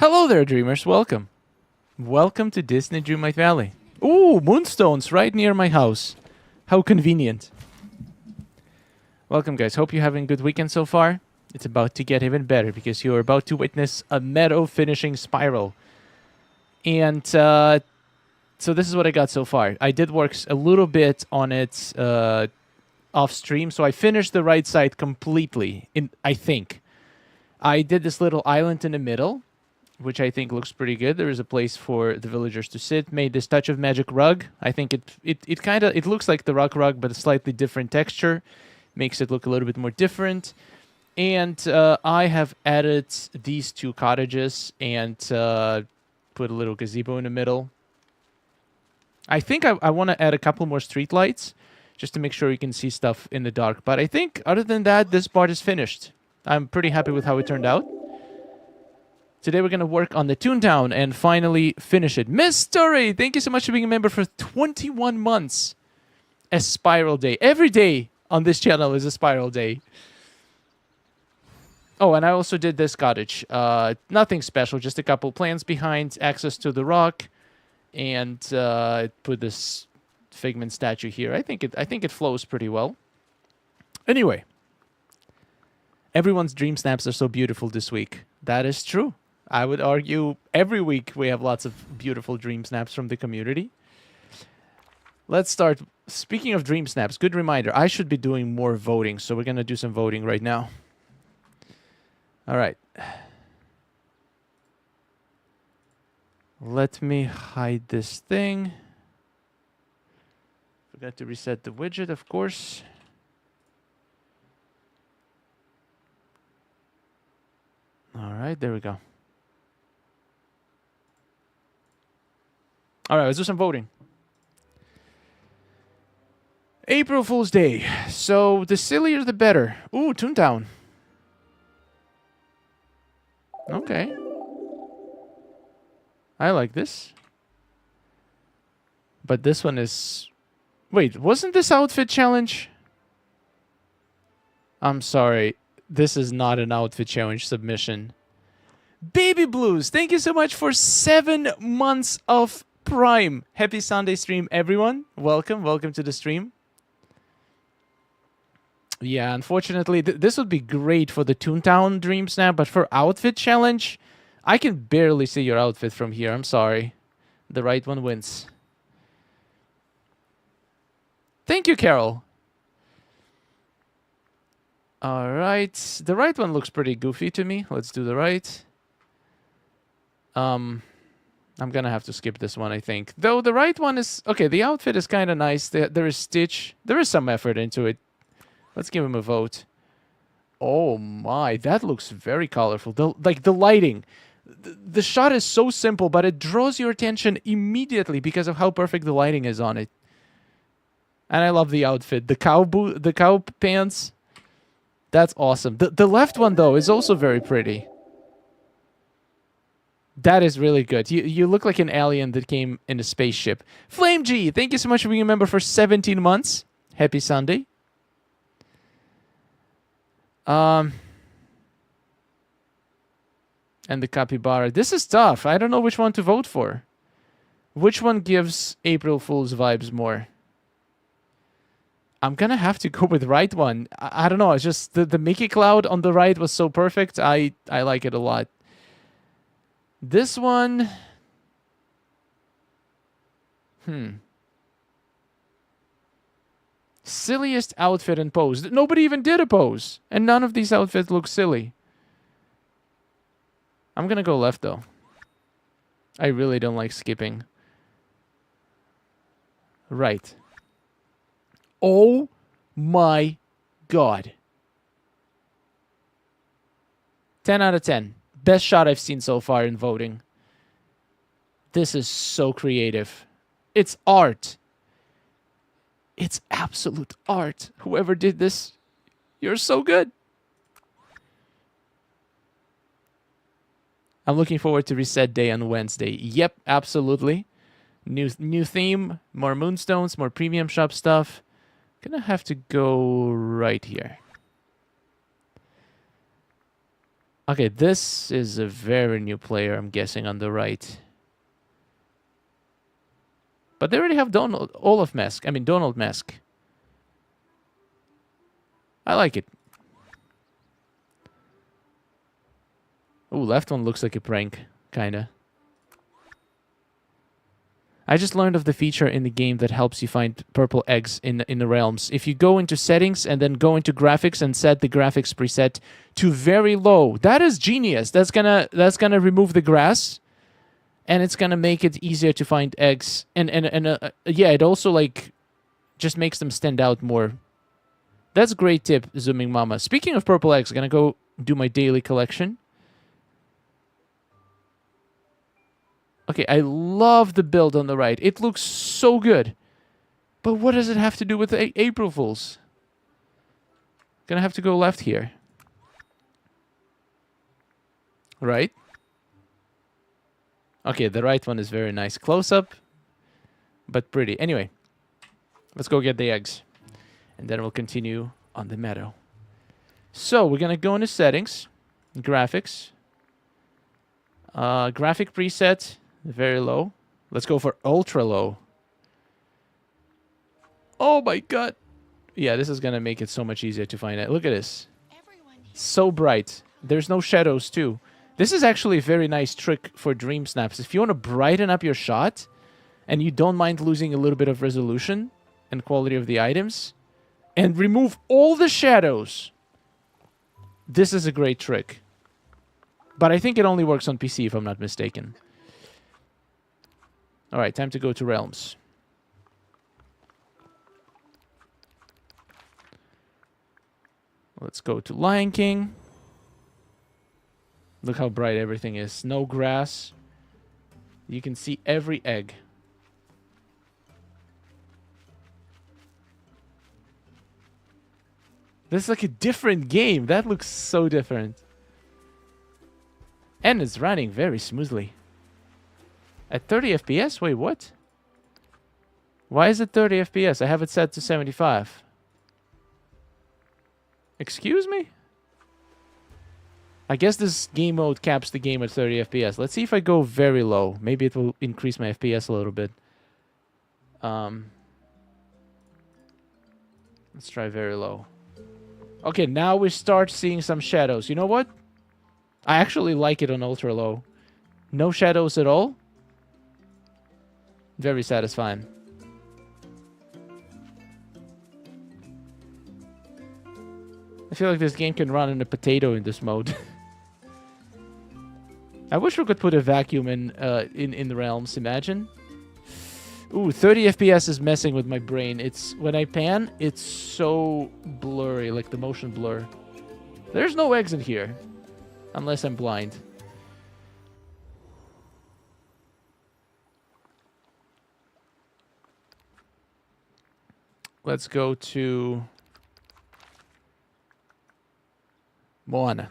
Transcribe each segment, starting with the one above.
Hello there, dreamers. Welcome. Welcome to Disney Dreamlight Valley. Ooh, moonstones right near my house. How convenient. Welcome, guys. Hope you're having a good weekend so far. It's about to get even better because you're about to witness a Meadow finishing spiral. And so this is what I got so far. I did work a little bit on it off stream, so I finished the right side completely, I think. I did this little island in the middle, which I think looks pretty good. There is a place for the villagers to sit. Made this touch of magic rug. I think it looks like the rock rug, but a slightly different texture. Makes it look a little bit more different. And I have added these two cottages and put a little gazebo in the middle. I think I want to add a couple more street lights just to make sure you can see stuff in the dark. But I think other than that, this part is finished. I'm pretty happy with how it turned out. Today we're going to work on the Toontown and finally finish it. Miss Story, thank you so much for being a member for 21 months. A spiral day. Every day on this channel is a spiral day. Oh, and I also did this cottage. Nothing special, just a couple plans behind, access to the rock, and put this Figment statue here. I think it flows pretty well. Anyway, everyone's dream snaps are so beautiful this week. That is true. I would argue every week we have lots of beautiful dream snaps from the community. Let's start. Speaking of dream snaps, good reminder, I should be doing more voting, so we're going to do some voting right now. All right. Let me hide this thing. Forgot to reset the widget, of course. All right, there we go. All right, let's do some voting. April Fool's Day. So the sillier the better. Ooh, Toontown. Okay. I like this. But this one is... Wait, wasn't this outfit challenge? I'm sorry. This is not an outfit challenge submission. Baby Blues, thank you so much for 7 months of Prime. Happy Sunday stream, everyone. Welcome to the stream. Yeah, unfortunately, this would be great for the Toontown Dream Snap, but for outfit challenge, I can barely see your outfit from here. I'm sorry. The right one wins. Thank you, Carol. All right. The right one looks pretty goofy to me. Let's do the right. I'm going to have to skip this one, I think. Though the right one is... Okay, the outfit is kind of nice. There is Stitch. There is some effort into it. Let's give him a vote. Oh my, that looks very colorful. The lighting. The shot is so simple, but it draws your attention immediately because of how perfect the lighting is on it. And I love the outfit. The cow pants. That's awesome. The left one, though, is also very pretty. That is really good. You look like an alien that came in a spaceship. Flame G, thank you so much for being a member for 17 months. Happy Sunday. And the capybara. This is tough. I don't know which one to vote for. Which one gives April Fool's vibes more? I'm gonna have to go with right one. I don't know. It's just the Mickey Cloud on the right was so perfect. I like it a lot. This one... Silliest outfit and pose. Nobody even did a pose. And none of these outfits look silly. I'm gonna go left, though. I really don't like skipping. Right. Oh my god. 10 out of 10. Best shot I've seen so far in voting. This is so creative. It's art. It's absolute art. Whoever did this, you're so good. I'm looking forward to Reset Day on Wednesday. Yep, absolutely. New theme, more moonstones, more premium shop stuff. Gonna have to go right here. Okay, this is a very new player, I'm guessing, on the right. But they already have Olaf mask. I mean, Donald mask. I like it. Ooh, left one looks like a prank, kinda. I just learned of the feature in the game that helps you find purple eggs in the realms. If you go into settings and then go into graphics and set the graphics preset to very low, that is genius. That's gonna remove the grass, and it's gonna make it easier to find eggs. And yeah, it also like just makes them stand out more. That's a great tip, Zooming Mama. Speaking of purple eggs, I'm gonna go do my daily collection. Okay, I love the build on the right. It looks so good. But what does it have to do with April Fools? Gonna have to go left here. Right? Okay, the right one is very nice. Close up, but pretty. Anyway, let's go get the eggs. And then we'll continue on the meadow. So, we're gonna go into settings, graphics, graphic preset. Very low. Let's go for ultra low. Oh my god. Yeah, this is going to make it so much easier to find it. Look at this. So bright. There's no shadows too. This is actually a very nice trick for DreamSnaps. If you want to brighten up your shot and you don't mind losing a little bit of resolution and quality of the items and remove all the shadows, this is a great trick. But I think it only works on PC if I'm not mistaken. All right, time to go to Realms. Let's go to Lion King. Look how bright everything is. No grass. You can see every egg. This is like a different game. That looks so different. And it's running very smoothly. At 30 FPS? Wait, what? Why is it 30 FPS? I have it set to 75. Excuse me? I guess this game mode caps the game at 30 FPS. Let's see if I go very low. Maybe it will increase my FPS a little bit. Let's try very low. Okay, now we start seeing some shadows. You know what? I actually like it on ultra low. No shadows at all. Very satisfying. I feel like this game can run in a potato in this mode. I wish we could put a vacuum in the realms. Imagine. Ooh, 30 FPS is messing with my brain. It's when I pan, it's so blurry, like the motion blur. There's no eggs in here, unless I'm blind. Let's go to Moana.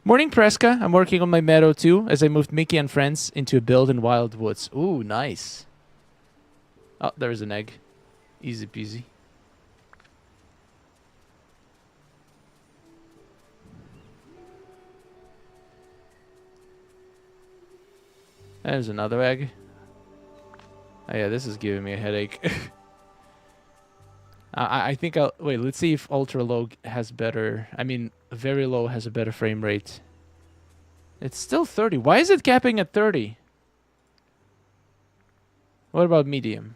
Morning, Preska. I'm working on my meadow too, as I moved Mickey and friends into a build in Wild Woods. Ooh, nice. Oh, there's an egg. Easy peasy. There's another egg. Oh yeah, this is giving me a headache. I think I'll... Wait, let's see if ultra low has better... I mean, very low has a better frame rate. It's still 30. Why is it capping at 30? What about medium?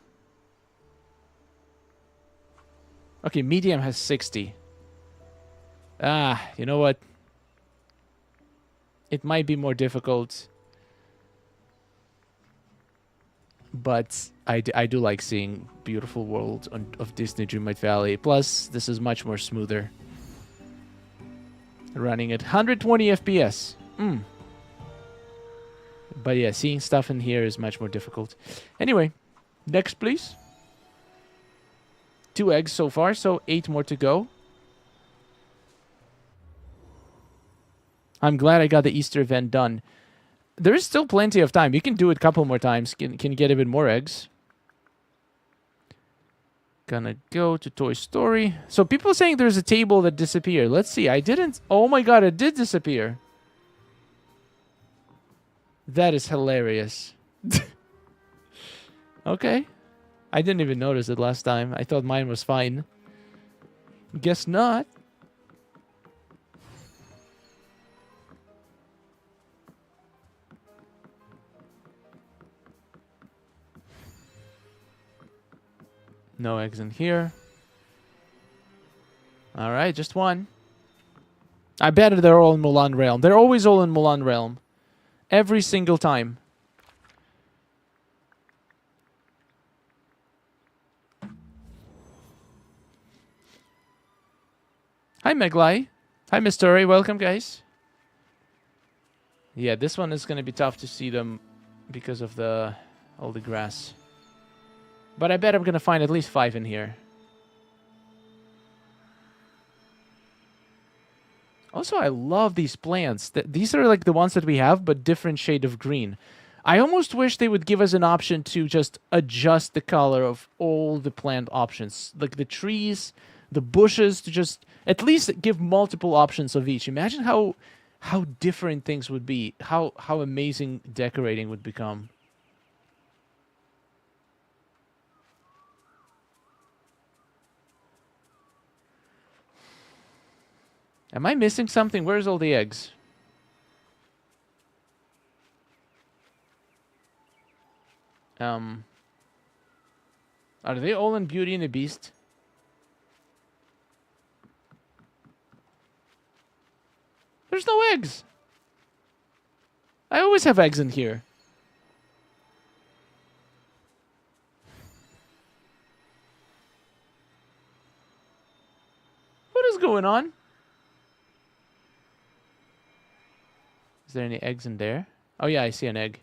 Okay, medium has 60. Ah, you know what? It might be more difficult. But I do like seeing beautiful world of Disney Dreamlight Valley. Plus, this is much more smoother. Running at 120 FPS. But yeah, seeing stuff in here is much more difficult. Anyway, next please. 2 eggs so far, so 8 more to go. I'm glad I got the Easter event done. There is still plenty of time. You can do it a couple more times. Can get a bit more eggs. Gonna go to Toy Story. So people saying there's a table that disappeared. Let's see. I didn't. Oh my god, it did disappear. That is hilarious. Okay. I didn't even notice it last time. I thought mine was fine. Guess not. No eggs in here. Alright, just one. I bet they're all in Mulan Realm. They're always all in Mulan Realm. Every single time. Hi, Meglai. Hi, Mystery. Welcome, guys. Yeah, this one is going to be tough to see them because of all the grass. But I bet I'm going to find at least 5 in here. Also, I love these plants. These are like the ones that we have, but different shade of green. I almost wish they would give us an option to just adjust the color of all the plant options. Like the trees, the bushes, to just at least give multiple options of each. Imagine how different things would be. How amazing decorating would become. Am I missing something? Where's all the eggs? Are they all in Beauty and the Beast? There's no eggs. I always have eggs in here. What is going on? Is there any eggs in there? Oh yeah, I see an egg.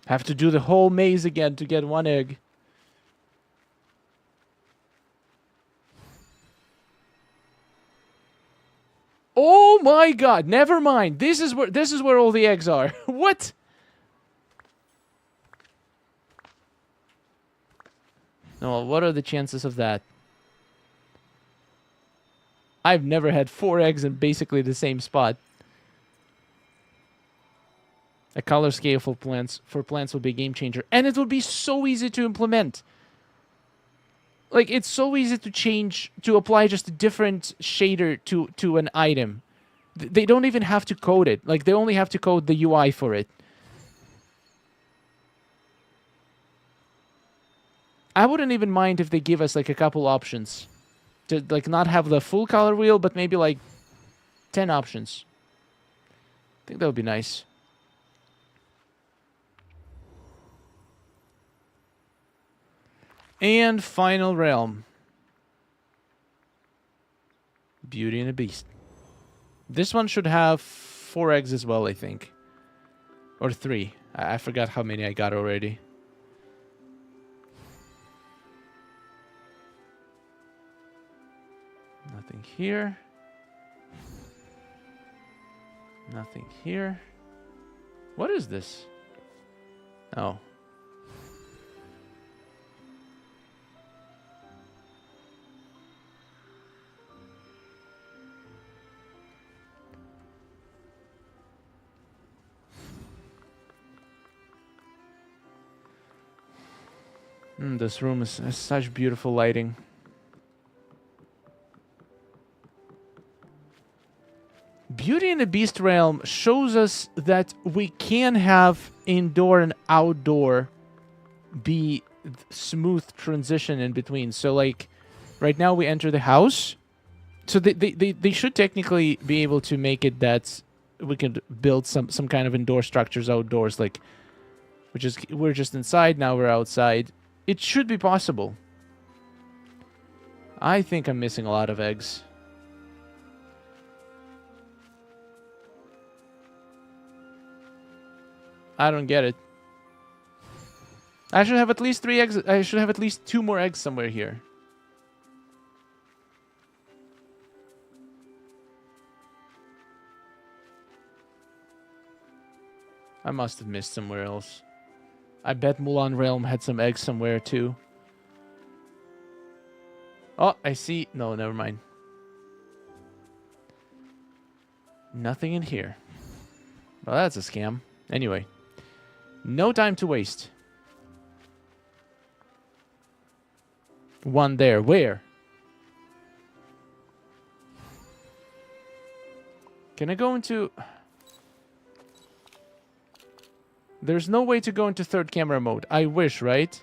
Have to do the whole maze again to get one egg. Oh my god, never mind. This is where all the eggs are. What? No, what are the chances of that? I've never had 4 eggs in basically the same spot. A color scale for plants would be a game changer, and it would be so easy to implement. Like, it's so easy to change, to apply just a different shader to an item. They don't even have to code it. Like, they only have to code the UI for it. I wouldn't even mind if they give us like a couple options. To like not have the full color wheel, but maybe like 10 options. I think that would be nice. And final realm. Beauty and the Beast. This one should have 4 eggs as well, I think. Or 3. I forgot how many I got already. Nothing here. Nothing here. What is this? Oh. This room has such beautiful lighting. Beauty and the Beast realm shows us that we can have indoor and outdoor be smooth transition in between. So like right now we enter the house. So they should technically be able to make it that we could build some kind of indoor structures outdoors, like we're just inside, now we're outside. It should be possible. I think I'm missing a lot of eggs. I don't get it. I should have at least 3 eggs. I should have at least 2 more eggs somewhere here. I must have missed somewhere else. I bet Mulan Realm had some eggs somewhere too. Oh, I see. No, never mind. Nothing in here. Well, that's a scam. Anyway. No time to waste. One there. Where? Can I go into... There's no way to go into third camera mode. I wish, right?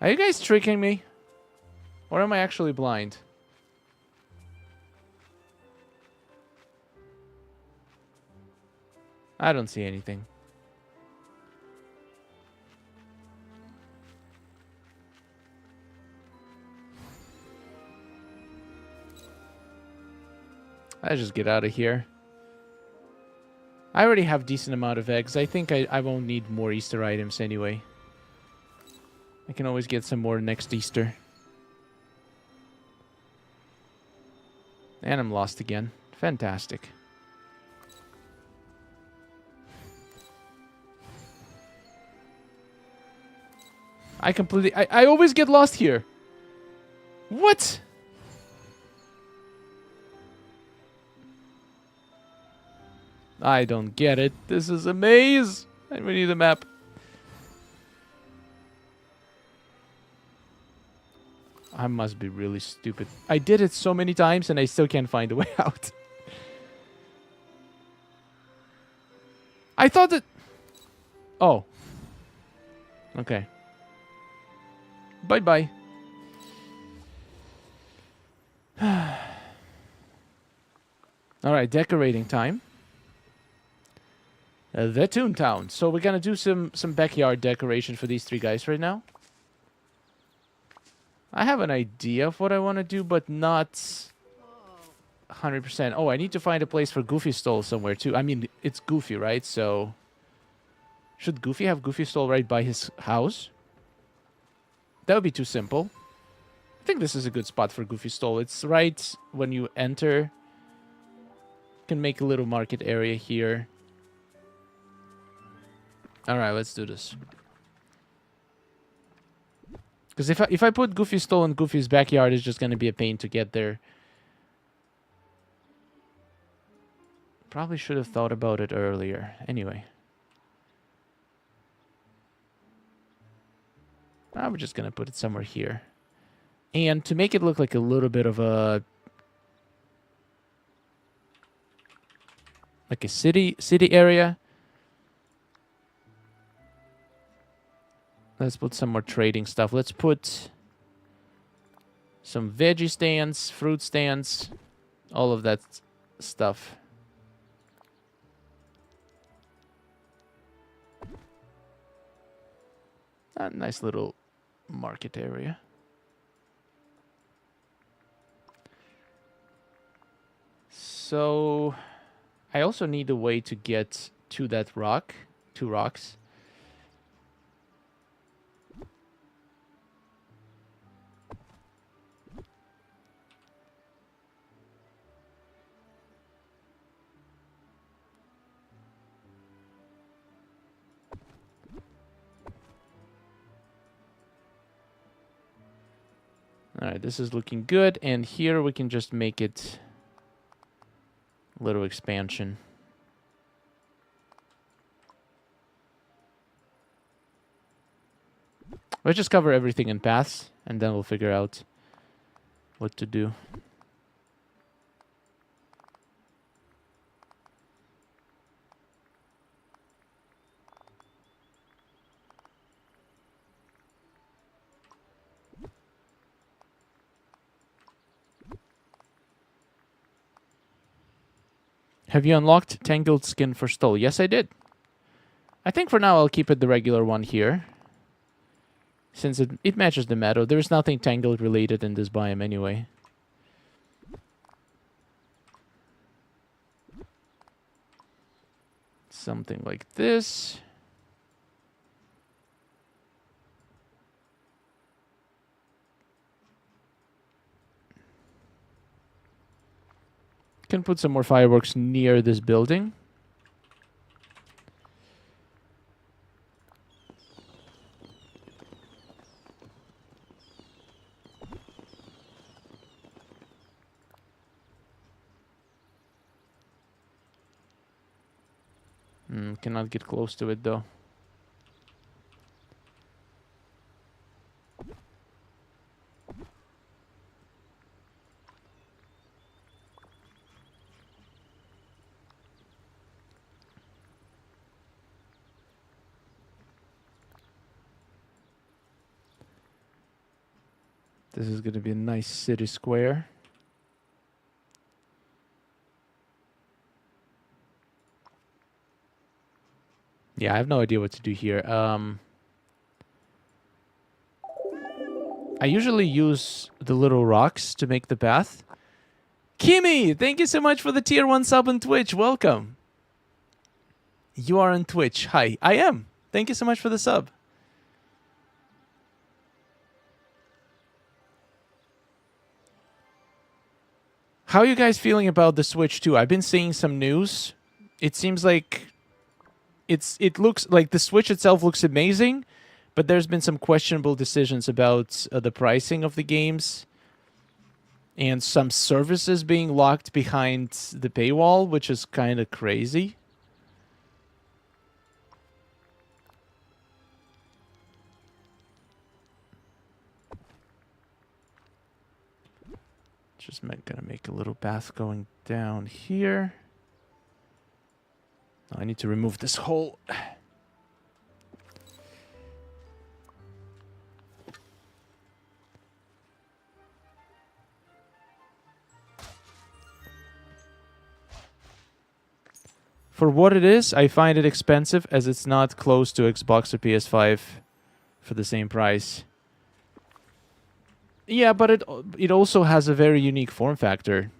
Are you guys tricking me? Or am I actually blind? I don't see anything. Let's just get out of here. I already have decent amount of eggs. I think I won't need more Easter items anyway. I can always get some more next Easter. And I'm lost again. Fantastic. I always get lost here. What? I don't get it. This is a maze. We need a map. I must be really stupid. I did it so many times and I still can't find a way out. I thought that... Oh. Okay. Bye-bye. Alright, decorating time. The Toontown. So we're gonna do some backyard decoration for these three guys right now. I have an idea of what I want to do, but not 100%. Oh, I need to find a place for Goofy's stall somewhere too. I mean, it's Goofy, right? So should Goofy have Goofy's stall right by his house? That would be too simple. I think this is a good spot for Goofy's stall. It's right when you enter. You can make a little market area here. All right, let's do this. Because if I put Goofy's stall in Goofy's backyard, it's just going to be a pain to get there. Probably should have thought about it earlier. Anyway. We're just going to put it somewhere here. And to make it look like a little bit of a... like a city area. Let's put some more trading stuff. Let's put some veggie stands, fruit stands, all of that stuff. A nice little market area. So I also need a way to get to that rock, 2 rocks. Alright, this is looking good, and here we can just make it a little expansion. Let's just cover everything in paths, and then we'll figure out what to do. Have you unlocked Tangled Skin for Stole? Yes, I did. I think for now I'll keep it the regular one here. Since it matches the Meadow. There's nothing Tangled related in this biome anyway. Something like this. Can put some more fireworks near this building. Cannot get close to it though. This is going to be a nice city square. Yeah, I have no idea what to do here. I usually use the little rocks to make the path. Kimmy, thank you so much for the tier 1 sub on Twitch. Welcome. You are on Twitch. Hi, I am. Thank you so much for the sub. How are you guys feeling about the Switch 2? I've been seeing some news. It seems like it looks like the Switch itself looks amazing, but there's been some questionable decisions about the pricing of the games and some services being locked behind the paywall, which is kind of crazy. Just gonna make a little path going down here. I need to remove this hole. For what it is, I find it expensive as it's not close to Xbox or PS5 for the same price. Yeah, but it also has a very unique form factor.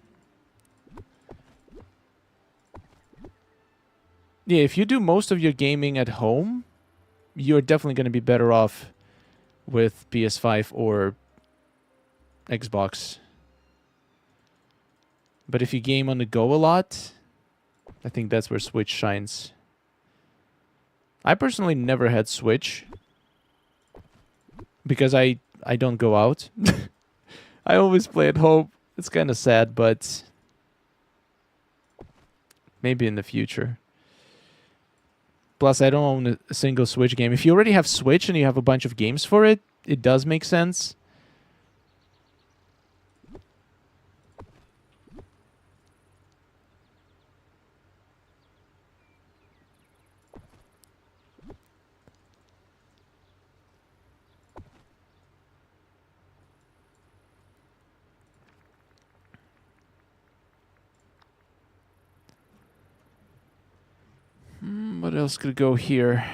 Yeah, if you do most of your gaming at home, you're definitely going to be better off with PS5 or Xbox. But if you game on the go a lot, I think that's where Switch shines. I personally never had Switch because I don't go out. I always play at home. It's kind of sad, but maybe in the future. Plus, I don't own a single Switch game. If you already have Switch and you have a bunch of games for it, it does make sense. What else could go here?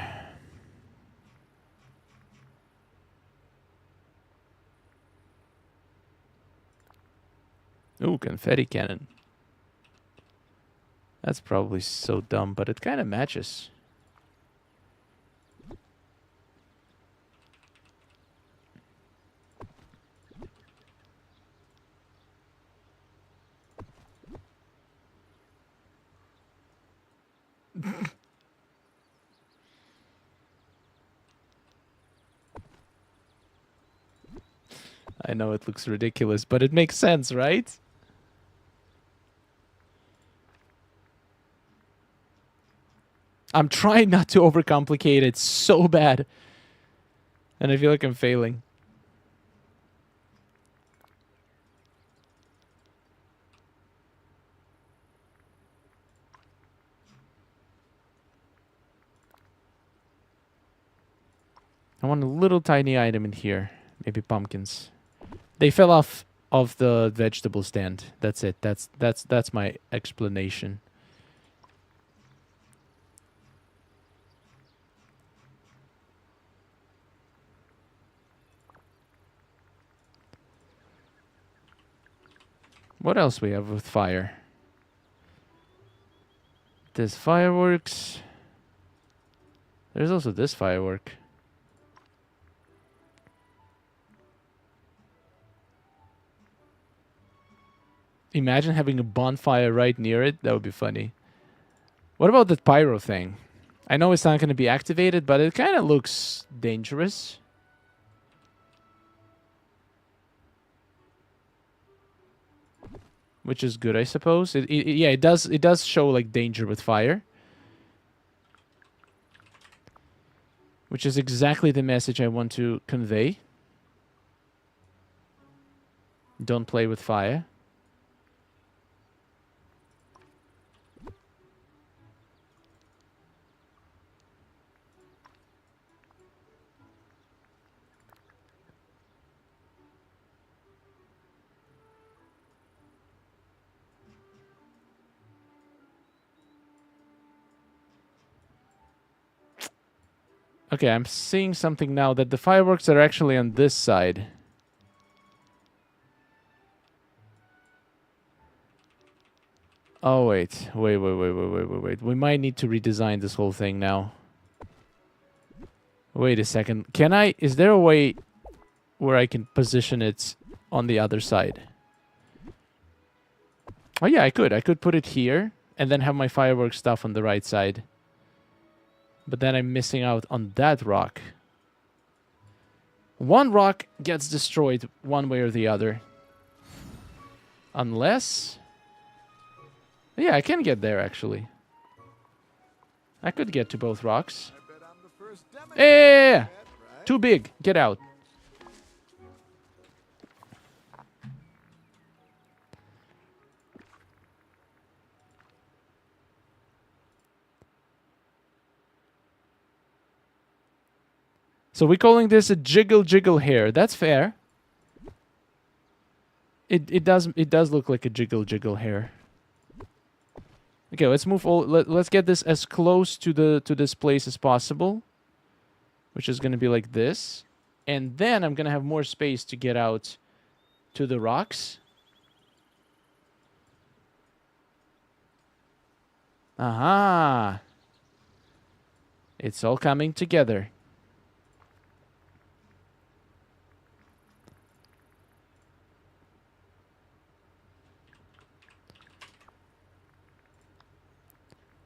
Ooh, confetti cannon. That's probably so dumb, but it kind of matches. I know it looks ridiculous, but it makes sense, right? I'm trying not to overcomplicate it so bad. And I feel like I'm failing. I want a little tiny item in here. Maybe pumpkins. They fell off of the vegetable stand. That's it. That's my explanation. What else we have with fire? There's fireworks. There's also this firework. Imagine having a bonfire right near it. That would be funny. What about that pyro thing? I know it's not going to be activated, but it kind of looks dangerous. Which is good, I suppose. Yeah, it does show like danger with fire. Which is exactly the message I want to convey. Don't play with fire. Okay, I'm seeing something now that the fireworks are actually on this side. Oh, wait. Wait. We might need to redesign this whole thing now. Wait a second. Can I... Is there a way where I can position it on the other side? Oh, yeah, I could. I could put it here and then have my fireworks stuff on the right side. But then I'm missing out on that rock. One rock gets destroyed one way or the other. Unless... Yeah, I can get there, actually. I could get to both rocks. Yeah! Too big. Get out. So we're calling this a jiggle hair. That's fair. It does look like a jiggle hair. Okay, let's move let's get this as close to this place as possible, which is going to be like this. And then I'm going to have more space to get out to the rocks. Aha. It's all coming together.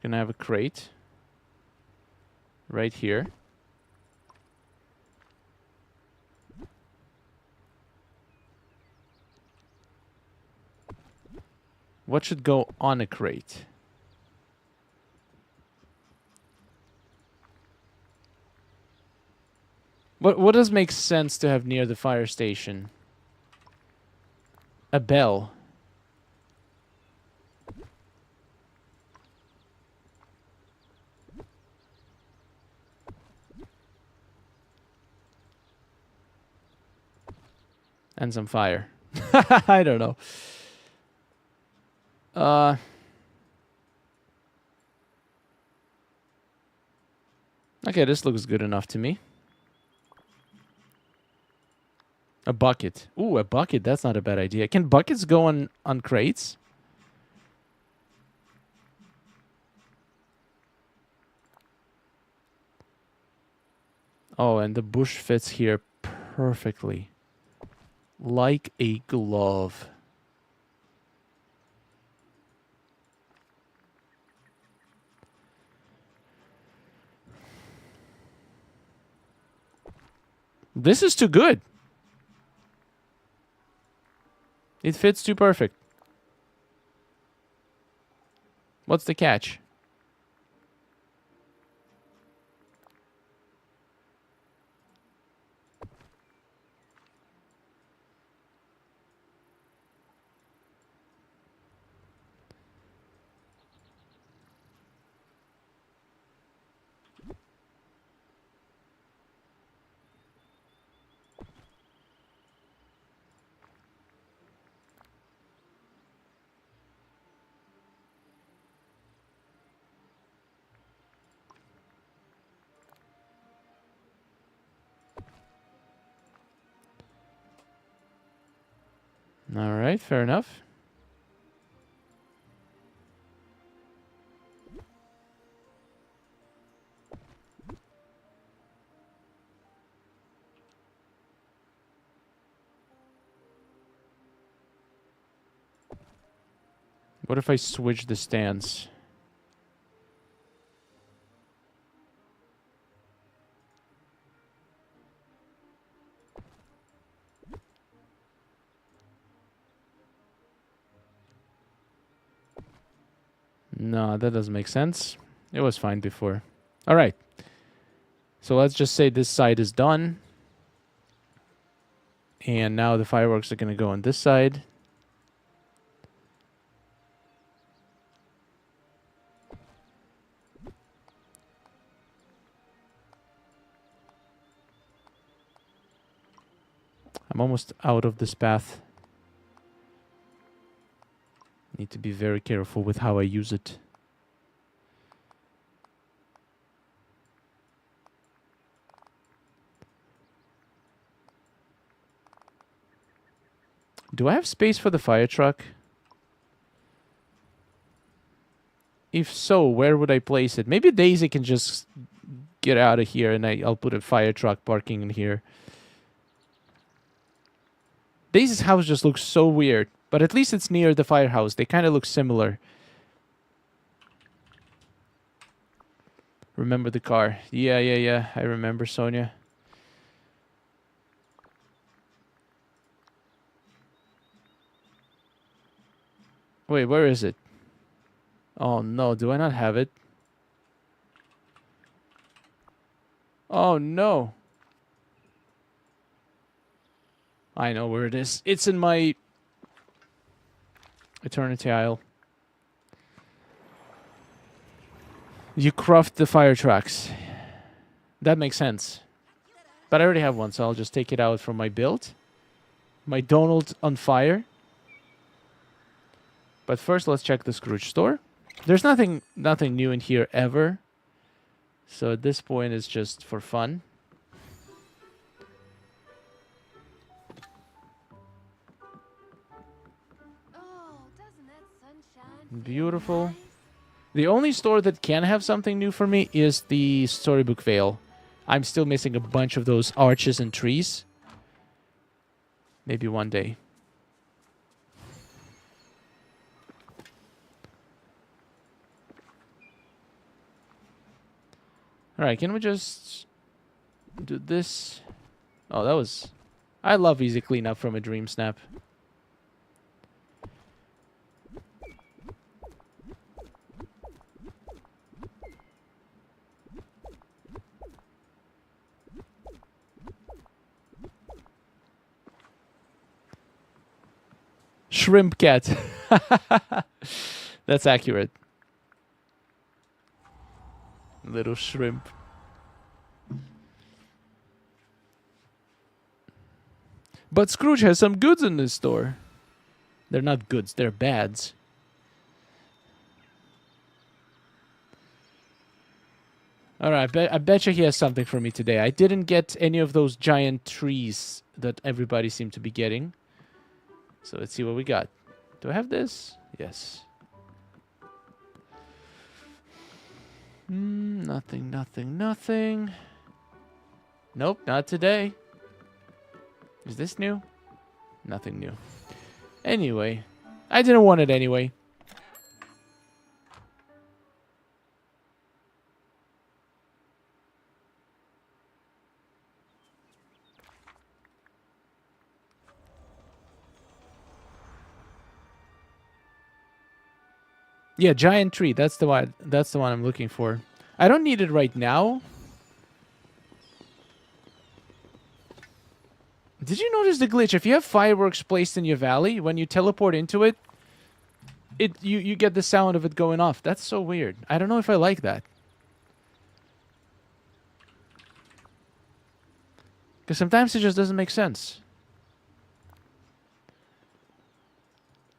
Gonna have a crate right here. What should go on a crate? What does make sense to have near the fire station? A bell. And some fire. I don't know. Okay, this looks good enough to me. A bucket. Ooh, a bucket. That's not a bad idea. Can buckets go on crates? Oh, and the bush fits here perfectly. Like a glove. This is too good. It fits too perfect. What's the catch? All right, fair enough. What if I switch the stance? No, that doesn't make sense. It was fine before. All right. So let's just say this side is done. And now the fireworks are going to go on this side. I'm almost out of this path. Need to be very careful with how I use it. Do I have space for the fire truck? If so, where would I place it? Maybe Daisy can just get out of here and I'll put a fire truck parking in here. Daisy's house just looks so weird, but at least it's near the firehouse. They kind of look similar. Remember the car. Yeah. I remember, Sonia. Wait, where is it? Oh no, do I not have it? Oh no. I know where it is. It's in my Eternity Isle. You craft the fire trucks. That makes sense. But I already have one, so I'll just take it out from my build. My Donald on fire. But first, let's check the Scrooge store. There's nothing new in here ever. So at this point, it's just for fun. Oh, doesn't that sunshine Beautiful. nice? The only store that can have something new for me is the Storybook Vale. I'm still missing a bunch of those arches and trees. Maybe one day. Alright, can we just do this? Oh, that was... I love easy cleanup from a DreamSnap. Shrimp cat. That's accurate. Little shrimp. But Scrooge has some goods in this store. They're not goods, they're bads. Alright, I bet you he has something for me today. I didn't get any of those giant trees that everybody seemed to be getting. So let's see what we got. Do I have this? Yes. Nothing. Nope, not today. Is this new? Nothing new. Anyway, I didn't want it anyway. Yeah, giant tree. That's the one. That's the one I'm looking for. I don't need it right now. Did you notice the glitch? If you have fireworks placed in your valley, when you teleport into it, you get the sound of it going off. That's so weird. I don't know if I like that. Because sometimes it just doesn't make sense.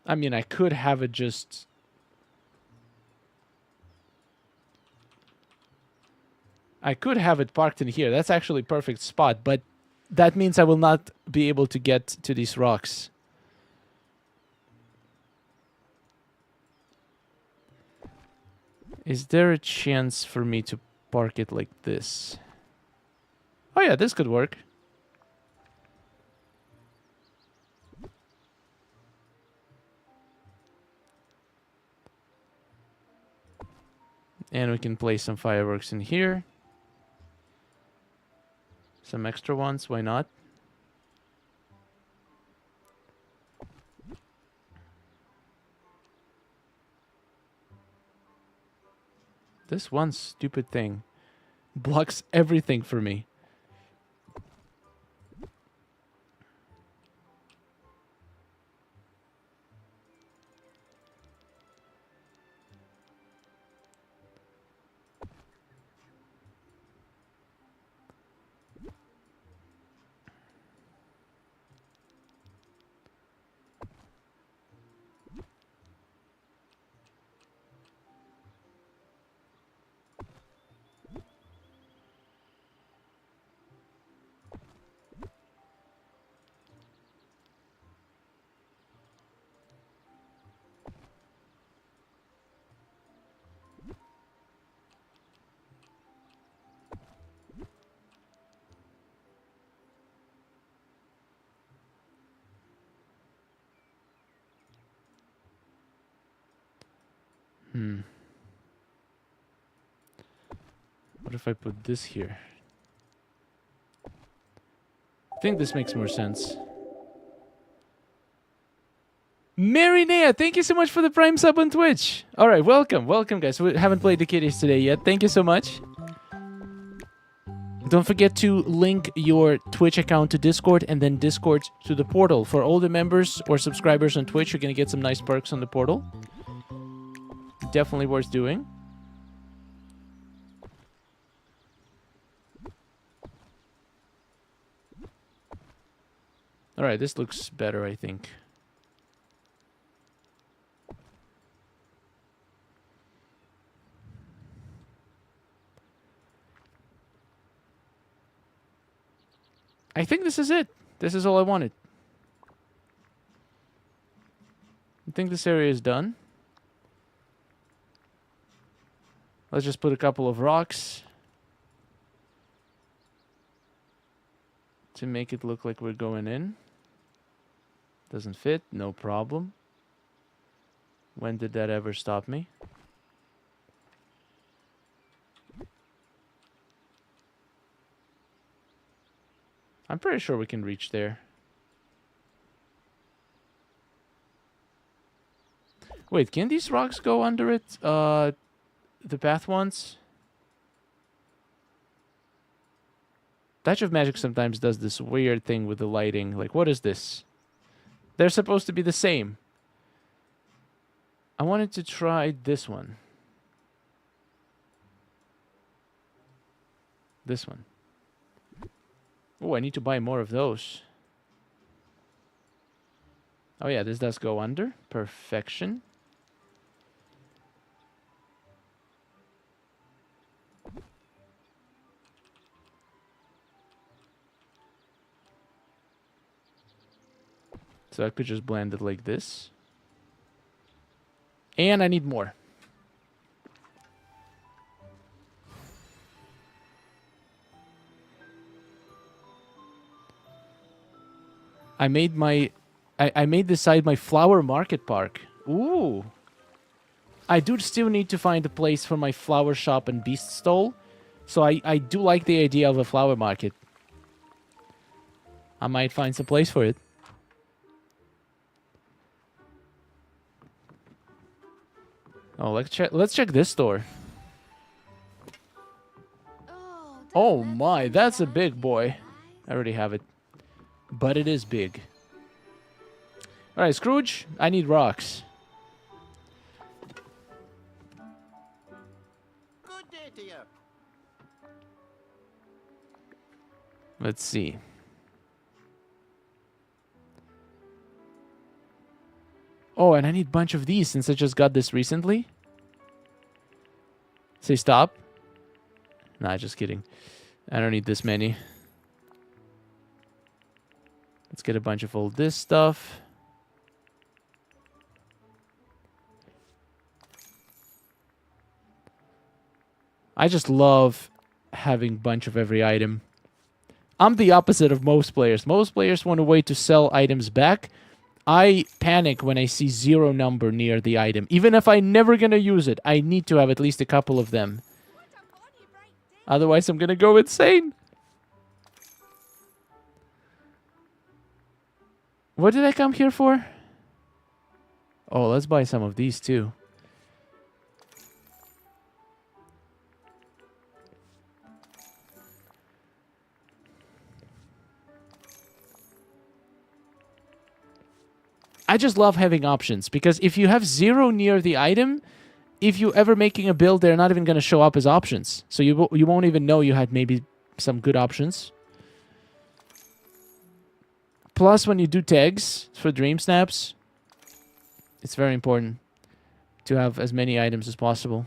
I mean, I could have it just... I could have it parked in here. That's actually a perfect spot, but that means I will not be able to get to these rocks. Is there a chance for me to park it like this? Oh yeah, this could work. And we can place some fireworks in here. Some extra ones, why not? This one stupid thing blocks everything for me. What if I put this here? I think this makes more sense. Marinea, thank you so much for the Prime sub on Twitch. All right, welcome, welcome, guys. We haven't played the kitties today yet. Thank you so much. Don't forget to link your Twitch account to Discord and then Discord to the portal. For all the members or subscribers on Twitch, you're going to get some nice perks on the portal. Definitely worth doing. All right, this looks better, I think. I think this is it. This is all I wanted. I think this area is done. Let's just put a couple of rocks to make it look like we're going in. Doesn't fit, no problem. When did that ever stop me? I'm pretty sure we can reach there. Wait, can these rocks go under it? The path ones? Touch of Magic sometimes does this weird thing with the lighting. Like, what is this? They're supposed to be the same. I wanted to try this one. This one. Oh, I need to buy more of those. Oh yeah, this does go under. Perfection. So I could just blend it like this. And I need more. I made this side my flower market park. Ooh. I do still need to find a place for my flower shop and beast stall. So I do like the idea of a flower market. I might find some place for it. Oh, let's check this store. Oh my, that's a big boy. I already have it. But it is big. Alright, Scrooge, I need rocks. Good day to you. Let's see. Oh, and I need a bunch of these since I just got this recently. Say stop. Nah, just kidding. I don't need this many. Let's get a bunch of all this stuff. I just love having a bunch of every item. I'm the opposite of most players. Most players want a way to sell items back. I panic when I see 0 number near the item. Even if I'm never gonna use it, I need to have at least a couple of them. Otherwise, I'm gonna go insane. What did I come here for? Oh, let's buy some of these too. I just love having options, because if you have 0 near the item, if you ever making a build, they're not even going to show up as options. So you won't even know you had maybe some good options. Plus, when you do tags for DreamSnaps, it's very important to have as many items as possible.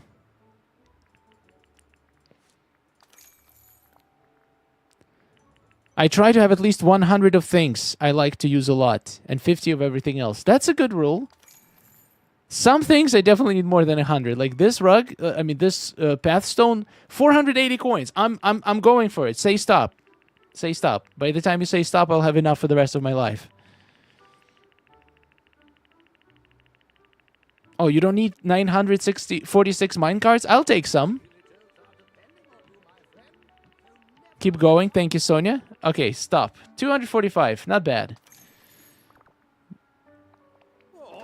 I try to have at least 100 of things I like to use a lot, and 50 of everything else. That's a good rule. Some things I definitely need more than 100. Like this rug, this pathstone, 480 coins. I'm going for it. Say stop. Say stop. By the time you say stop, I'll have enough for the rest of my life. Oh, you don't need 946 minecarts? I'll take some. Keep going. Thank you, Sonia. Okay, stop. 245. Not bad.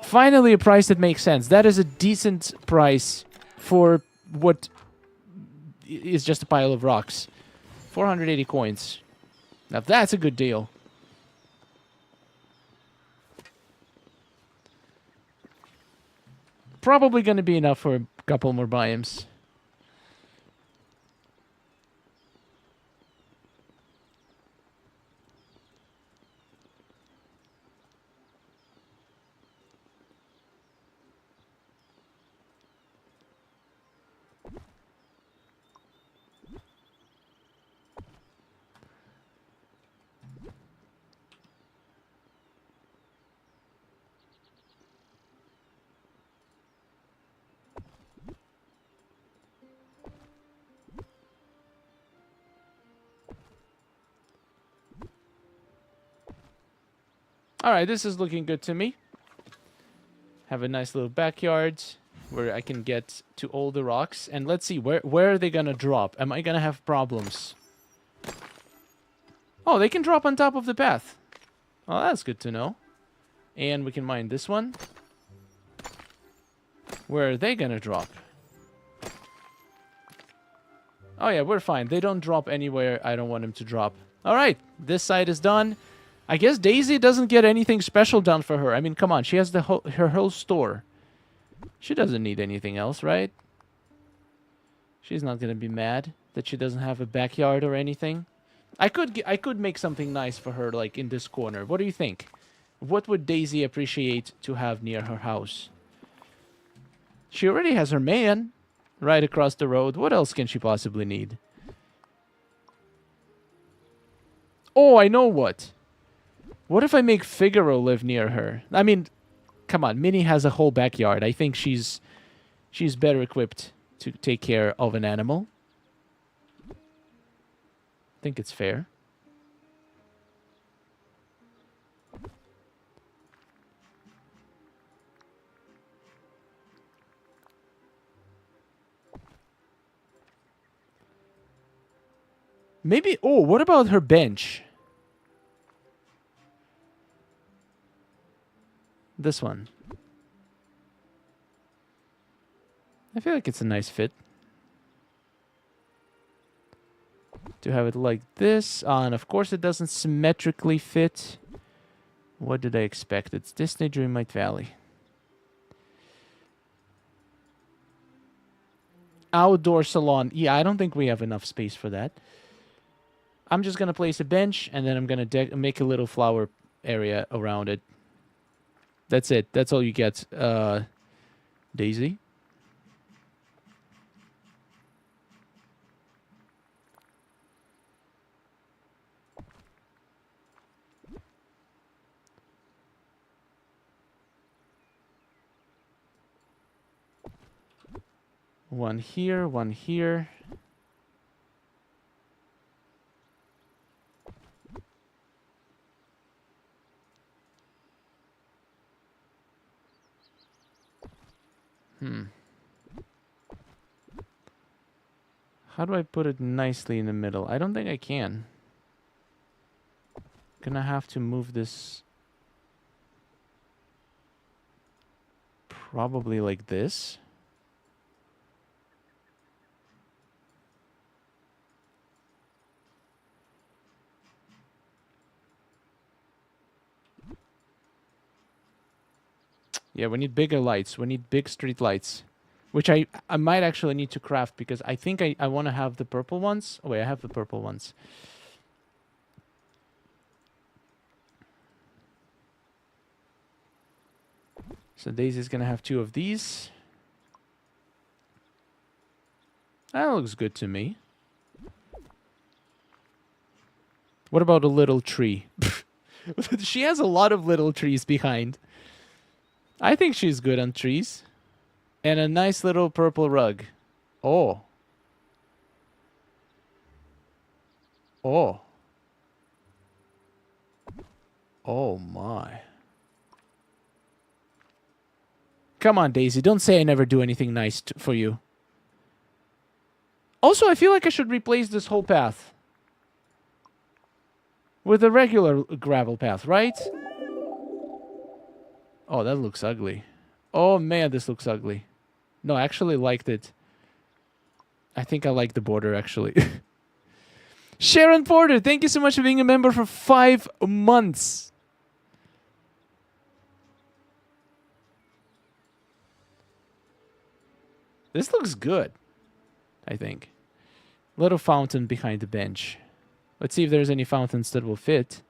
Finally, a price that makes sense. That is a decent price for what is just a pile of rocks. 480 coins. Now, that's a good deal. Probably going to be enough for a couple more biomes. Alright, this is looking good to me. Have a nice little backyard where I can get to all the rocks. And let's see, where are they gonna drop? Am I gonna have problems? Oh, they can drop on top of the path. Oh, that's good to know. And we can mine this one. Where are they gonna drop? Oh yeah, we're fine. They don't drop anywhere I don't want them to drop. Alright, this side is done. I guess Daisy doesn't get anything special done for her. I mean, come on, she has her whole store. She doesn't need anything else, right? She's not gonna be mad that she doesn't have a backyard or anything. I could make something nice for her, like in this corner. What do you think? What would Daisy appreciate to have near her house? She already has her man right across the road. What else can she possibly need? Oh, I know what. What if I make Figaro live near her? I mean, come on, Minnie has a whole backyard. I think she's better equipped to take care of an animal. I think it's fair. Maybe, oh, what about her bench? This one. I feel like it's a nice fit. To have it like this. And of course it doesn't symmetrically fit. What did I expect? It's Disney Dreamlight Valley. Outdoor salon. Yeah, I don't think we have enough space for that. I'm just going to place a bench, and then I'm going to make a little flower area around it. That's it. That's all you get, Daisy. One here, one here. How do I put it nicely in the middle? I don't think I can. Gonna have to move this probably like this. Yeah, we need bigger lights. We need big street lights. Which I might actually need to craft because I think I want to have the purple ones. Oh wait, I have the purple ones. So Daisy's gonna have 2 of these. That looks good to me. What about a little tree? She has a lot of little trees behind. I think she's good on trees. And a nice little purple rug. Oh. Oh. Oh my. Come on, Daisy. Don't say I never do anything nice for you. Also, I feel like I should replace this whole path with a regular gravel path, right? Oh, that looks ugly. Oh man, this looks ugly. No, I actually liked it. I think I like the border, actually. Sharon Porter, thank you so much for being a member for 5 months. This looks good, I think. Little fountain behind the bench. Let's see if there's any fountains that will fit.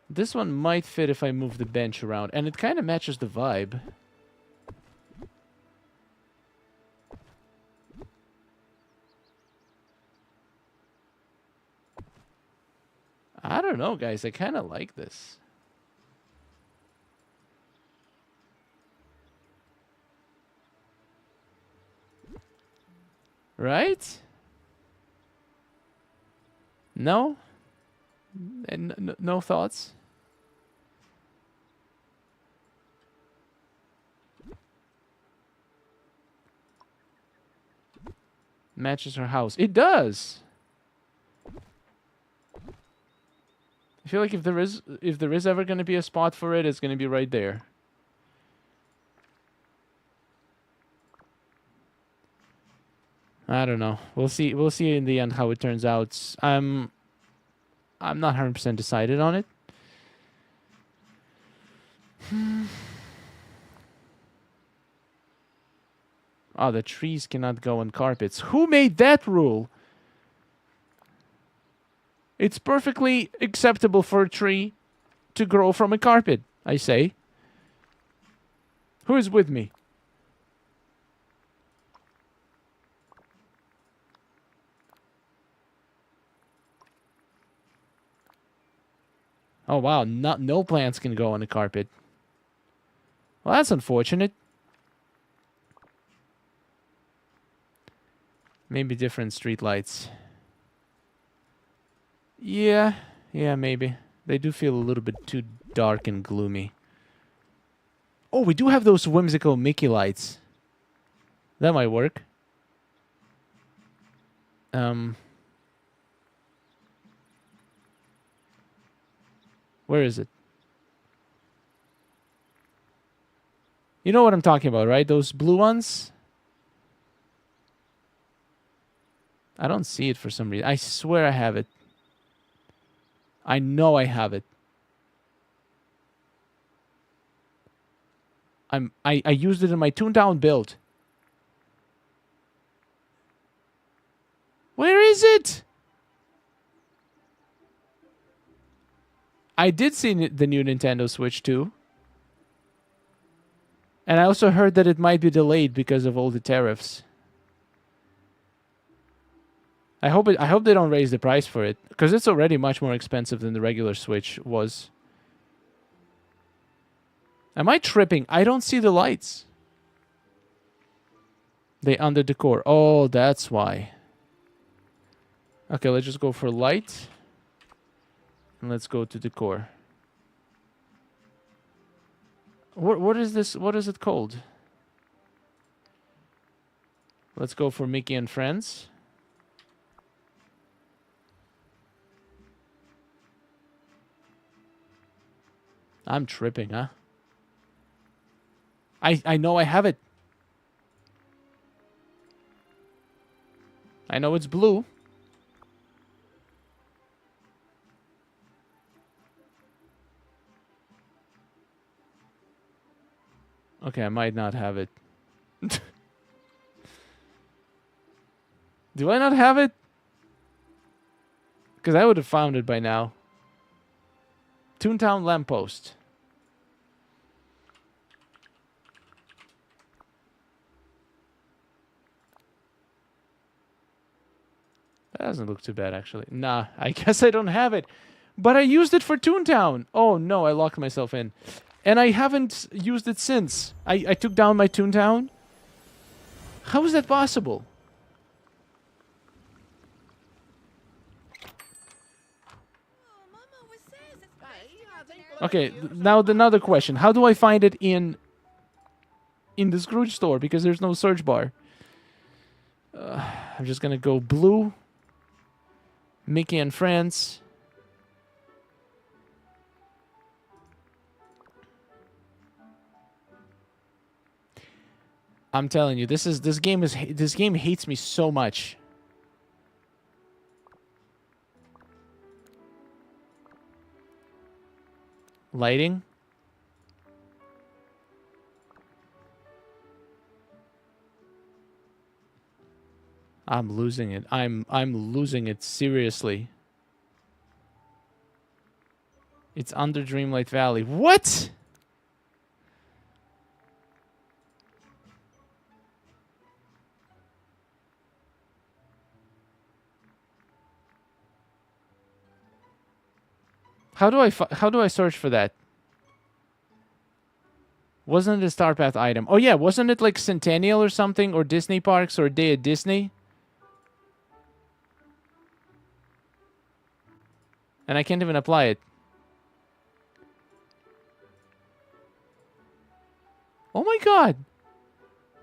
This one might fit if I move the bench around, and it kind of matches the vibe. I don't know, guys. I kind of like this. Right? No? And no thoughts? Matches her house. It does. I feel like if there is ever going to be a spot for it, it's going to be right there. I don't know. We'll see. We'll see in the end how it turns out. I'm not 100% decided on it. Oh, the trees cannot go on carpets. Who made that rule? It's perfectly acceptable for a tree to grow from a carpet, I say. Who is with me? Oh, wow. No plants can go on a carpet. Well, that's unfortunate. Maybe different street lights. Yeah, maybe. They do feel a little bit too dark and gloomy. Oh, we do have those whimsical Mickey lights. That might work. Where is it? You know what I'm talking about, right? Those blue ones? I don't see it for some reason. I swear I have it. I know I have it. I used it in my Toontown build. Where is it? I did see the new Nintendo Switch too. And I also heard that it might be delayed because of all the tariffs. I hope they don't raise the price for it, because it's already much more expensive than the regular Switch was. Am I tripping? I don't see the lights. They under decor. Oh, that's why. Okay, let's just go for light. And let's go to decor. What is this? What is it called? Let's go for Mickey and Friends. I'm tripping, huh? I know I have it. I know it's blue. Okay, I might not have it. Do I not have it? Because I would have found it by now. Toontown lamppost. That doesn't look too bad, actually. Nah, I guess I don't have it. But I used it for Toontown. Oh, no, I locked myself in. And I haven't used it since. I took down my Toontown. How is that possible? Okay, now another question. How do I find it in the Scrooge store? Because there's no search bar. I'm just gonna go blue. Mickey and Friends. I'm telling you, this game hates me so much. Lighting. I'm losing it. I'm losing it seriously. It's under Dreamlight Valley. What? How do I search for that? Wasn't it a Star Path item? Oh yeah, wasn't it like Centennial or something, or Disney Parks, or Day at Disney? And I can't even apply it. Oh my god.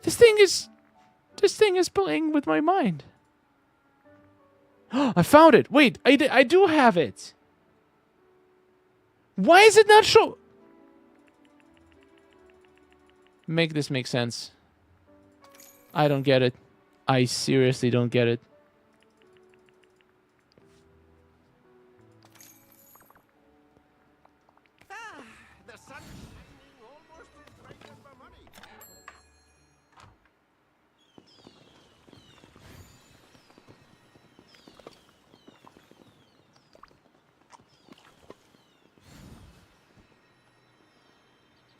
This thing is playing with my mind. I found it. Wait, I do have it. Why is it not show? Make this make sense. I don't get it. I seriously don't get it. The sun's shining almost as bright as my money.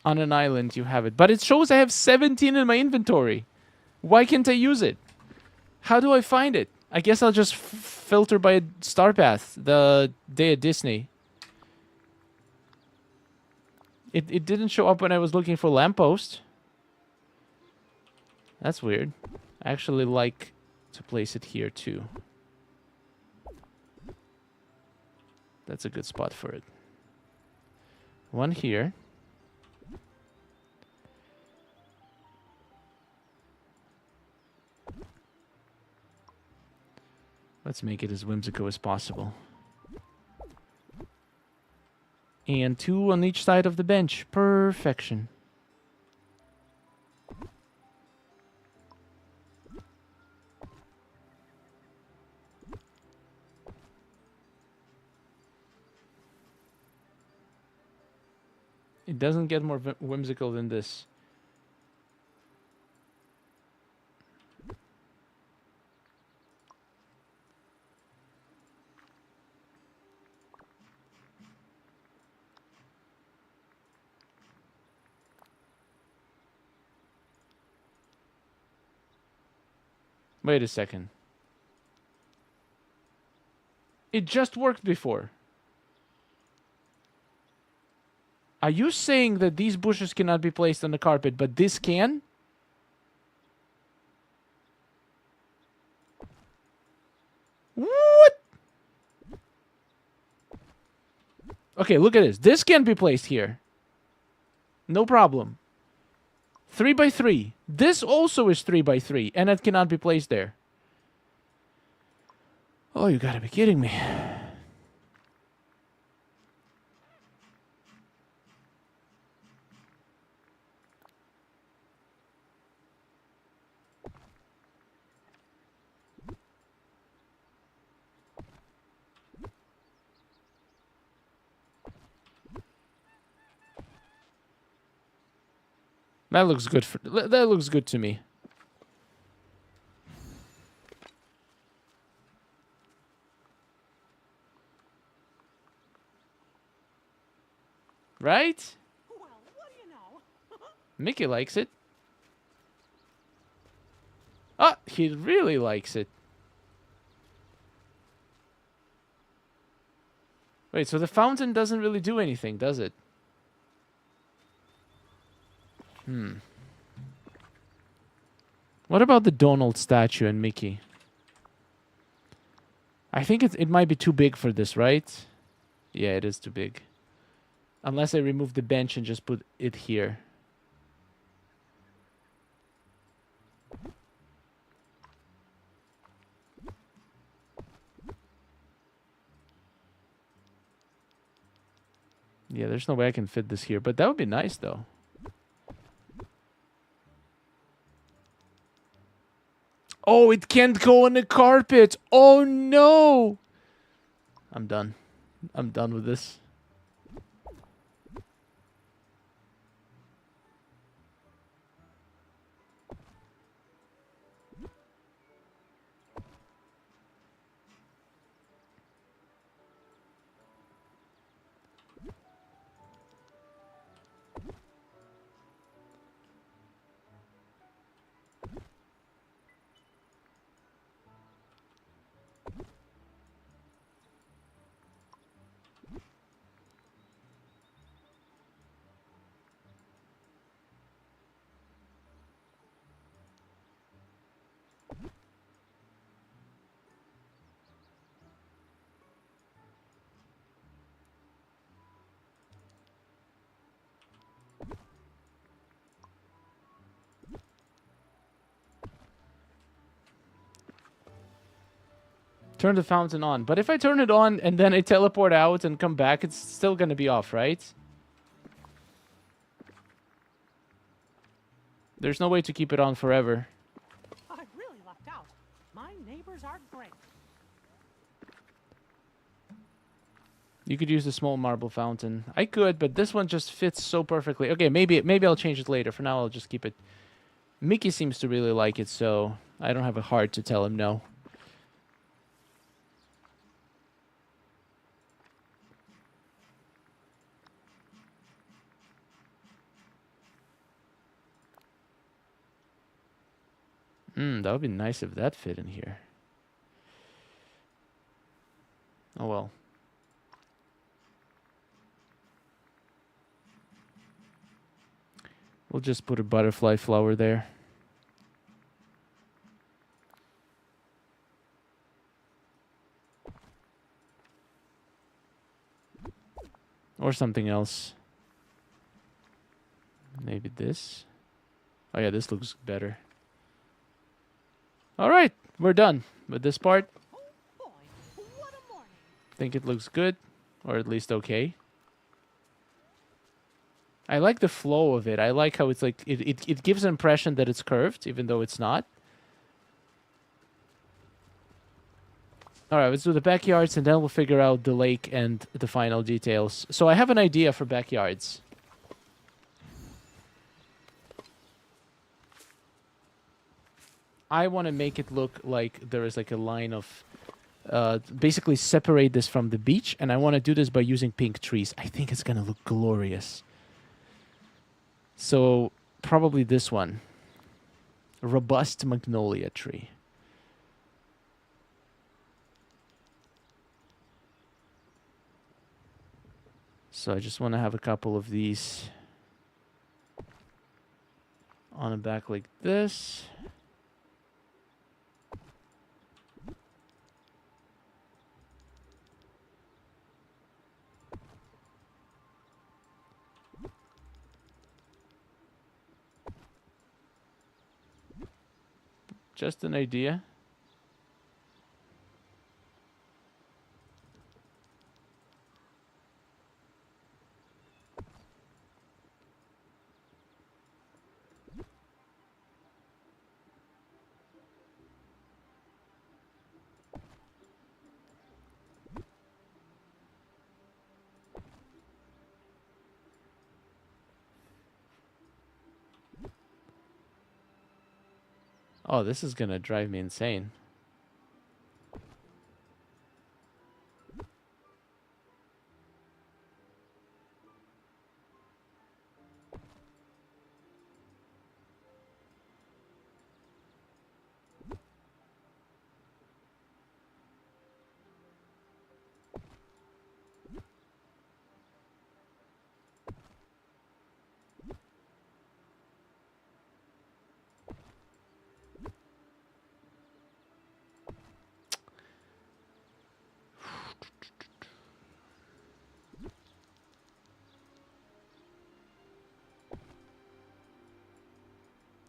On an island, you have it. But it shows I have 17 in my inventory. Why can't I use it? How do I find it? I guess I'll just filter by Star Path, the Day at Disney. It didn't show up when I was looking for lamppost. That's weird. I actually like to place it here too. That's a good spot for it. One here. Let's make it as whimsical as possible. And 2 on each side of the bench. Perfection. It doesn't get more whimsical than this. Wait a second. It just worked before. Are you saying that these bushes cannot be placed on the carpet, but this can? What? Okay, look at this. This can be placed here. No problem. 3 by 3. This also is 3 by 3, and it cannot be placed there. Oh, you gotta be kidding me. That looks good that looks good to me. Right? Well, what do you know? Mickey likes it. Ah, he really likes it. Wait, so the fountain doesn't really do anything, does it? What about the Donald statue and Mickey? I think it might be too big for this, right? Yeah, it is too big. Unless I remove the bench and just put it here. Yeah, there's no way I can fit this here, but that would be nice, though. Oh, it can't go on the carpet. Oh, no. I'm done. I'm done with this. Turn the fountain on. But if I turn it on and then I teleport out and come back, it's still going to be off, right? There's no way to keep it on forever. I really lucked out. My neighbors are great. You could use the small marble fountain. I could, but this one just fits so perfectly. Okay, maybe I'll change it later. For now, I'll just keep it. Mickey seems to really like it, so I don't have a heart to tell him no. That would be nice if that fit in here. Oh well. We'll just put a butterfly flower there. Or something else. Maybe this. Oh yeah, this looks better. All right, we're done with this part. Oh boy, what a morning. Think it looks good, or at least okay. I like the flow of it. I like how it's like it gives an impression that it's curved, even though it's not. All right, let's do the backyards, and then we'll figure out the lake and the final details. So I have an idea for backyards. I want to make it look like there is like a line of... basically separate this from the beach, and I want to do this by using pink trees. I think it's going to look glorious. So, probably this one. Robust magnolia tree. So I just want to have a couple of these on the back like this. Just an idea. Oh, this is gonna drive me insane.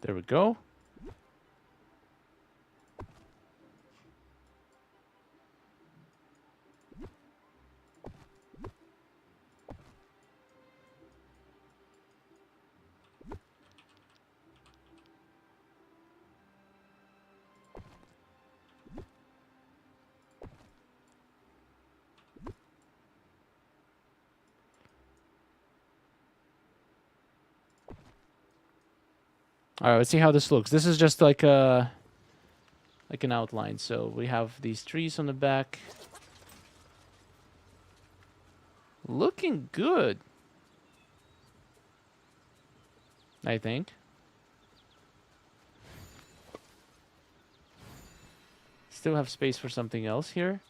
There we go. All right, let's see how this looks. This is just like an outline. So we have these trees on the back. Looking good, I think. Still have space for something else here.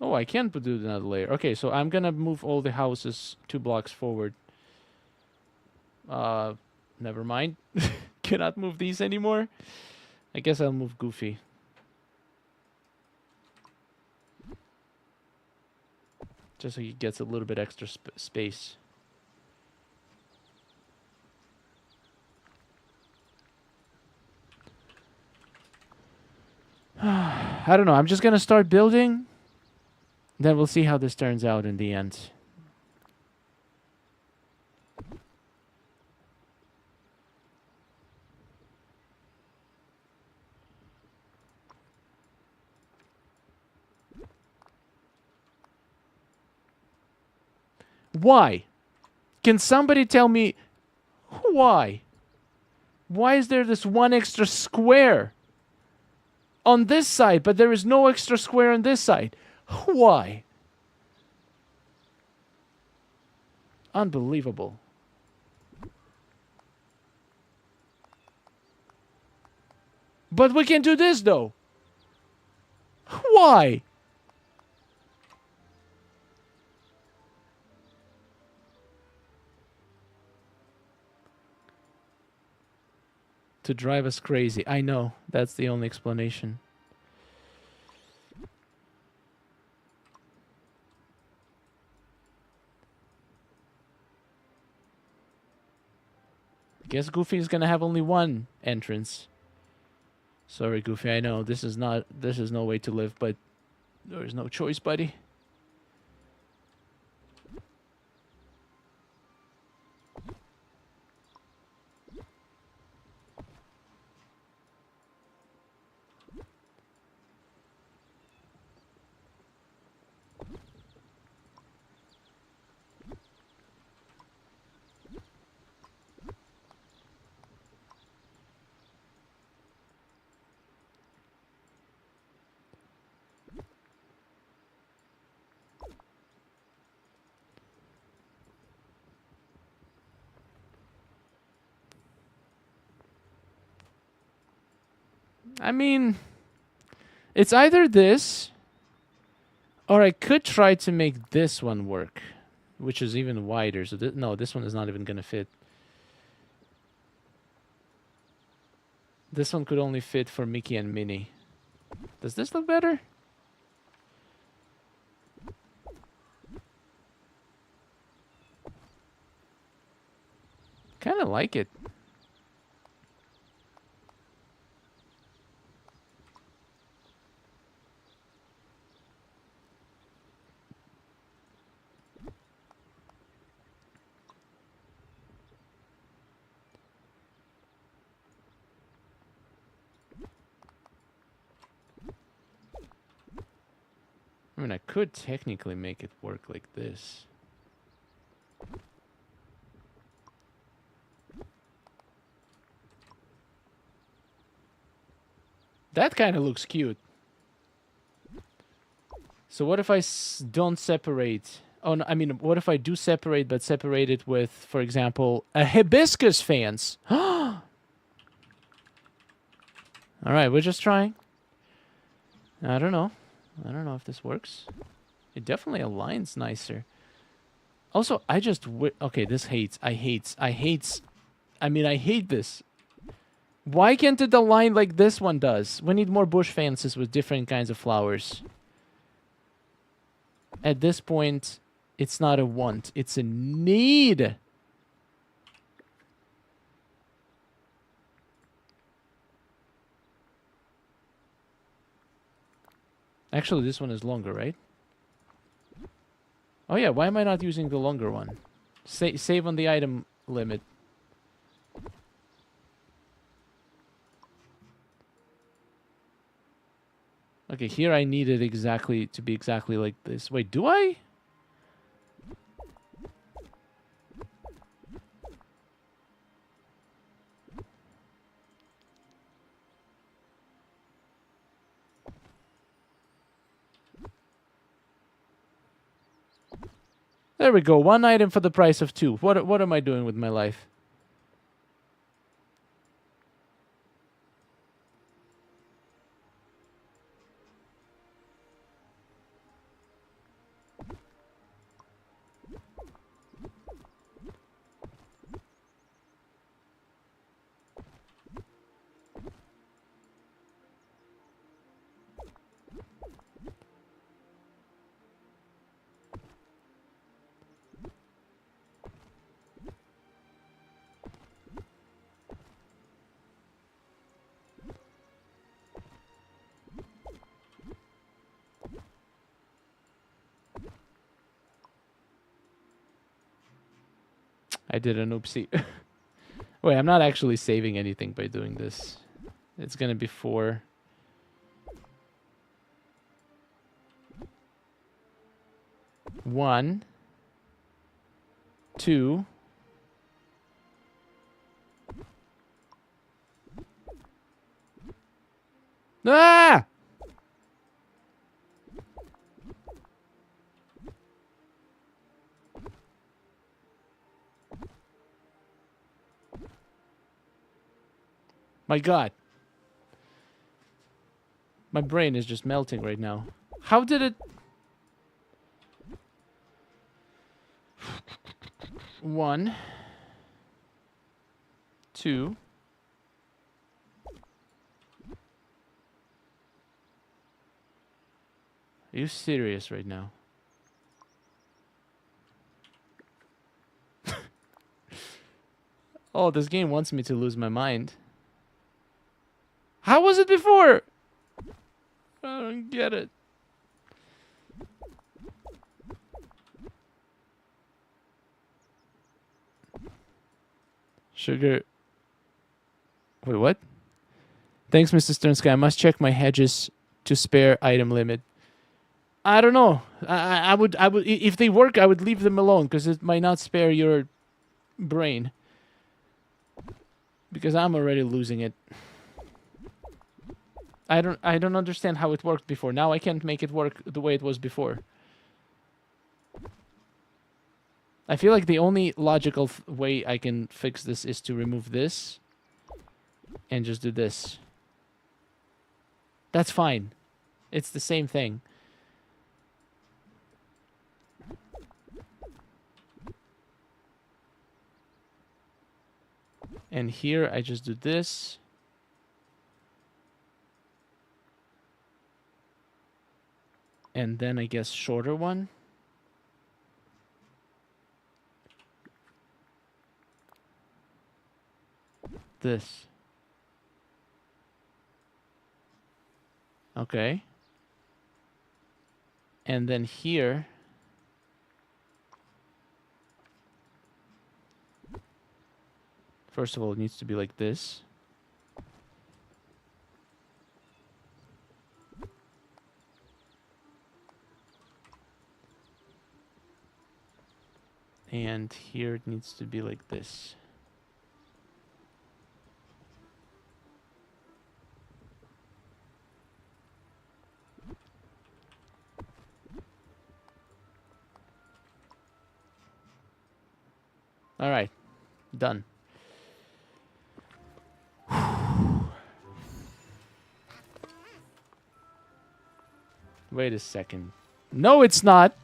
Oh, I can't do another layer. Okay, so I'm gonna move all the houses 2 blocks forward. Never mind. Cannot move these anymore. I guess I'll move Goofy. Just so he gets a little bit extra space. I don't know. I'm just gonna start building. Then we'll see how this turns out in the end. Why? Can somebody tell me why? Why is there this one extra square on this side, but there is no extra square on this side? Why? Unbelievable. But we can do this though. Why? To drive us crazy. I know. That's the only explanation. Guess Goofy is gonna have only one entrance. Sorry, Goofy. I know this is no way to live, but there is no choice, buddy. I mean, it's either this, or I could try to make this one work, which is even wider. So no, this one is not even gonna fit. This one could only fit for Mickey and Minnie. Does this look better? Kind of like it. I mean, I could technically make it work like this. That kind of looks cute. So what if I don't separate? Oh, no, I mean, what if I do separate, but separate it with, for example, a hibiscus fence? All right, we're just trying. I don't know. I don't know if this works. It definitely aligns nicer. Also, I just... okay, this hates. I mean, I hate this. Why can't it align like this one does? We need more bush fences with different kinds of flowers. At this point, it's not a want. It's a need. Actually, this one is longer, right? Oh yeah, why am I not using the longer one? Save on the item limit. Okay, here I need it exactly to be exactly like this. Wait, do I? There we go. One item for the price of two. What am I doing with my life? I did an oopsie. Wait, I'm not actually saving anything by doing this. It's gonna be 4. One. 2. Ah! My God. My brain is just melting right now. How did it... 1. 2. Are you serious right now? Oh, this game wants me to lose my mind. How was it before? I don't get it. Sugar. Wait, what? Thanks, Mr. Sternsky. I must check my hedges to spare item limit. I don't know. I would, if they work, I would leave them alone because it might not spare your brain. Because I'm already losing it. I don't understand how it worked before. Now I can't make it work the way it was before. I feel like the only logical way I can fix this is to remove this and just do this. That's fine. It's the same thing. And here I just do this. And then I guess shorter one. This. Okay. And then here. First of all, it needs to be like this. And here it needs to be like this. All right, done. Wait a second. No, it's not.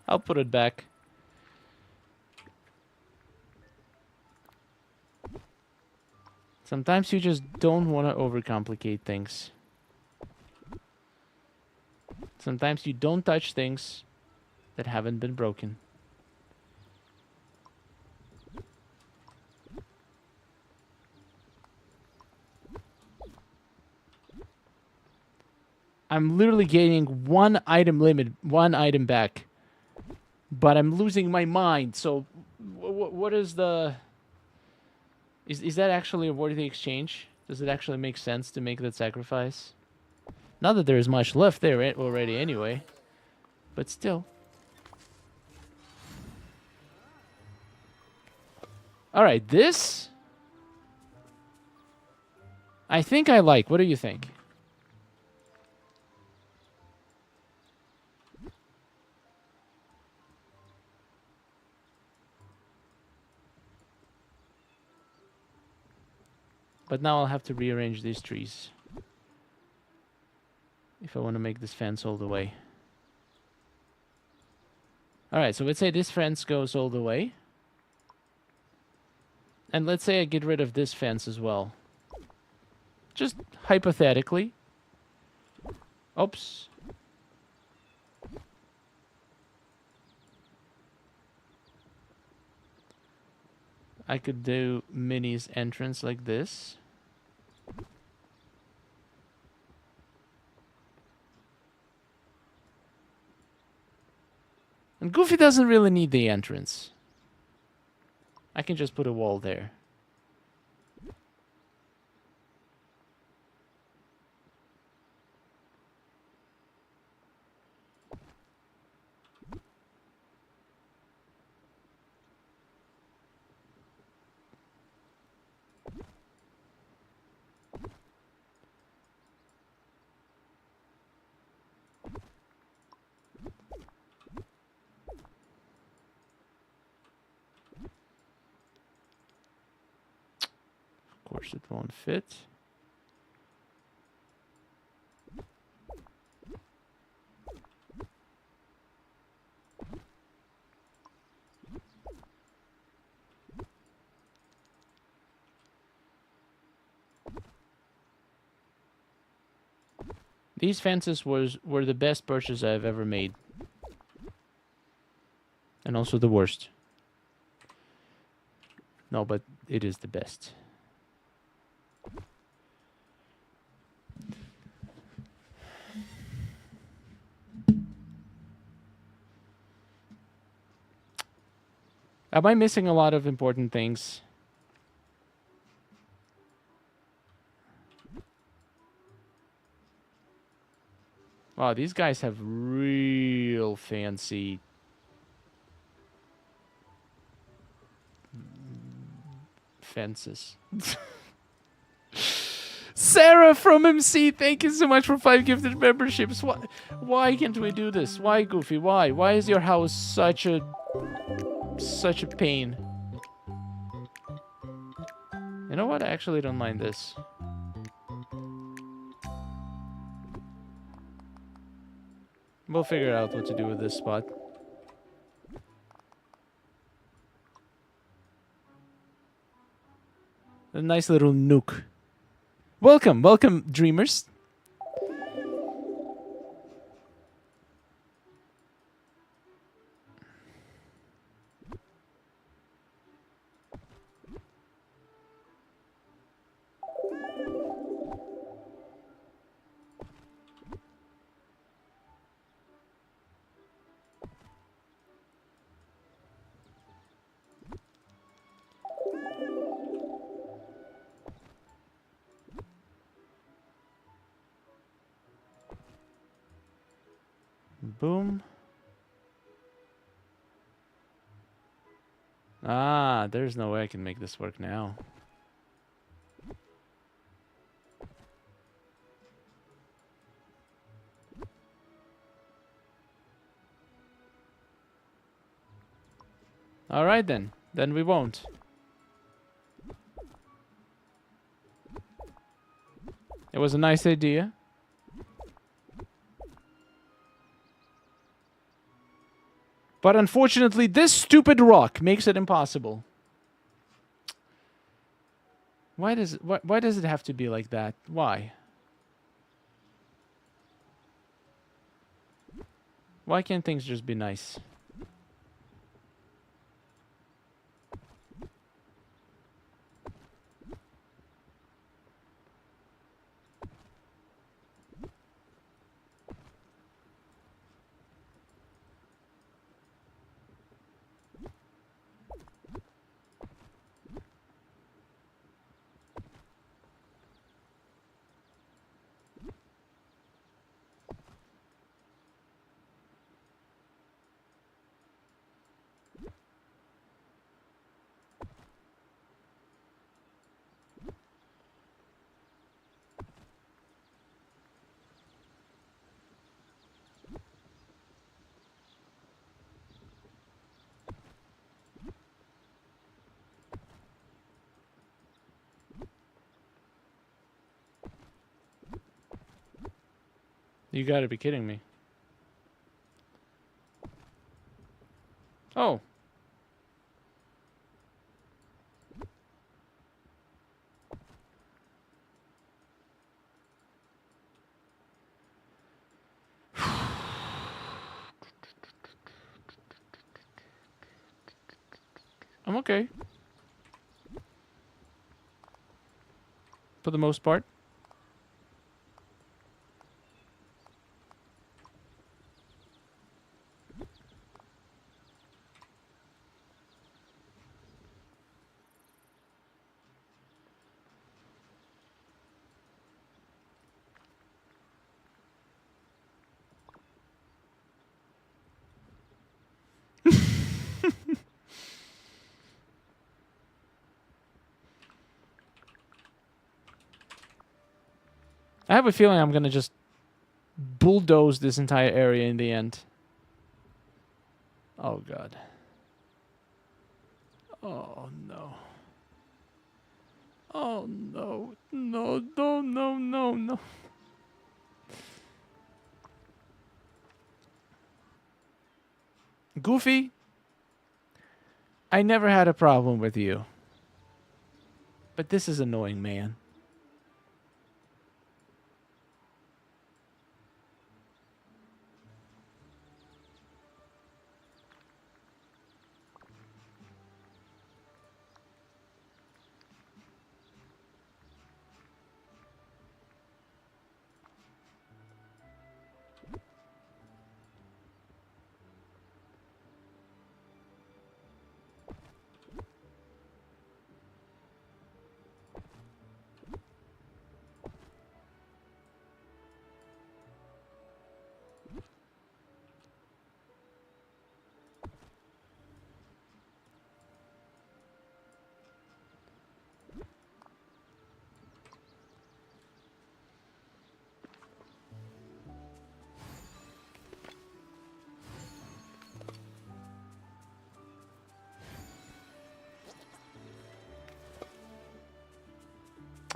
I'll put it back. Sometimes you just don't want to overcomplicate things. Sometimes you don't touch things that haven't been broken. I'm literally gaining one item limit, one item back. But I'm losing my mind, so what is the... Is that actually a worthy exchange? Does it actually make sense to make that sacrifice? Not that there is much left there already anyway. But still. Alright, this... I think I like. What do you think? But now I'll have to rearrange these trees. If I want to make this fence all the way. Alright, so let's say this fence goes all the way. And let's say I get rid of this fence as well. Just hypothetically. Oops. I could do Minnie's entrance like this. And Goofy doesn't really need the entrance. I can just put a wall there. Of course it won't fit. These fences were the best purchase I've ever made. And also the worst. No, but it is the best. Am I missing a lot of important things? Wow, these guys have real fancy fences. Sarah from MC, thank you so much for 5 gifted memberships. Why can't we do this? Why, Goofy? Why? Why is your house such a pain? You know what? I actually don't mind this. We'll figure out what to do with this spot. A nice little nook. Welcome, welcome, dreamers. Boom. Ah, there's no way I can make this work now. All right then. Then we won't. It was a nice idea. But unfortunately, this stupid rock makes it impossible. Why does it have to be like that? Why? Why can't things just be nice? You gotta be kidding me. Oh. I'm okay. For the most part. I have a feeling I'm gonna just bulldoze this entire area in the end. Oh god. Oh no. Oh no. No, no, no, no, no. Goofy, I never had a problem with you. But this is annoying, man.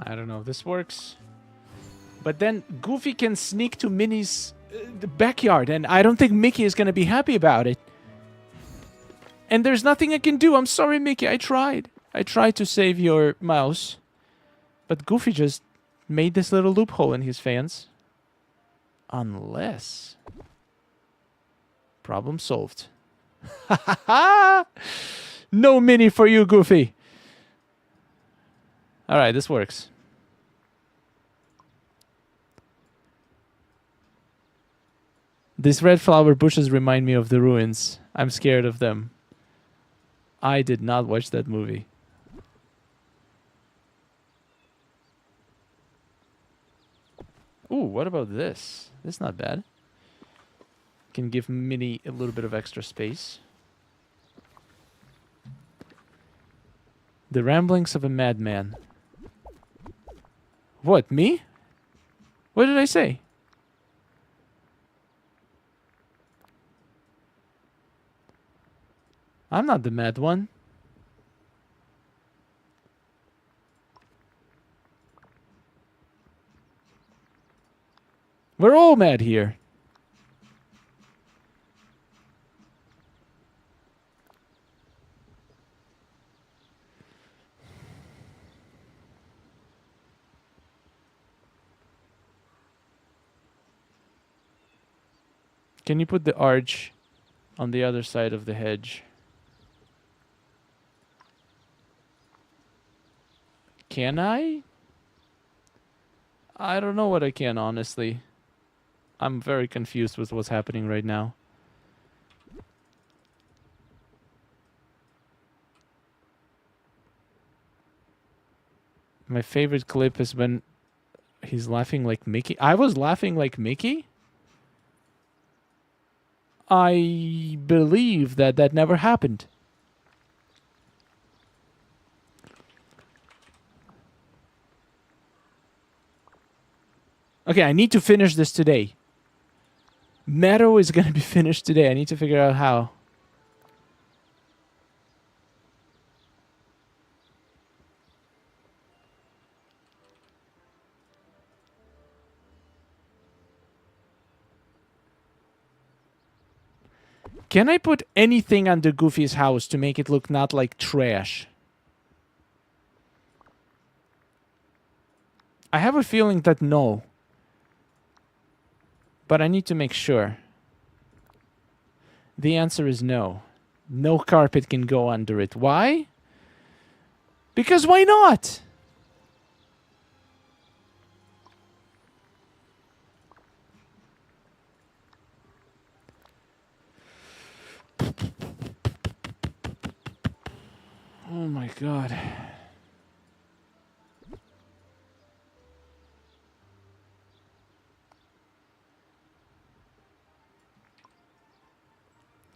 I don't know if this works. But then Goofy can sneak to Minnie's the backyard, and I don't think Mickey is going to be happy about it. And there's nothing I can do. I'm sorry, Mickey. I tried. I tried to save your mouse. But Goofy just made this little loophole in his fence. Unless... Problem solved. Ha ha ha! No mini for you, Goofy. Alright, this works. These red flower bushes remind me of the ruins. I'm scared of them. I did not watch that movie. Ooh, what about this? This is not bad. Can give Minnie a little bit of extra space. The ramblings of a madman. What, me? What did I say? I'm not the mad one. We're all mad here. Can you put the arch on the other side of the hedge? Can I? I don't know what I can, honestly. I'm very confused with what's happening right now. My favorite clip is when he's laughing like Mickey. I was laughing like Mickey? I believe that that never happened. Okay, I need to finish this today. Meadow is going to be finished today. I need to figure out how. Can I put anything under Goofy's house to make it look not like trash? I have a feeling that no. But I need to make sure. The answer is no. No carpet can go under it. Why? Because why not? Oh my god.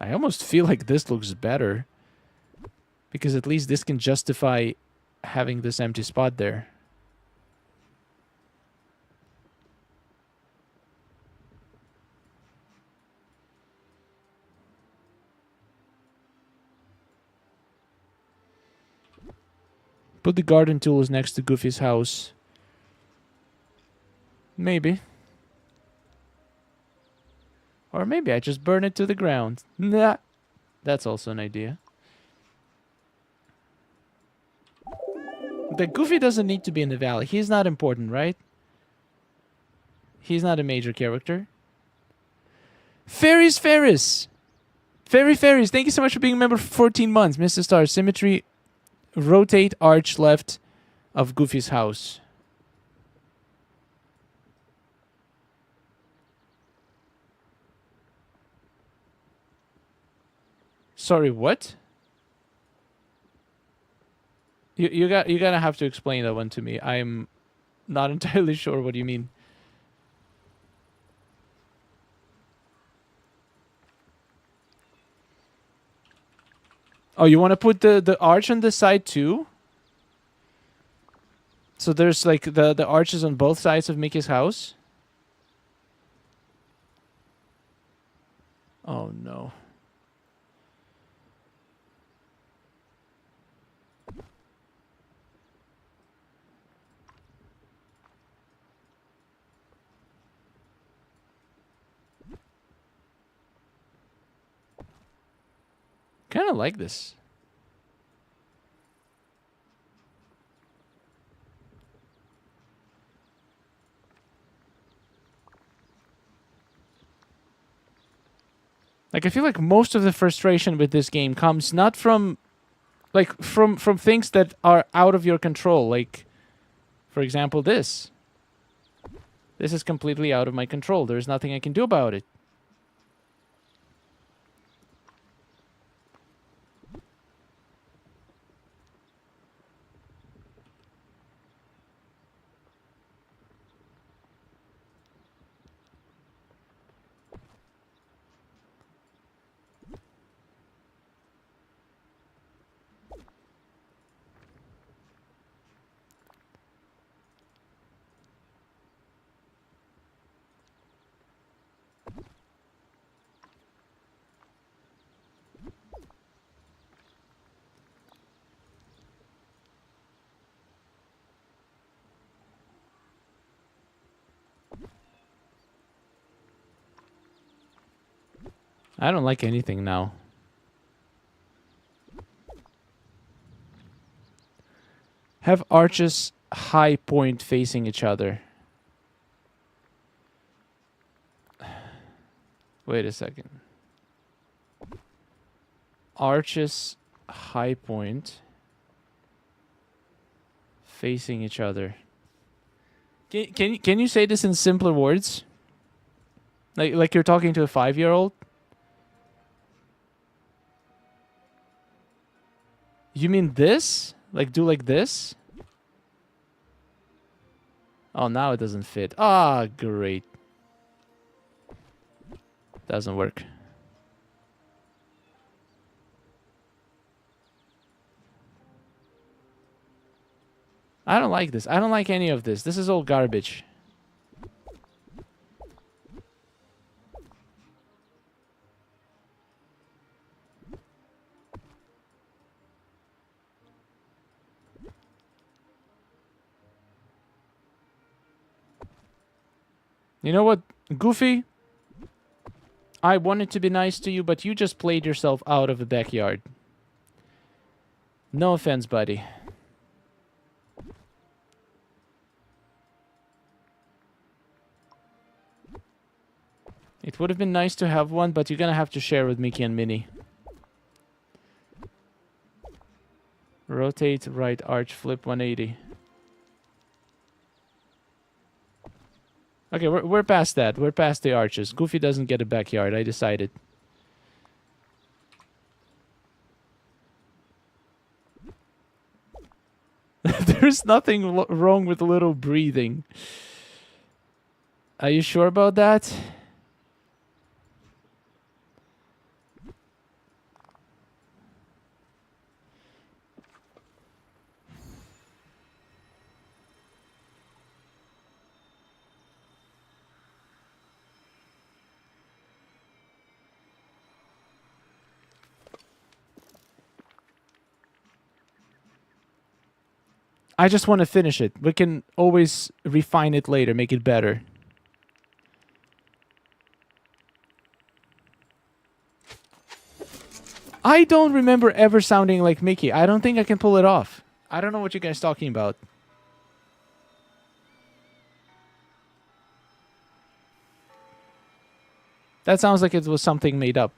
I almost feel like this looks better. Because at least this can justify having this empty spot there. Put the garden tools next to Goofy's house. Maybe. Or maybe I just burn it to the ground. Nah. That's also an idea. The Goofy doesn't need to be in the valley. He's not important, right? He's not a major character. Ferris! Ferris, thank you so much for being a member for 14 months. Mr. Star, symmetry, rotate arch left of Goofy's house. Sorry, what? You're gonna have to explain that one to me. I'm not entirely sure what you mean. Oh, you want to put the arch on the side too? So there's like the arches on both sides of Mickey's house? Oh no. Kind of like this. Like, I feel like most of the frustration with this game comes not from, like, from things that are out of your control. Like, for example, this. This is completely out of my control. There's nothing I can do about it. I don't like anything now. Have arches high point facing each other. Wait a second. Arches high point facing each other. Can you say this in simpler words? Like you're talking to a 5-year-old? You mean this? Like do like this? Oh, now it doesn't fit. Ah, great. Doesn't work. I don't like this. I don't like any of this. This is all garbage. You know what, Goofy? I wanted to be nice to you, but you just played yourself out of the backyard. No offense, buddy. It would have been nice to have one, but you're gonna have to share with Mickey and Minnie. Rotate, right arch, flip 180. Okay, we're past that. We're past the arches. Goofy doesn't get a backyard, I decided. There's nothing wrong with a little breathing. Are you sure about that? I just want to finish it. We can always refine it later, make it better. I don't remember ever sounding like Mickey. I don't think I can pull it off. I don't know what you guys talking about. That sounds like it was something made up.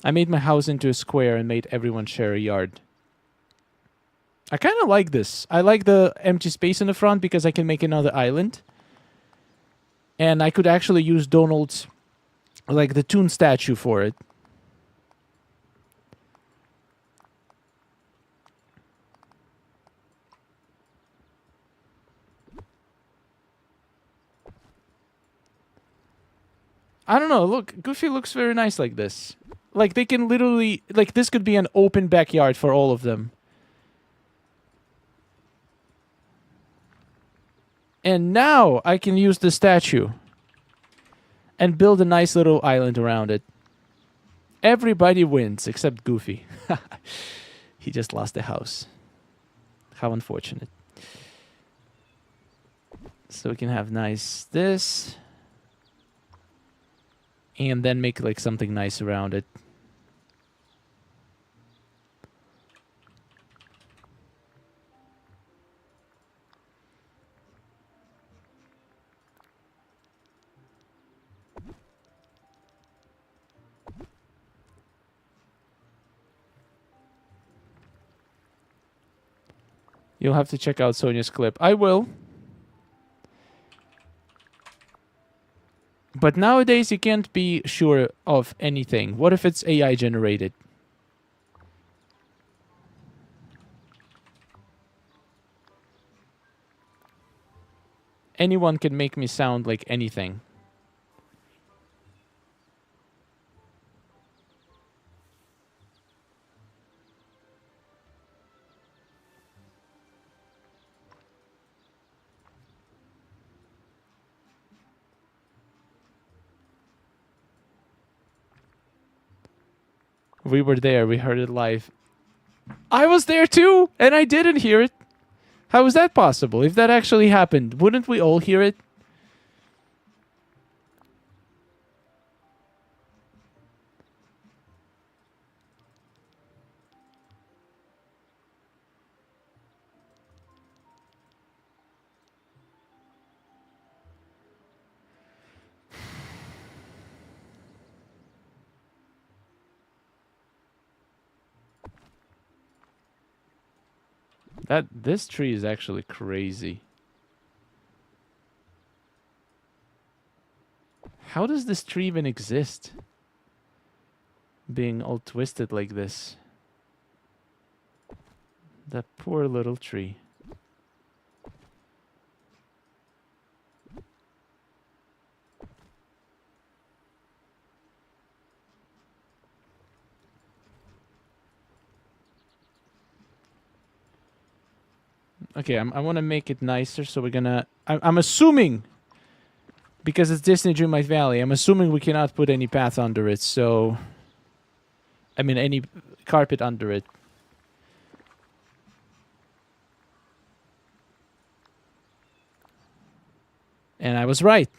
I made my house into a square and made everyone share a yard. I kind of like this. I like the empty space in the front because I can make another island. And I could actually use Donald's, like the Toon statue for it. I don't know, look, Goofy looks very nice like this. Like, they can literally... Like, this could be an open backyard for all of them. And now I can use the statue. And build a nice little island around it. Everybody wins, except Goofy. He just lost the house. How unfortunate. So we can have nice this. and then make like something nice around it. You'll have to check out Sonia's clip. I will. But nowadays you can't be sure of anything. What if it's AI generated? Anyone can make me sound like anything. We were there. We heard it live. I was there too, and I didn't hear it. How is that possible? If that actually happened, wouldn't we all hear it? This tree is actually crazy. How does this tree even exist? Being all twisted like this. That poor little tree. Okay, I want to make it nicer, so we're gonna... I'm assuming, because it's Disney Dreamlight Valley, I'm assuming we cannot put any path under it, so... I mean, any carpet under it. And I was right.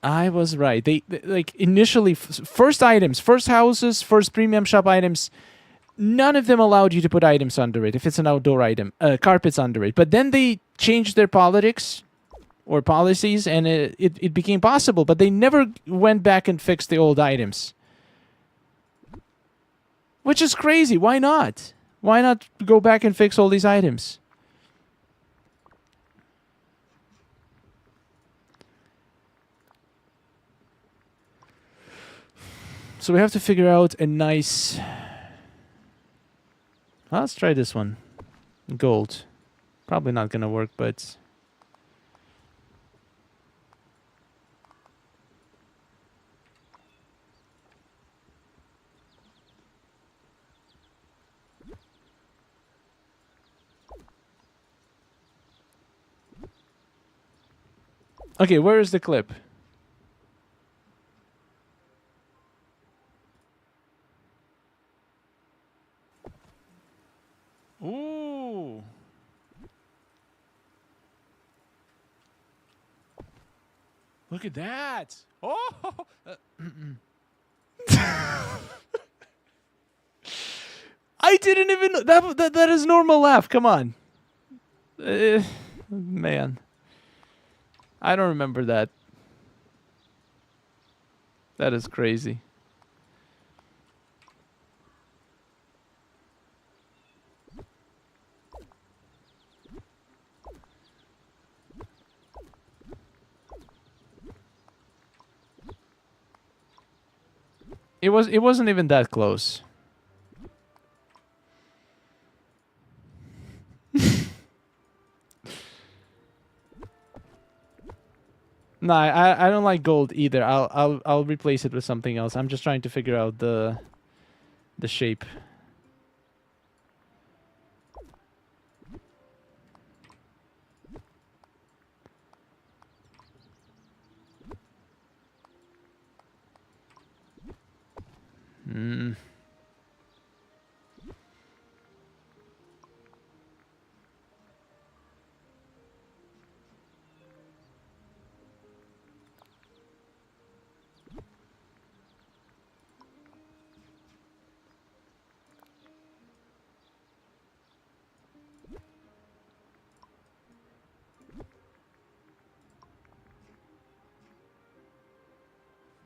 I was right. They like, initially, first items, first houses, first premium shop items... None of them allowed you to put items under it if it's an outdoor item, carpets under it. But then they changed their politics or policies, and it became possible. But they never went back and fixed the old items, which is crazy. Why not? Why not go back and fix all these items? So we have to figure out a nice... Let's try this one. Gold. Probably not gonna work, but... Okay, where is the clip? Ooh. Look at that. Oh. I didn't even know that is normal laugh. Come on. Man. I don't remember that. That is crazy. It wasn't even that close. No, I don't like gold either. I'll replace it with something else. I'm just trying to figure out the shape. Hmm.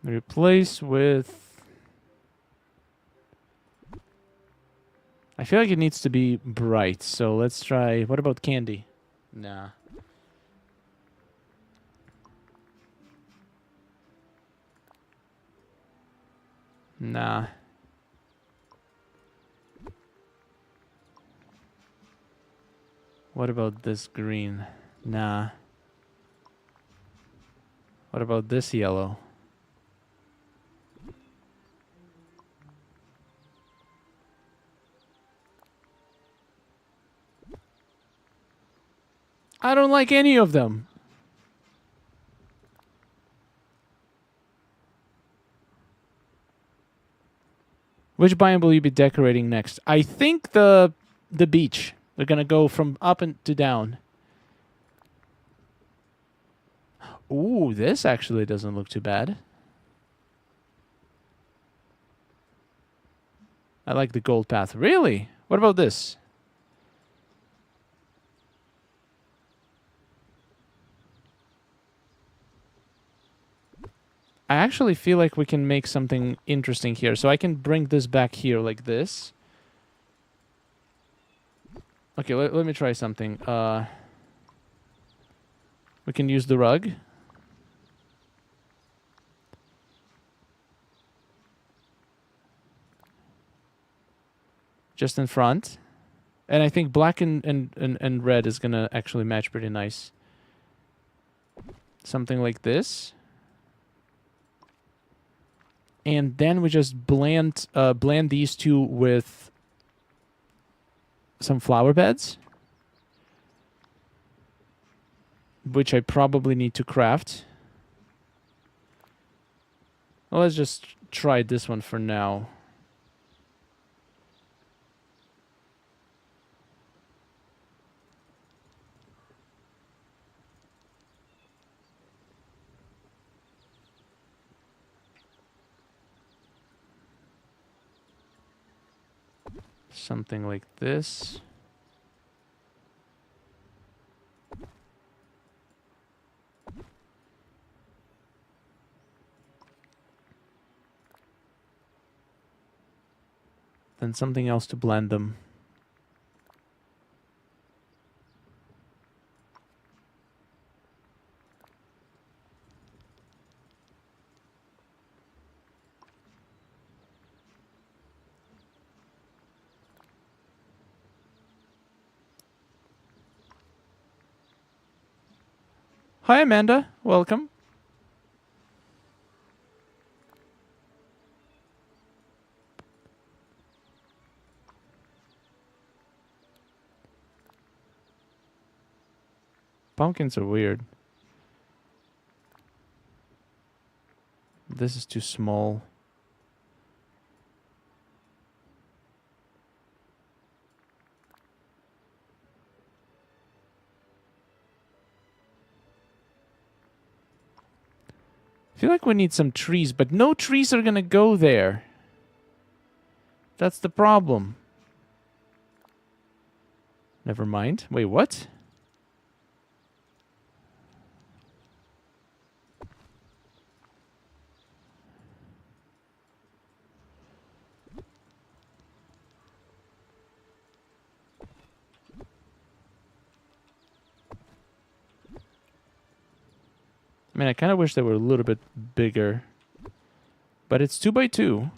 Replace with... I feel like it needs to be bright, so let's try... What about candy? Nah. Nah. What about this green? Nah. What about this yellow? I don't like any of them. Which biome will you be decorating next? I think the beach. They're gonna go from up and to down. Ooh, this actually doesn't look too bad. I like the gold path. Really? What about this? I actually feel like we can make something interesting here. So I can bring this back here like this. Okay, let me try something. We can use the rug. Just in front. And I think black and red is going to actually match pretty nice. Something like this. And then we just blend these two with some flower beds, which I probably need to craft. Well, let's just try this one for now. Something like this. Then something else to blend them. Hi, Amanda. Welcome. Pumpkins are weird. This is too small. I feel like we need some trees, but no trees are gonna go there. That's the problem. Never mind. Wait, what? I mean, I kind of wish they were a little bit bigger. But it's 2 by 2.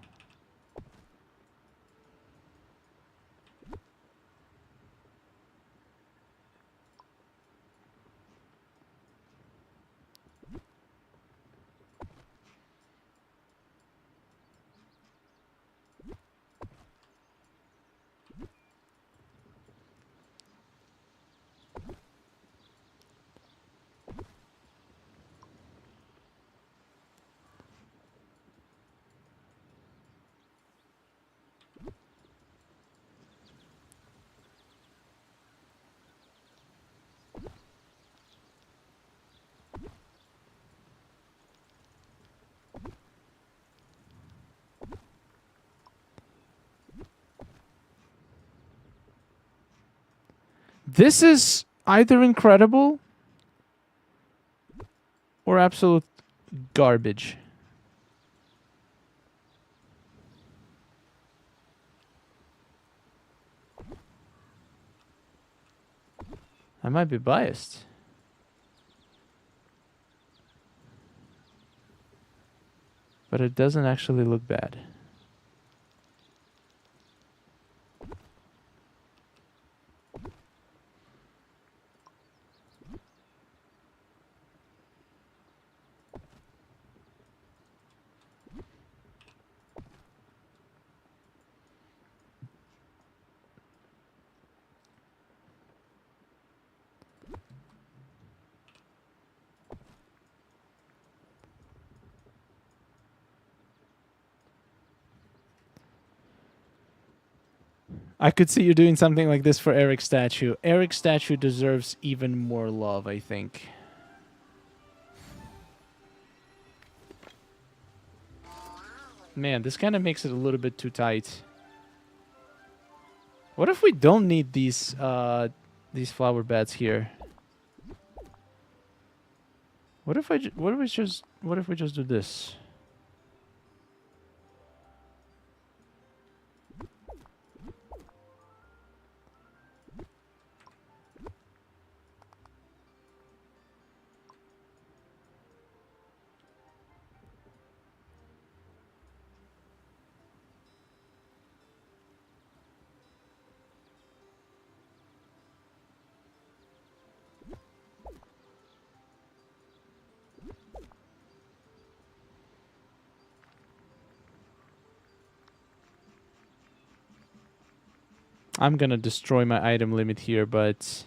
This is either incredible or absolute garbage. I might be biased. But it doesn't actually look bad. I could see you doing something like this for Eric's statue. Eric's statue deserves even more love, I think. Man, this kind of makes it a little bit too tight. What if we don't need these flower beds here? What if we just do this? I'm gonna destroy my item limit here, but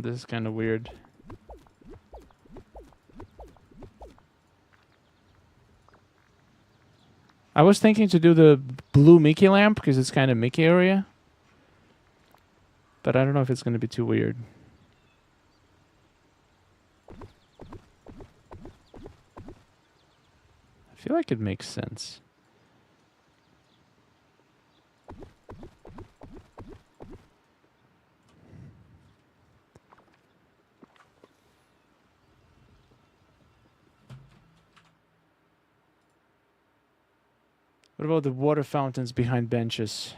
this is kind of weird. I was thinking to do the blue Mickey lamp because it's kind of Mickey area. But I don't know if it's going to be too weird. I feel like it makes sense. What about the water fountains behind benches?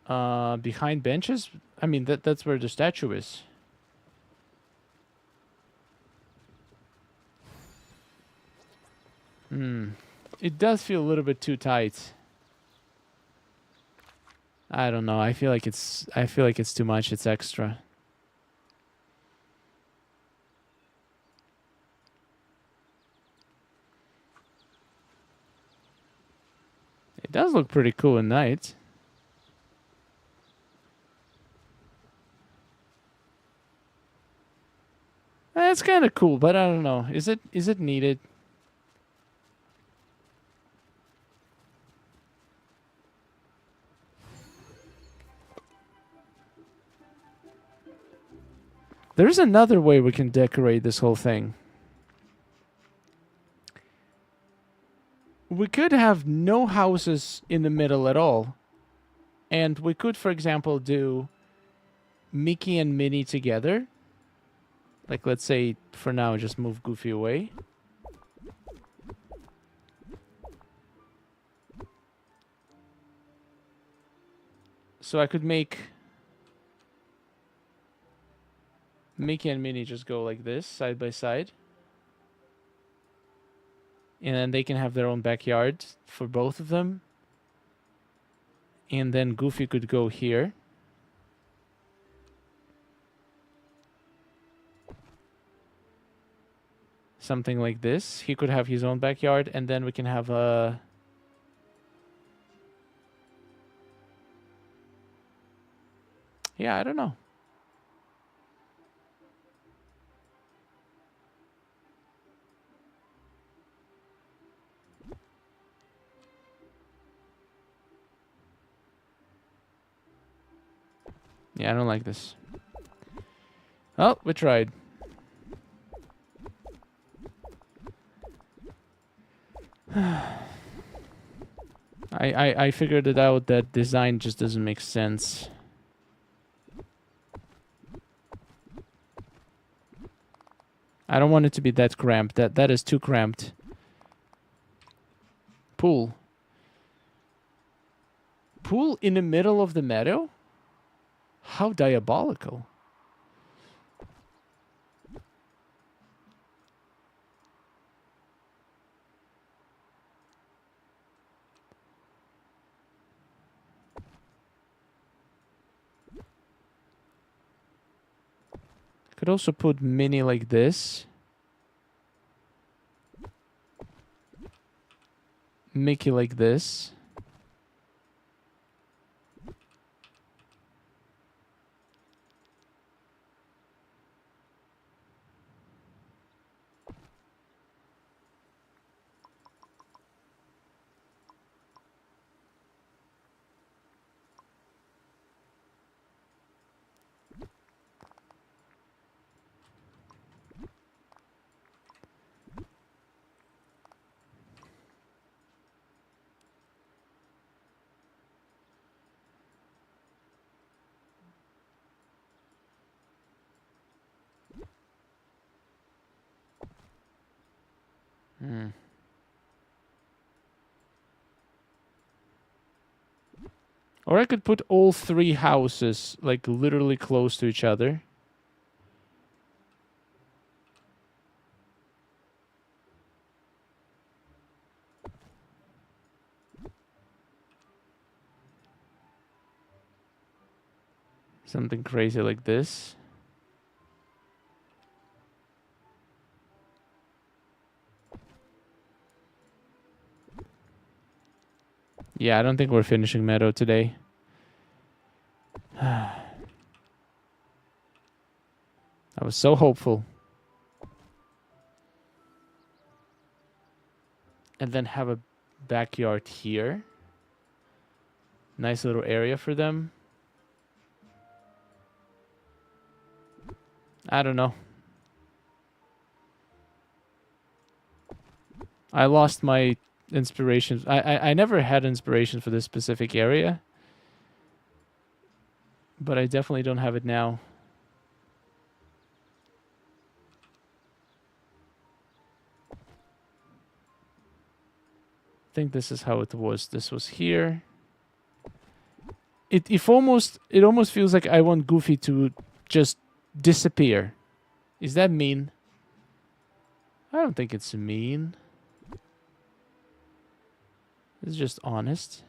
Behind benches? I mean, that's where the statue is. It does feel a little bit too tight. I don't know. I feel like it's too much. It's extra. It does look pretty cool at night. It's kind of cool, but I don't know. Is it needed? There's another way we can decorate this whole thing. We could have no houses in the middle at all. And we could, for example, do Mickey and Minnie together. Like, let's say, for now, just move Goofy away. So I could make Mickey and Minnie just go like this, side by side. And then they can have their own backyard for both of them. And then Goofy could go here. Something like this. He could have his own backyard, and then we can have a... Yeah, I don't know. Yeah, I don't like this. Oh, we tried. I figured it out that design just doesn't make sense. I don't want it to be that cramped. That is too cramped. Pool. Pool in the middle of the meadow? How diabolical. Could also put Minnie like this. Mickey like this. Or I could put all three houses like literally close to each other. Something crazy like this. Yeah, I don't think we're finishing Meadow today. I was so hopeful. And then have a backyard here. Nice little area for them. I don't know. I lost my inspiration. I never had inspiration for this specific area. But I definitely don't have it now. I think this is how it was. This was here. It almost feels like I want Goofy to just disappear. Is that mean? I don't think it's mean. It's just honest.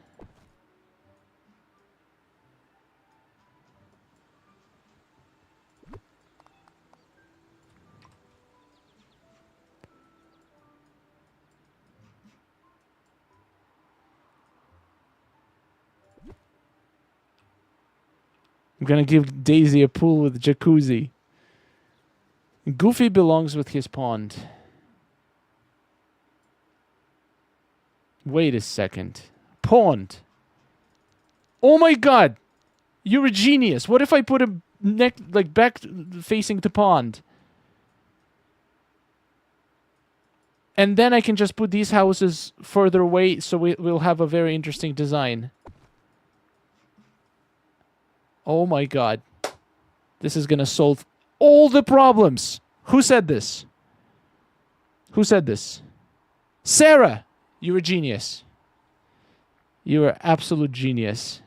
I'm gonna give Daisy a pool with jacuzzi. Goofy belongs with his pond. Wait a second. Pond. Oh my god! You're a genius. What if I put a neck like back facing the pond? And then I can just put these houses further away so we'll have a very interesting design. Oh my god. This is gonna solve all the problems. Who said this? Who said this? Sarah! You're a genius. You're an absolute genius.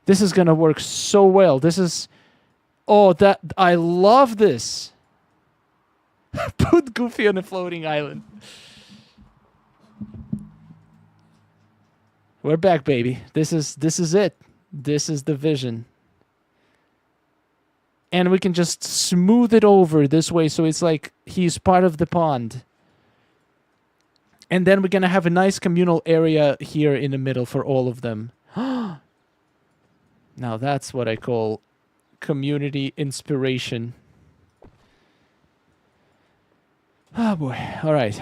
This is gonna work so well. This is... Oh, that... I love this. Put Goofy on a floating island. We're back, baby. This is it. This is the vision. And we can just smooth it over this way so it's like he's part of the pond. And then we're going to have a nice communal area here in the middle for all of them. Now that's what I call community inspiration. Oh boy. All right.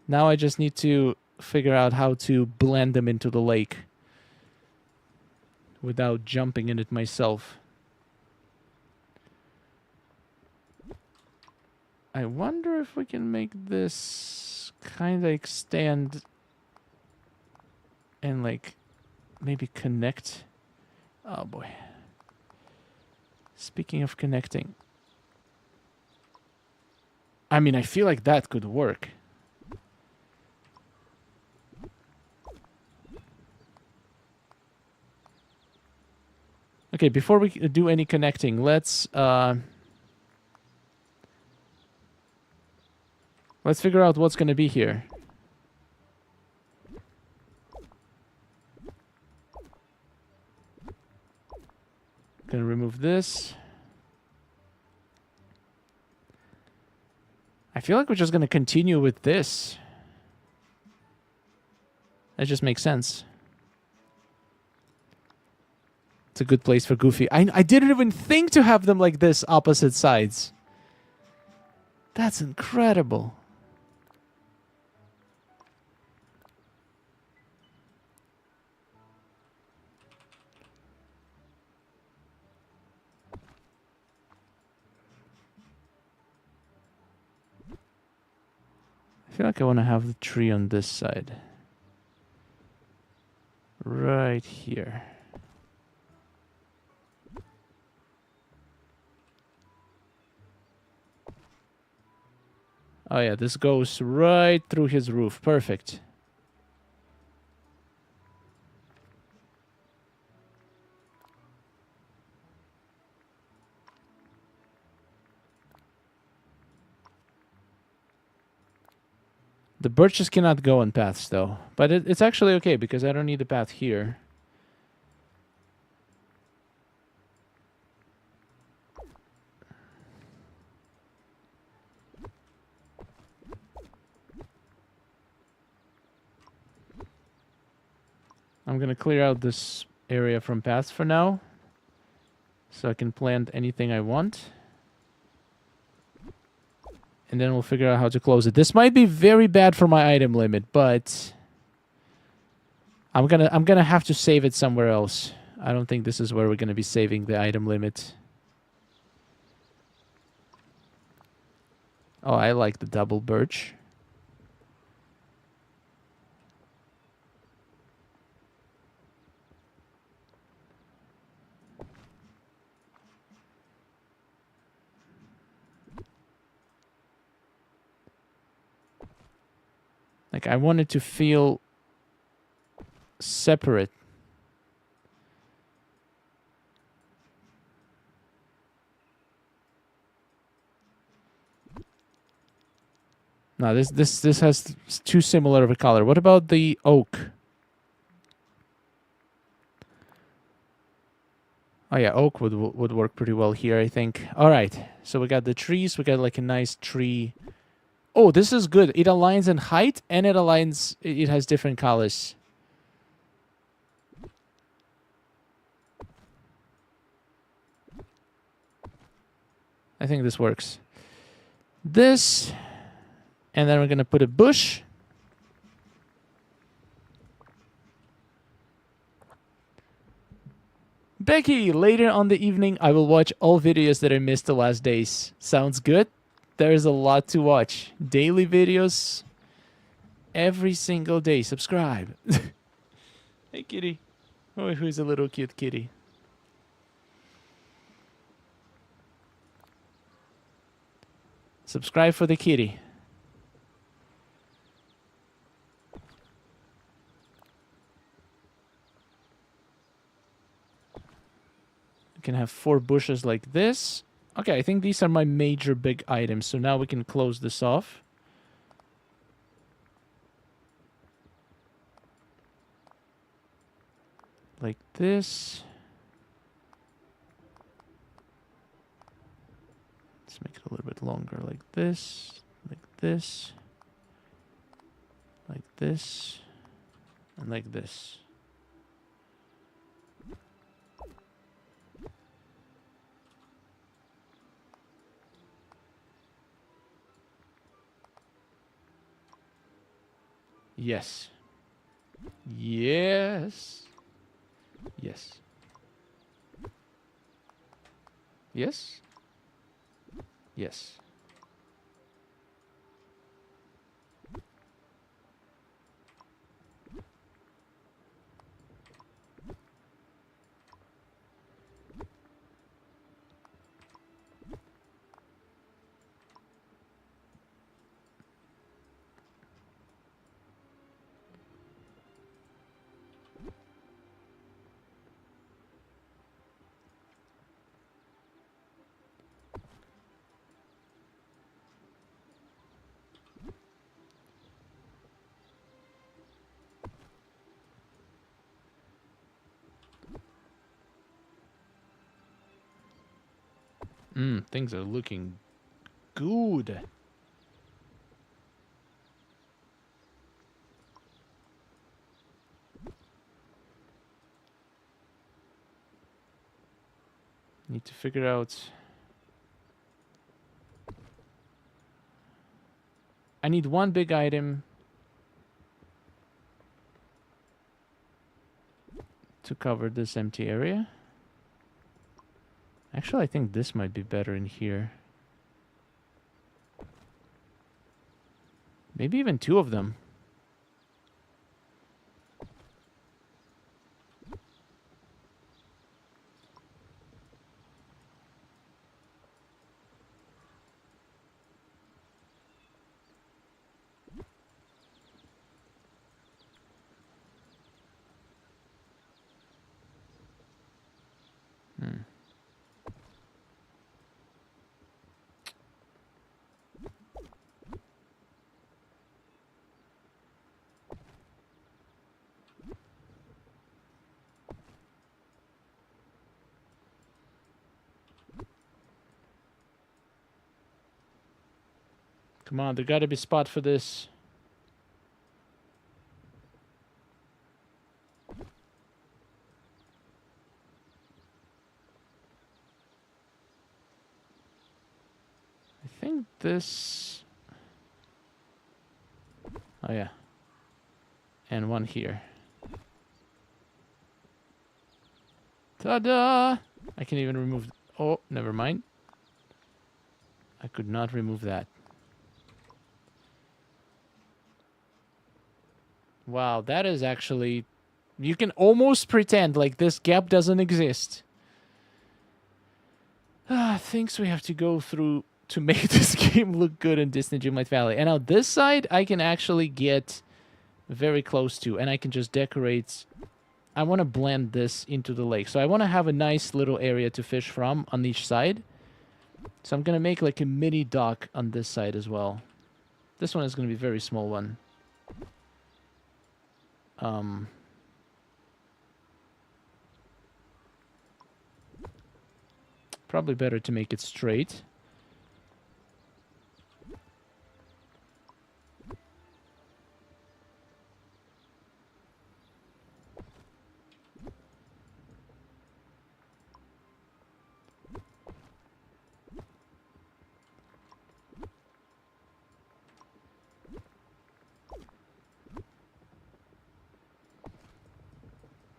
Now I just need to figure out how to blend them into the lake. without jumping in it myself. I wonder if we can make this kind of extend and like maybe connect. Oh boy. Speaking of connecting. I mean, I feel like that could work. Okay, before we do any connecting, let's figure out what's going to be here. Gonna remove this. I feel like we're just gonna continue with this. That just makes sense. It's a good place for Goofy. I didn't even think to have them like this, opposite sides. That's incredible. I feel like I want to have the tree on this side. Right here. Oh yeah, this goes right through his roof. Perfect. The birches cannot go on paths, though. But it's actually okay, because I don't need a path here. I'm going to clear out this area from paths for now, so I can plant anything I want. And then we'll figure out how to close it. This might be very bad for my item limit, but I'm gonna have to save it somewhere else. I don't think this is where we're gonna be saving the item limit. Oh, I like the double birch. Like, I want it to feel separate. No, this has too similar of a color. What about the oak? Oh yeah, oak would work pretty well here, I think. All right, so we got the trees. We got like a nice tree. Oh, this is good. It aligns in height and it aligns. It has different colors. I think this works. This, and then we're gonna put a bush. Becky, later on the evening, I will watch all videos that I missed the last days. Sounds good? There's a lot to watch. Daily videos, every single day. Subscribe. Hey, kitty. Oh, who's a little cute kitty? Subscribe for the kitty. You can have 4 bushes like this. Okay, I think these are my major big items. So now we can close this off. Like this. Let's make it a little bit longer. Like this. Like this. Like this. And like this. Yes. Yes. Yes. Yes? Yes. Things are looking good. Need to figure out... I need one big item to cover this empty area. Actually, I think this might be better in here. Maybe even two of them. Come on, there gotta be a spot for this. I think this... Oh yeah. And one here. Ta-da! I can even remove... Oh, never mind. I could not remove that. Wow, that is actually... You can almost pretend like this gap doesn't exist. Things we have to go through to make this game look good in Disney Dreamlight Valley. And now this side, I can actually get very close to. And I can just decorate... I want to blend this into the lake. So I want to have a nice little area to fish from on each side. So I'm going to make like a mini dock on this side as well. This one is going to be a very small one. Probably better to make it straight.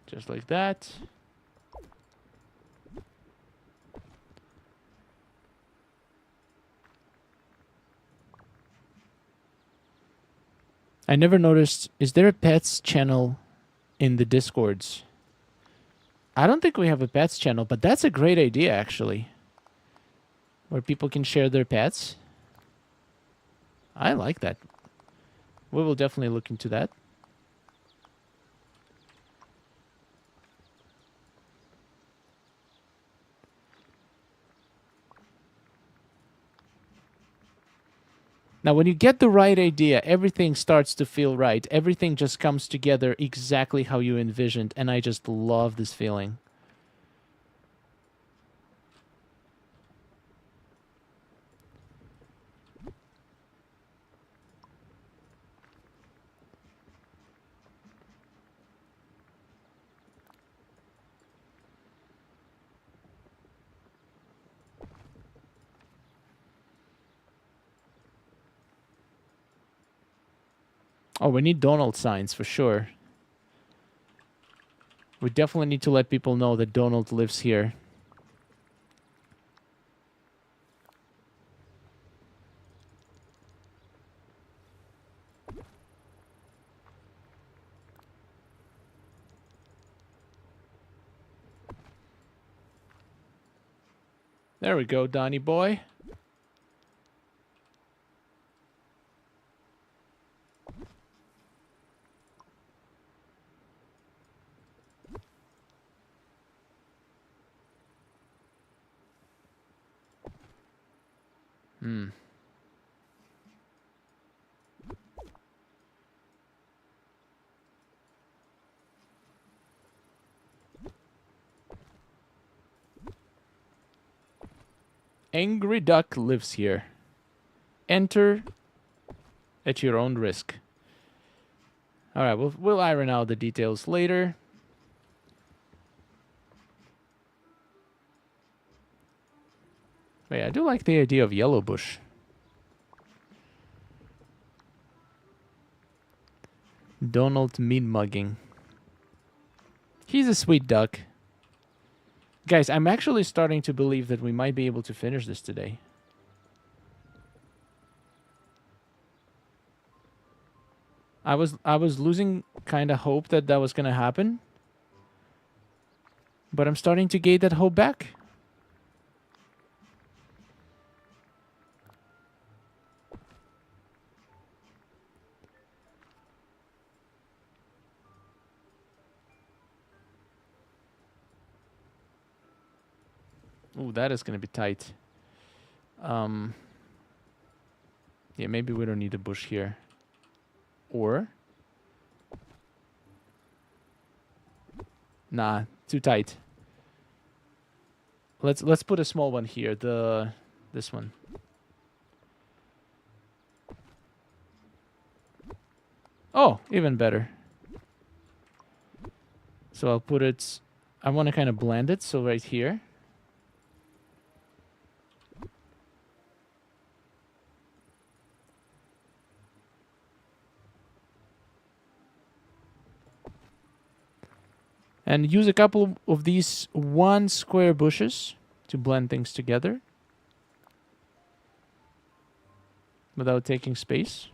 Just like that. I never noticed, is there a pets channel in the Discords? I don't think we have a pets channel, but that's a great idea, actually. Where people can share their pets. I like that. We will definitely look into that. Now, when you get the right idea, everything starts to feel right. Everything just comes together exactly how you envisioned, and I just love this feeling. Oh, we need Donald signs for sure. We definitely need to let people know that Donald lives here. There we go, Donny boy. Hmm. Angry Duck lives here. Enter at your own risk. All right, we'll iron out the details later. Wait, I do like the idea of yellow bush. Donald meat mugging. He's a sweet duck. Guys, I'm actually starting to believe that we might be able to finish this today. I was losing kind of hope that that was going to happen. But I'm starting to gain that hope back. Ooh, that is going to be tight. Yeah, maybe we don't need a bush here. Or... Nah, too tight. Let's put a small one here. This one. Oh, even better. So I'll put it... I want to kind of blend it, so right here. And use a couple of these 1 square bushes to blend things together without taking space.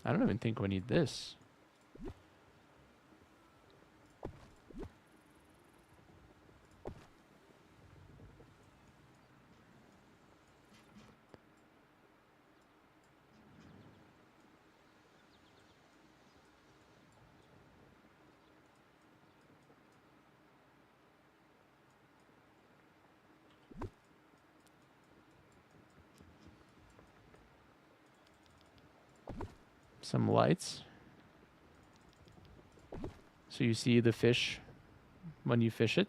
I don't even think we need this. Some lights. So you see the fish when you fish it.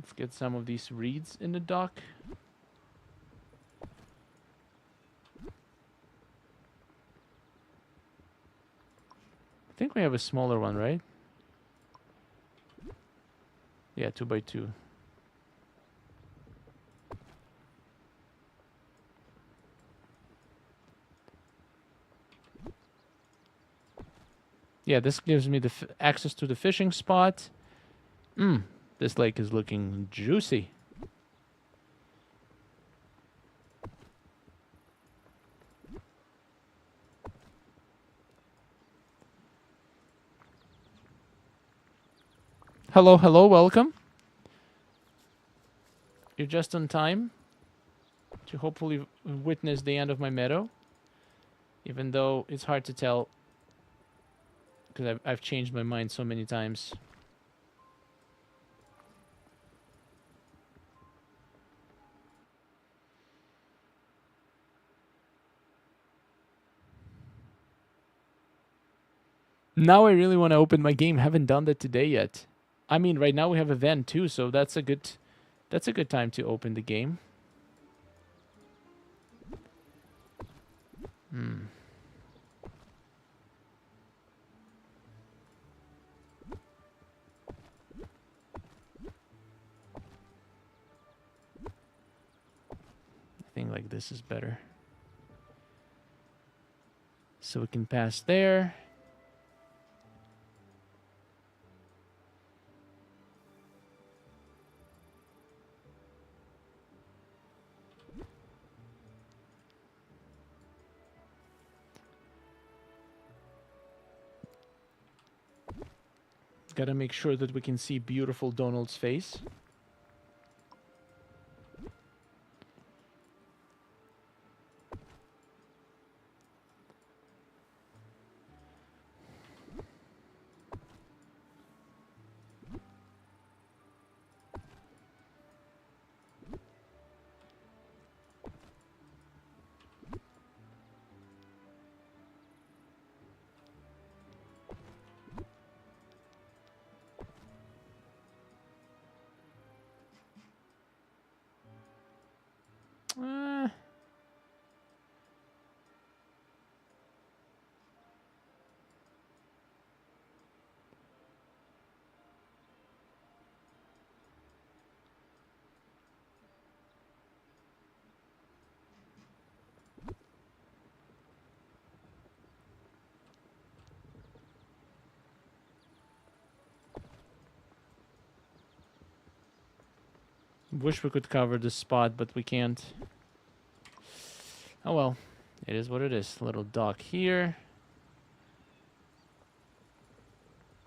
Let's get some of these reeds in the dock. I think we have a smaller one, right? Yeah, 2x2. Yeah, this gives me the access to the fishing spot. This lake is looking juicy. Hello, hello, welcome. You're just on time to hopefully witness the end of my meadow. Even though it's hard to tell because I've changed my mind so many times. Now I really want to open my game. Haven't done that today yet. I mean, right now we have a event too, so that's a good time to open the game. think like this is better. So we can pass there. Gotta make sure that we can see beautiful Donald's face. Wish we could cover this spot, but we can't. Oh well, it is what it is. Little dock here.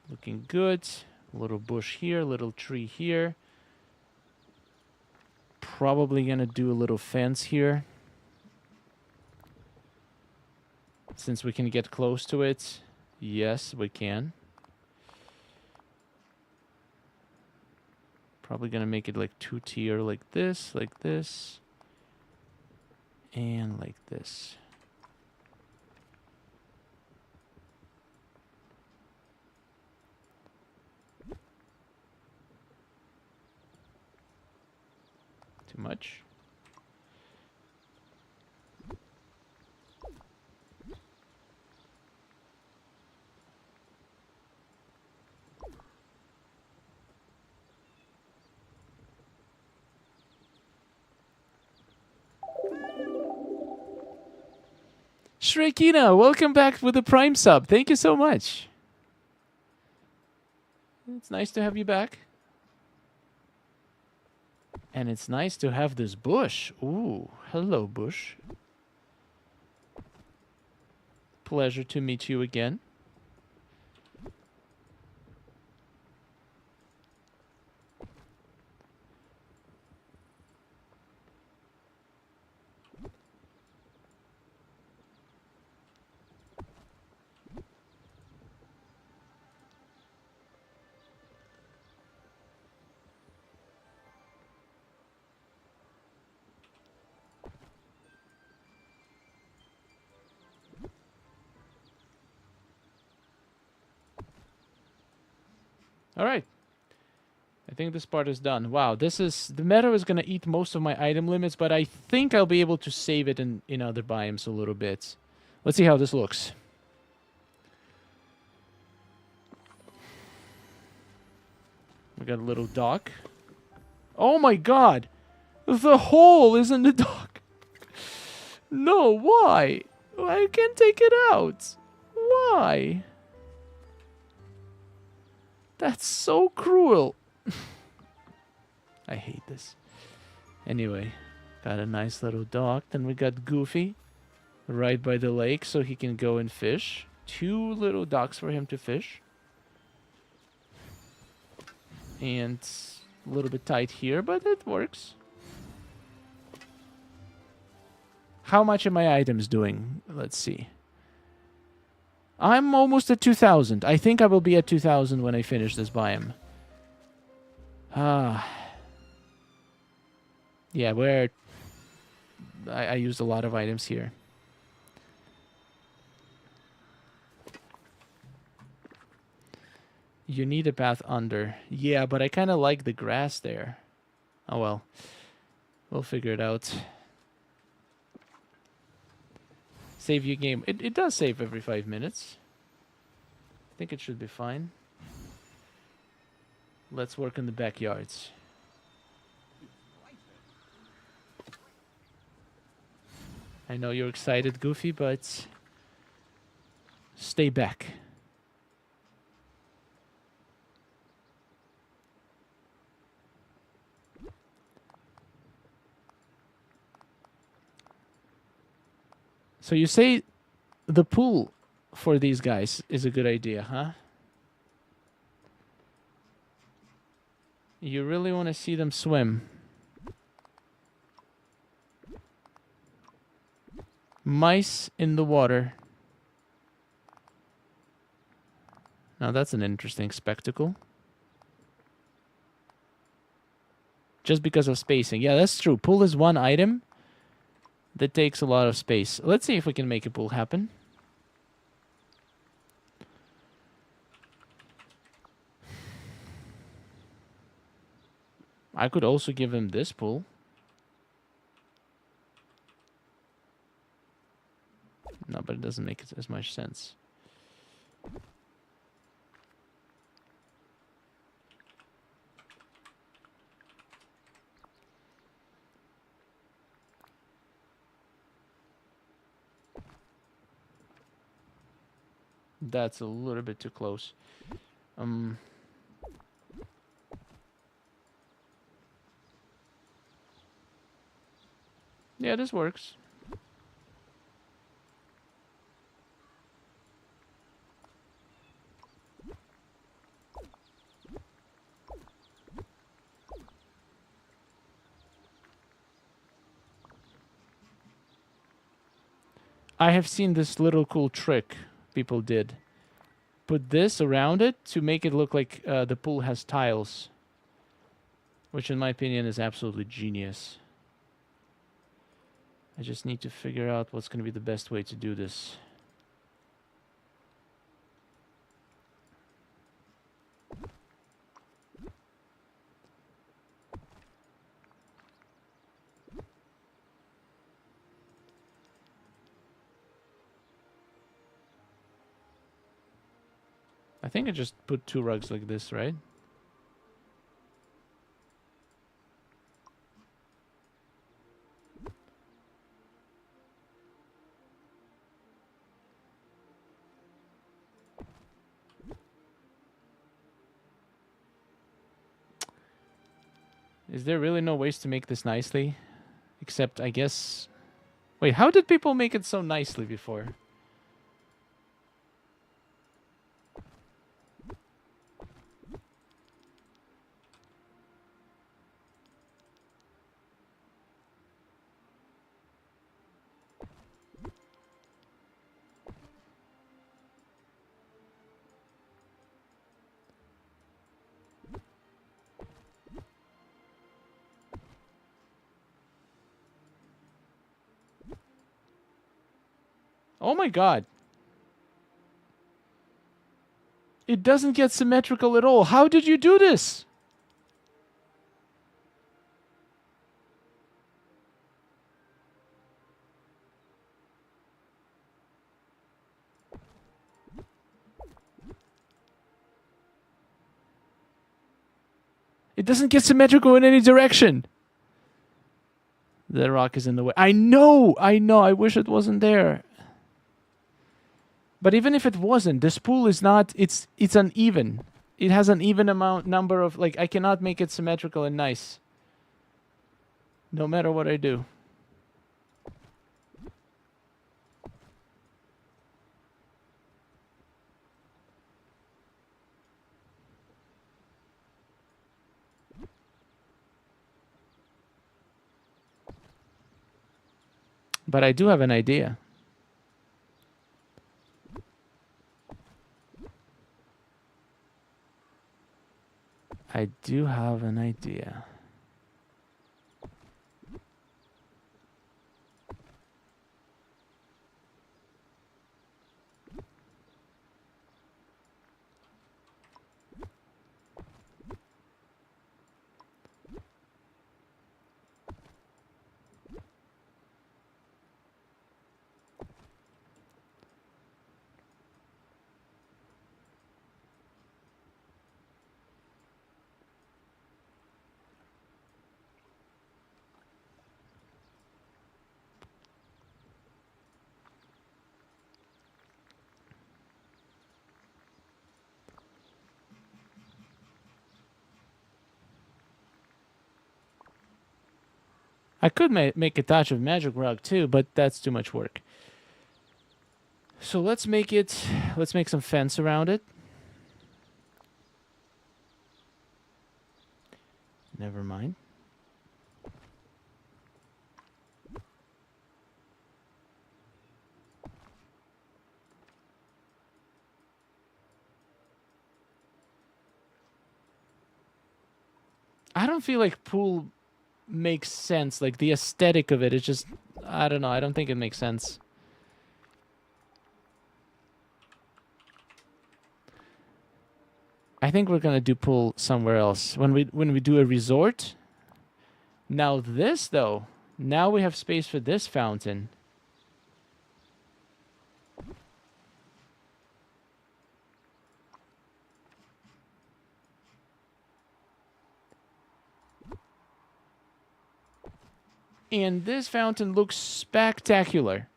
Looking good. Little bush here, little tree here. Probably gonna do a little fence here. Since we can get close to it. Yes, we can. Probably gonna make it like 2-tier, like this, and like this. Too much. Shrekina, welcome back with the Prime sub. Thank you so much. It's nice to have you back. And it's nice to have this bush. Ooh, hello, bush. Pleasure to meet you again. All right. I think this part is done. Wow, this is... The Meadow is going to eat most of my item limits, but I think I'll be able to save it in other biomes a little bit. Let's see how this looks. We got a little dock. Oh my god! The hole is in the dock! No, why? I can't take it out. Why? That's so cruel. I hate this. Anyway, got a nice little dock. Then we got Goofy right by the lake so he can go and fish. 2 little docks for him to fish. And a little bit tight here, but it works. How much are my items doing? Let's see. I'm almost at 2,000. I think I will be at 2,000 when I finish this biome. Yeah, where I used a lot of items here. You need a path under. Yeah, but I kind of like the grass there. Oh well. We'll figure it out. Save your game. It does save every 5 minutes. I think it should be fine. Let's work in the backyards. I know you're excited, Goofy, but stay back. So you say the pool for these guys is a good idea, huh? You really want to see them swim. Mice in the water. Now that's an interesting spectacle. Just because of spacing. Yeah, that's true. Pool is one item that takes a lot of space. Let's see if we can make a pool happen. I could also give him this pool. No, but it doesn't make as much sense. That's a little bit too close. Yeah, this works. I have seen this little cool trick people did. Put this around it to make it look like the pool has tiles. Which in my opinion is absolutely genius. I just need to figure out what's going to be the best way to do this. I think I just put 2 rugs like this, right? Is there really no ways to make this nicely? Except, I guess... Wait, how did people make it so nicely before? Oh my god. It doesn't get symmetrical at all. How did you do this? It doesn't get symmetrical in any direction. The rock is in the way. I know. I wish it wasn't there. But even if it wasn't, this pool is not, it's uneven. It has an even number of, like, I cannot make it symmetrical and nice. No matter what I do. But I do have an idea. I do have an idea. I could make a touch of magic rock too, but that's too much work. So let's make some fence around it. Never mind. I don't feel like pool makes sense. Like the aesthetic of it is just, I don't know. I don't think it makes sense. I think we're gonna do pool somewhere else when we do a resort. Now this though, now we have space for this fountain. And this fountain looks spectacular.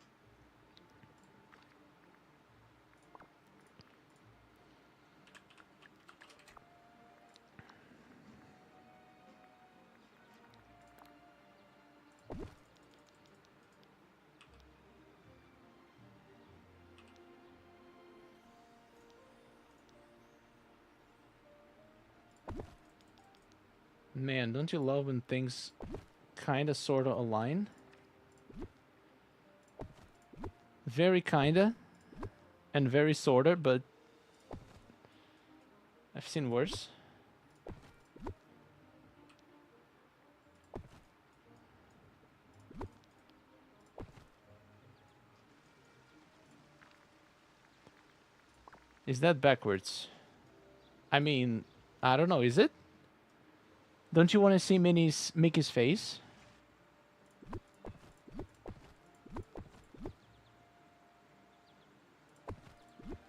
Man, don't you love when things kind of sort of align? Very kinda and very sorta, but I've seen worse. Is that backwards? I mean, I don't know, is it? Don't you want to see Mickey's face?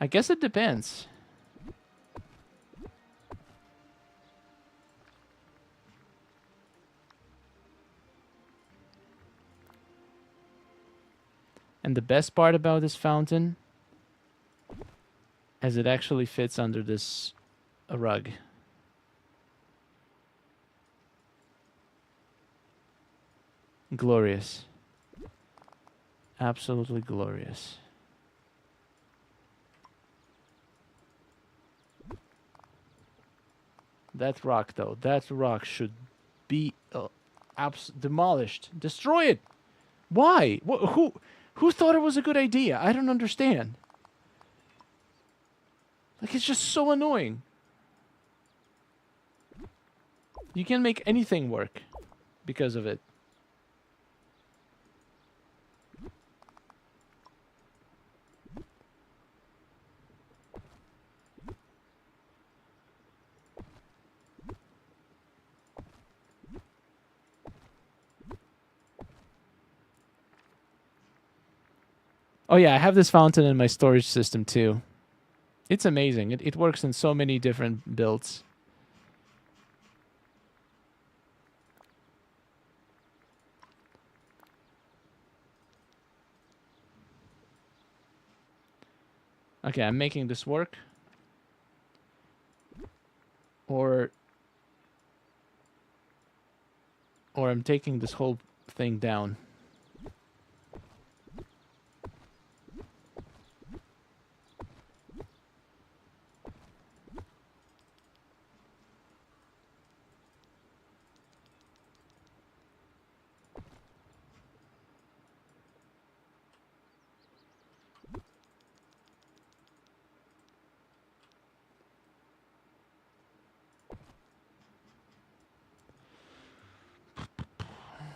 I guess it depends. And the best part about this fountain is it actually fits under this rug. Glorious. Absolutely glorious. That rock, though, that rock should be demolished. Destroy it! Why? Who thought it was a good idea? I don't understand. Like, it's just so annoying. You can't make anything work because of it. Oh yeah, I have this fountain in my storage system too. It's amazing. It works in so many different builds. Okay, I'm making this work. Or I'm taking this whole thing down.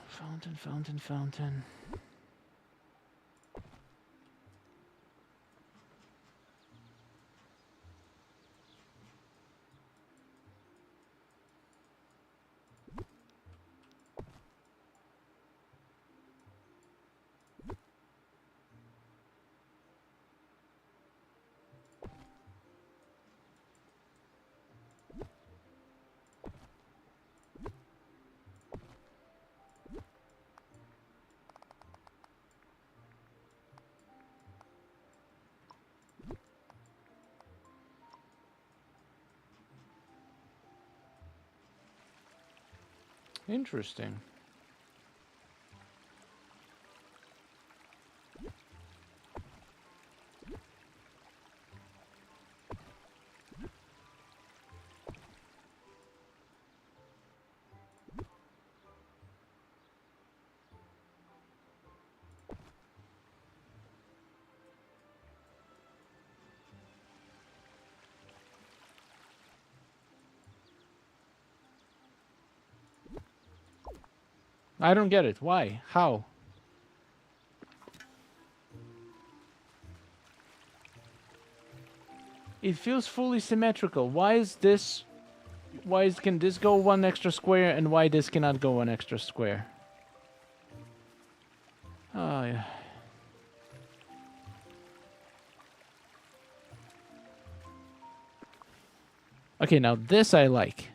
Fountain, fountain, fountain. Interesting. I don't get it. Why? How? It feels fully symmetrical. Why is this... can this go one extra square and why this cannot go one extra square? Oh, yeah. Okay, now this I like.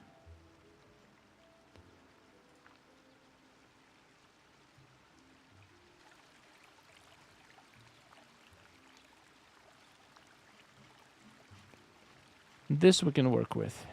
This we can work with.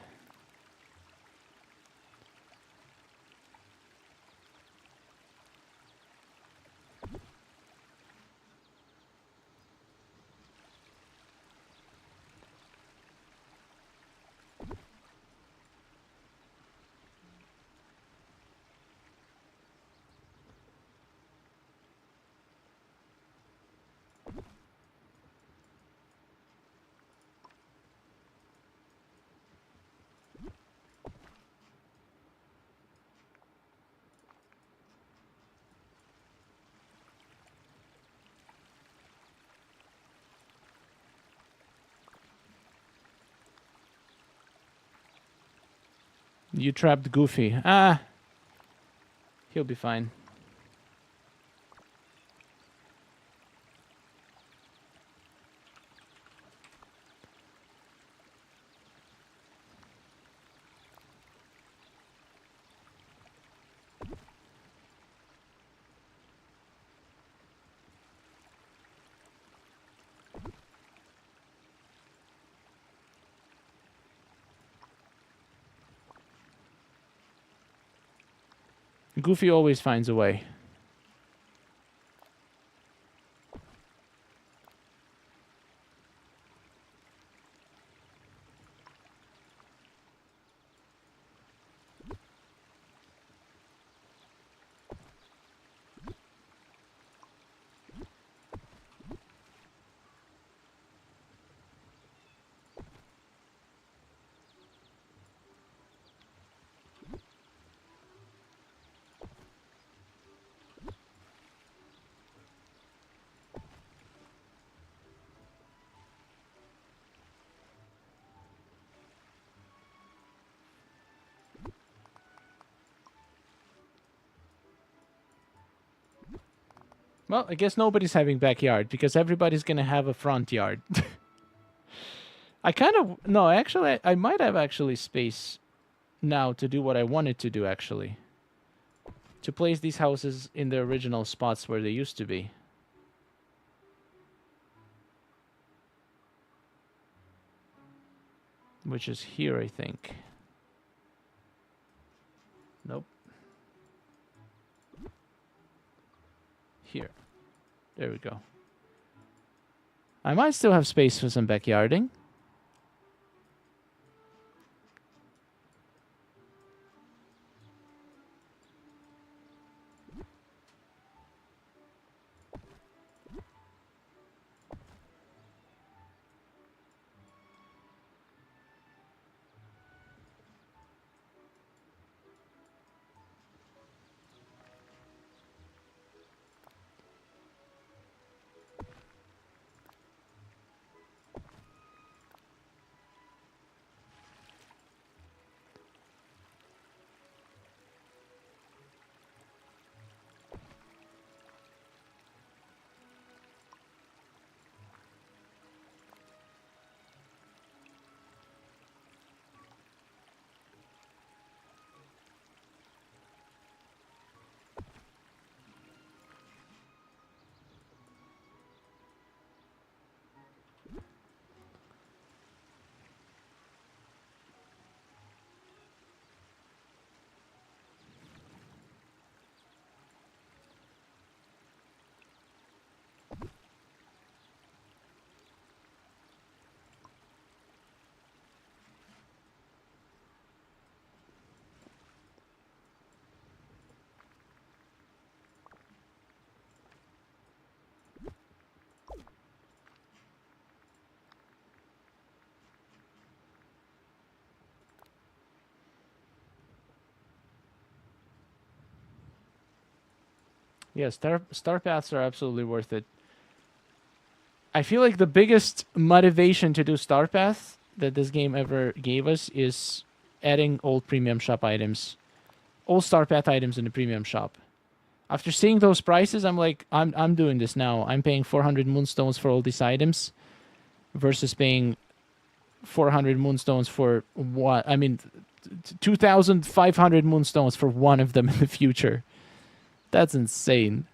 You trapped Goofy. Ah! He'll be fine. Goofy always finds a way. Well, I guess nobody's having backyard because everybody's gonna have a front yard. I kind of... No, actually, I might have actually space now to do what I wanted to do, actually. To place these houses in the original spots where they used to be. Which is here, I think. Nope. Here. There we go. I might still have space for some backyarding. Yeah, star paths are absolutely worth it. I feel like the biggest motivation to do star paths that this game ever gave us is adding old premium shop items, old star path items in the premium shop. After seeing those prices, I'm like, I'm doing this now. I'm paying 400 moonstones for all these items versus paying 400 moonstones for what? I mean, 2,500 moonstones for one of them in the future. That's insane.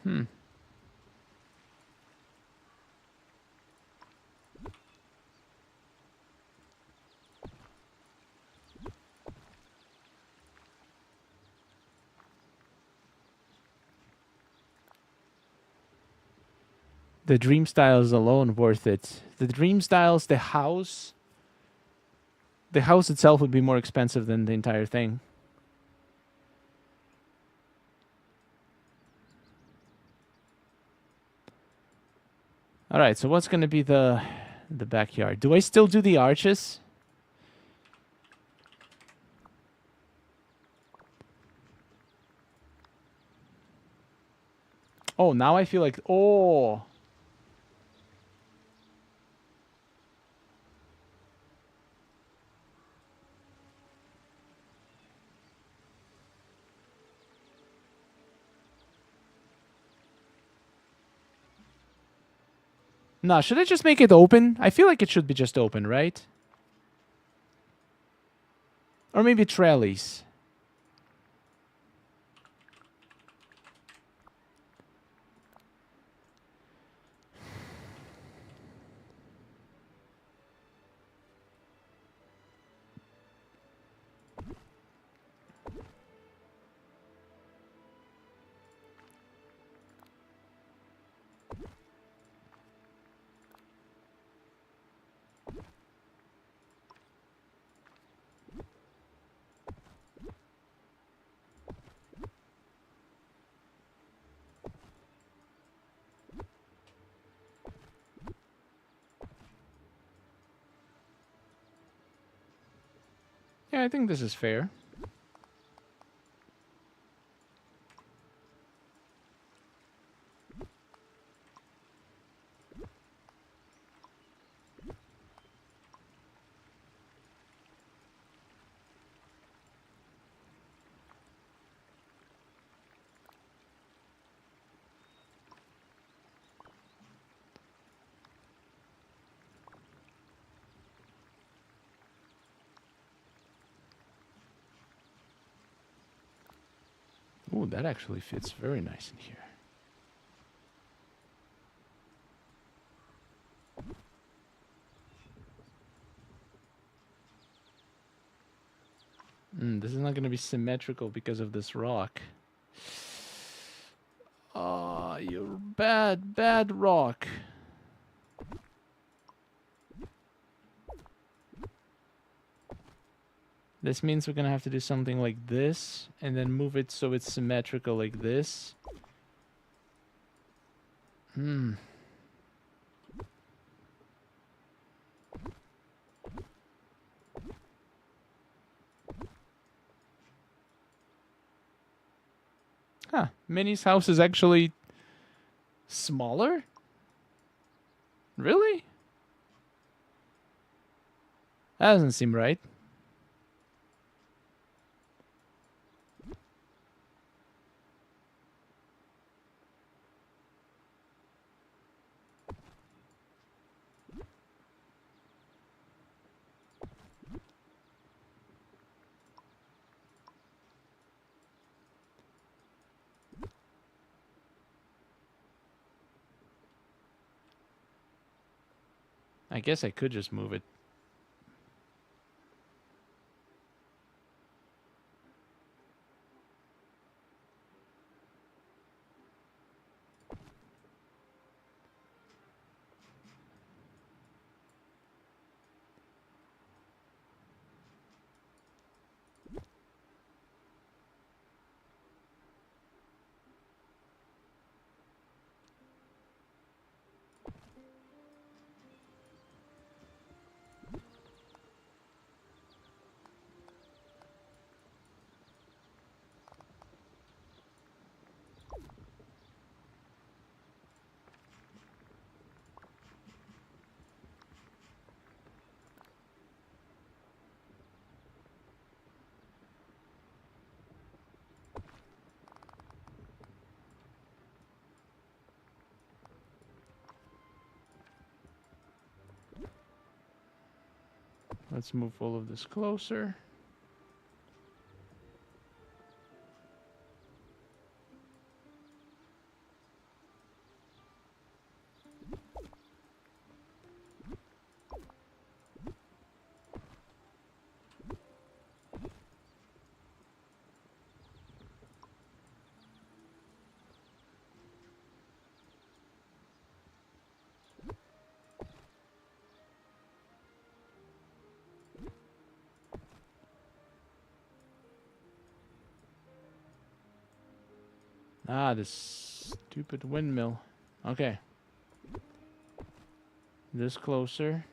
Hmm. The dream styles alone worth it. The dream styles, the house itself would be more expensive than the entire thing. All right, so what's going to be the backyard? Do I still do the arches? Oh, now I feel like nah, should I just make it open? I feel like it should be just open, right? Or maybe trellis. Yeah, I think this is fair. Ooh, that actually fits very nice in here. This is not going to be symmetrical because of this rock. Ah, you're bad rock. This means we're going to have to do something like this and then move it so it's symmetrical like this. Huh. Minnie's house is actually smaller? Really? That doesn't seem right. I guess I could just move it. Let's move all of this closer. Ah, this stupid windmill. Okay. This closer.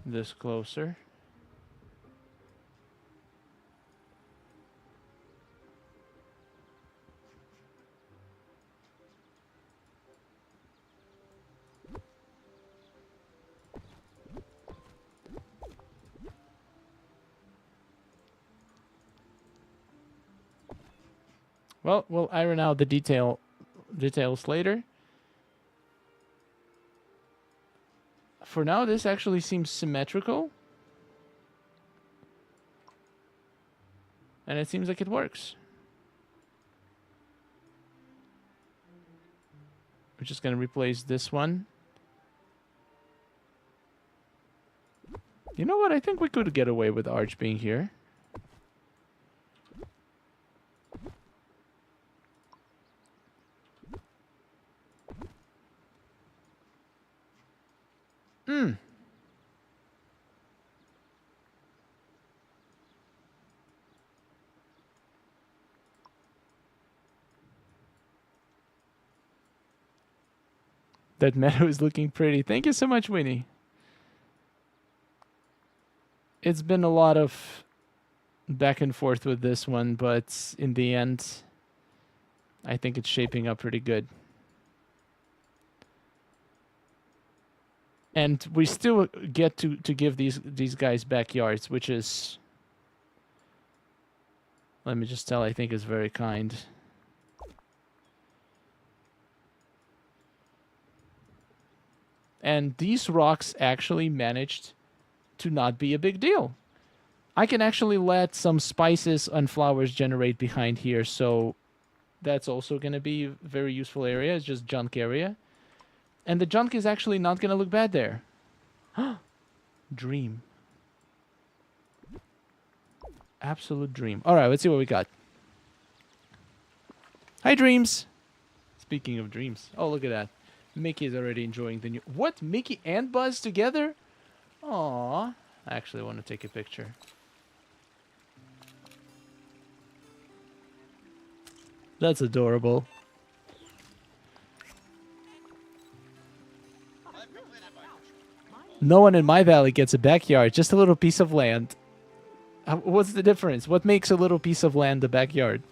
This closer. Well, we'll iron out the details later. For now, this actually seems symmetrical. And it seems like it works. We're just going to replace this one. You know what? I think we could get away with Arch being here. That meadow is looking pretty. Thank you so much, Winnie. It's been a lot of back and forth with this one, but in the end, I think it's shaping up pretty good. And we still get to give these guys backyards, which is, let me just tell, I think is very kind. And these rocks actually managed to not be a big deal. I can actually let some spices and flowers generate behind here, so that's also going to be a very useful area. It's just junk area. And the junk is actually not going to look bad there. Dream. Absolute dream. All right, let's see what we got. Hi, Dreams. Speaking of dreams. Oh, look at that. Mickey is already enjoying the new... What? Mickey and Buzz together? Aww. I actually want to take a picture. That's adorable. No one in my valley gets a backyard, just a little piece of land. What's the difference? What makes a little piece of land a backyard?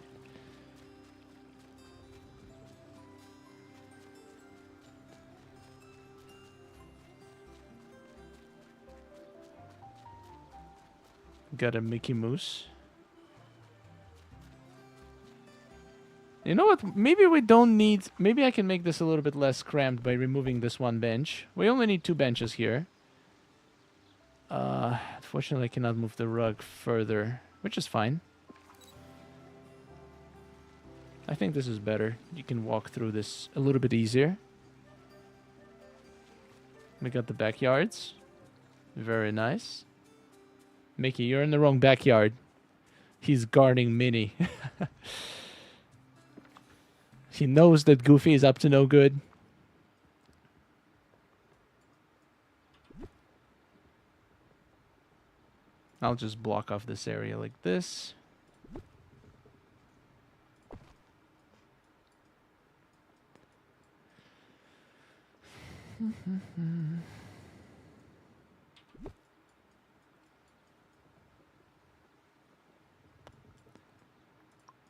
Got a Mickey Mouse. You know what? Maybe we don't need... Maybe I can make this a little bit less cramped by removing this one bench. We only need 2 benches here. Unfortunately, I cannot move the rug further, which is fine. I think this is better. You can walk through this a little bit easier. We got the backyards. Very nice. Mickey, you're in the wrong backyard. He's guarding Minnie. He knows that Goofy is up to no good. I'll just block off this area like this.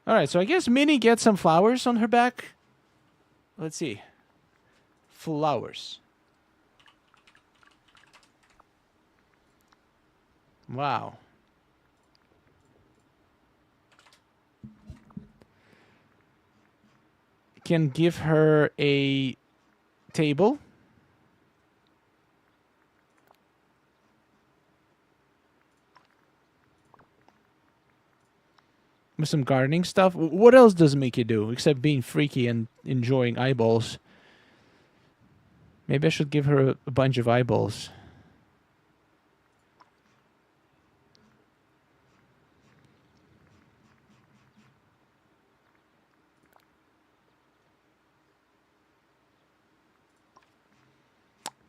Alright, so I guess Minnie gets some flowers on her back. Let's see. Flowers. Wow. Can give her a table. With some gardening stuff. What else does Mickey do except being freaky and enjoying eyeballs? Maybe I should give her a bunch of eyeballs.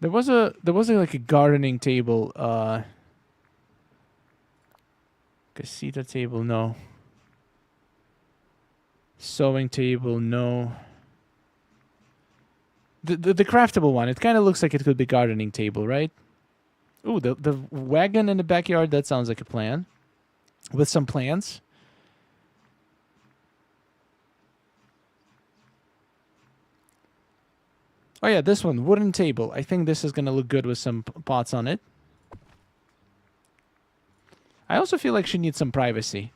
There was like a gardening table, casita table, no. Sewing table, no. The craftable one, it kind of looks like it could be gardening table, right? Ooh, the wagon in the backyard, that sounds like a plan. With some plants. Oh yeah, this one, wooden table. I think this is going to look good with some pots on it. I also feel like she needs some privacy.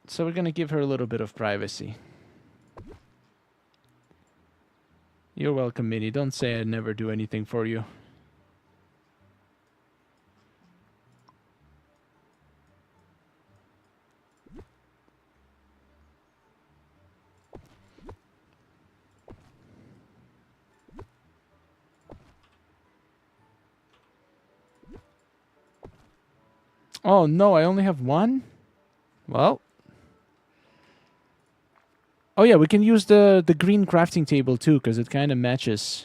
So we're going to give her a little bit of privacy. You're welcome, Minnie. Don't say I'd never do anything for you. Oh no, I only have one? Well. Oh yeah, we can use the green crafting table too, because it kind of matches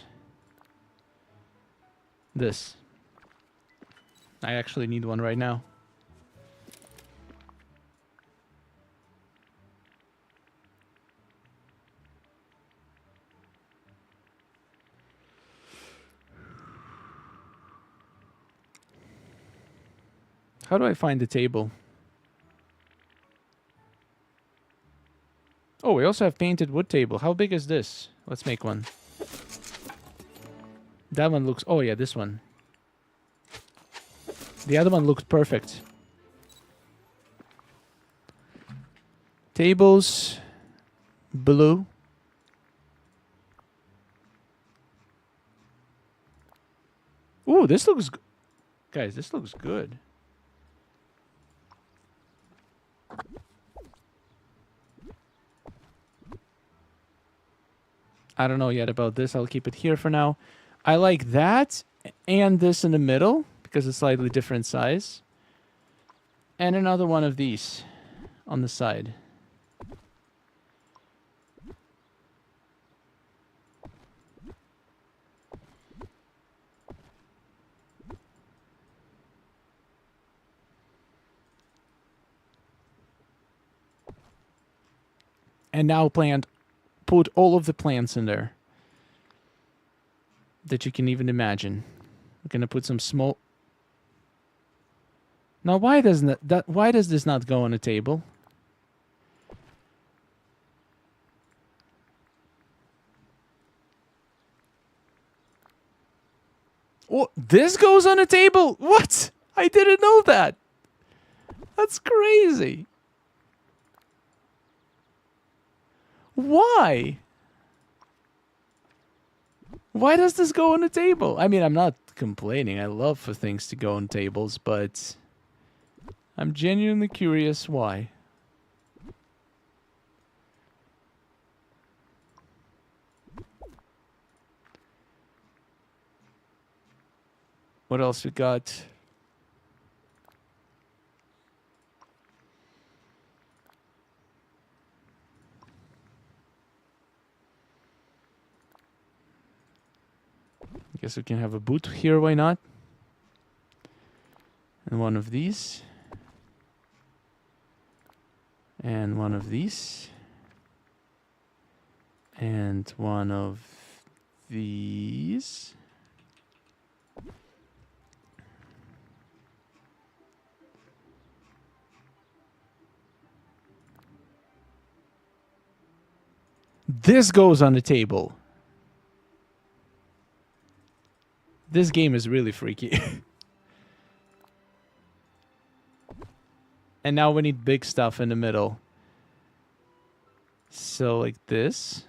this. I actually need one right now. How do I find the table? Oh, we also have painted wood table. How big is this? Let's make one. That one looks... Oh, yeah, this one. The other one looked perfect. Tables. Blue. Ooh, this looks... Guys, this looks good. I don't know yet about this. I'll keep it here for now. I like that and this in the middle because it's slightly different size. And another one of these on the side. And now put all of the plants in there that you can even imagine. I'm gonna put some small. Now, why doesn't that? Why does this not go on a table? Oh, this goes on a table. What? I didn't know that. That's crazy. Why? Why does this go on a table? I mean, I'm not complaining. I love for things to go on tables, but I'm genuinely curious why. What else we got? Guess we can have a boot here, why not? And one of these. And one of these. And one of these. This goes on the table. This game is really freaky. And now we need big stuff in the middle. So like this.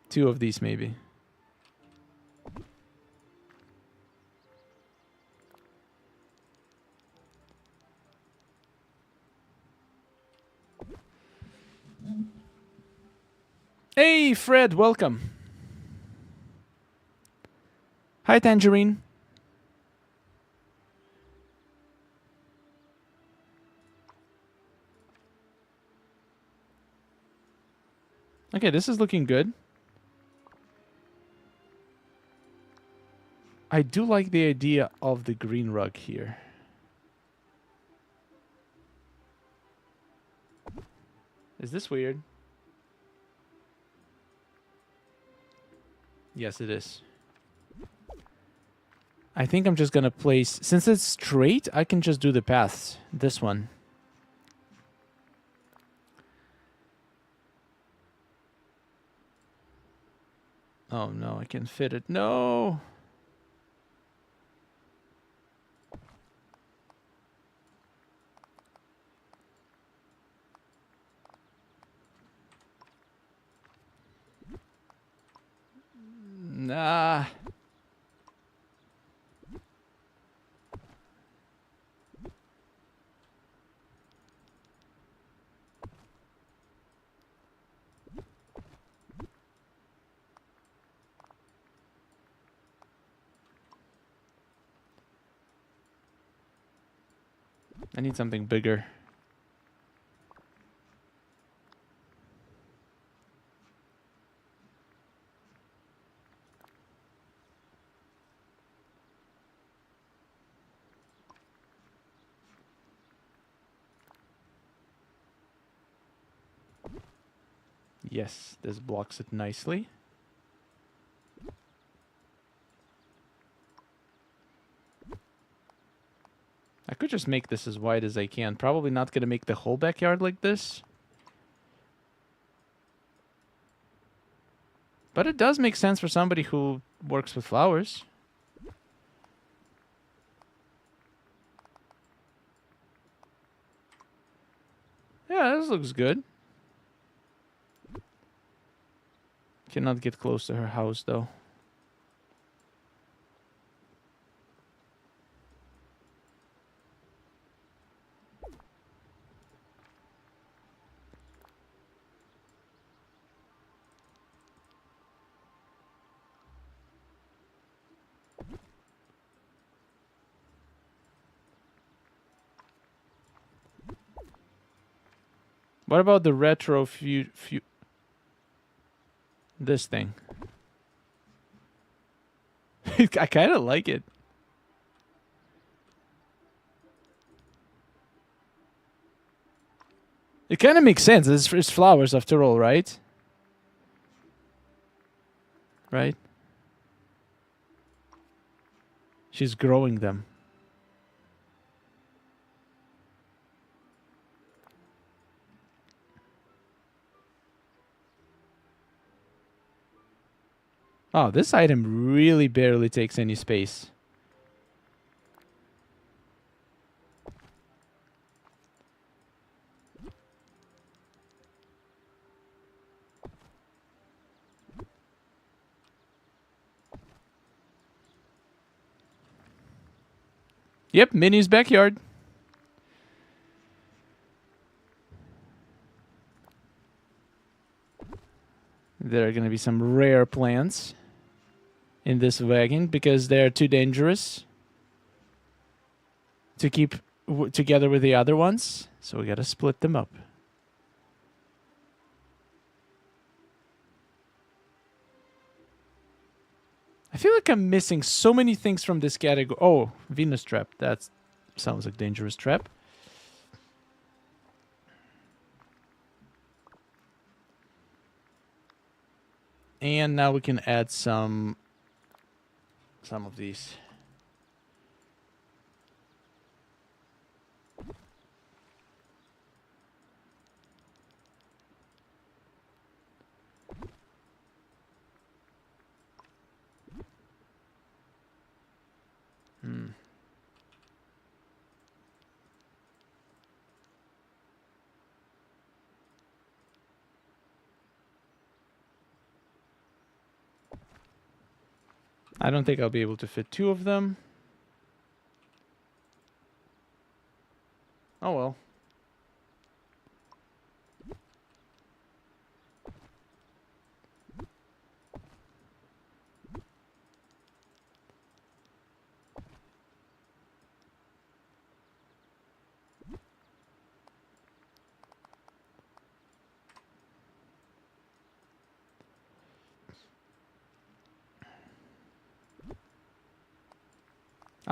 2 of these maybe. Hey Fred, welcome. Hi Tangerine. Okay, this is looking good. I do like the idea of the green rug here. Is this weird? Yes, it is. I think I'm just gonna place... Since it's straight, I can just do the paths. This one. Oh no, I can fit it. No! Nah. I need something bigger. Yes, this blocks it nicely. I could just make this as wide as I can. Probably not going to make the whole backyard like this. But it does make sense for somebody who works with flowers. Yeah, this looks good. Cannot get close to her house, though. What about the retro this thing? I kind of like it. It kind of makes sense. It's flowers after all, right? Right? She's growing them. Oh, this item really barely takes any space. Yep, Minnie's backyard. There are going to be some rare plants. in this wagon because they're too dangerous to keep together with the other ones. So we gotta split them up. I feel like I'm missing so many things from this category. Oh, Venus trap. That sounds like dangerous trap. And now we can add some of these. I don't think I'll be able to fit 2 of them. Oh well.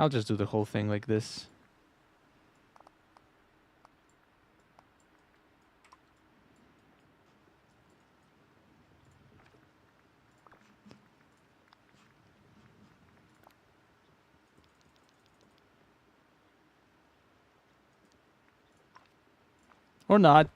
I'll just do the whole thing like this. Or not.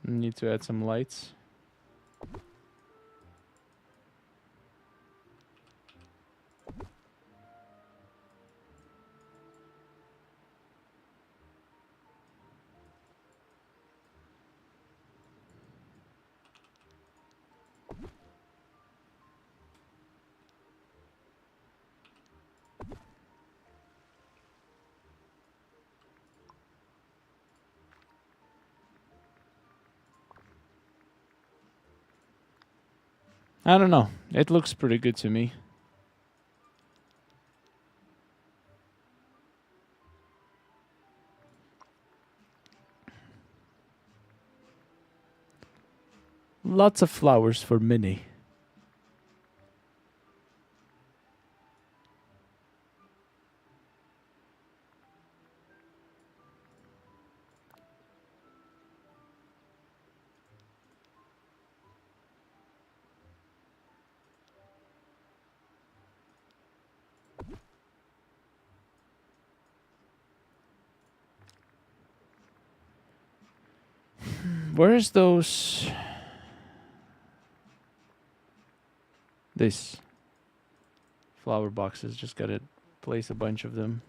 Need to add some lights. I don't know. It looks pretty good to me. Lots of flowers for Minnie. Where's those? This flower boxes. Just gotta place a bunch of them.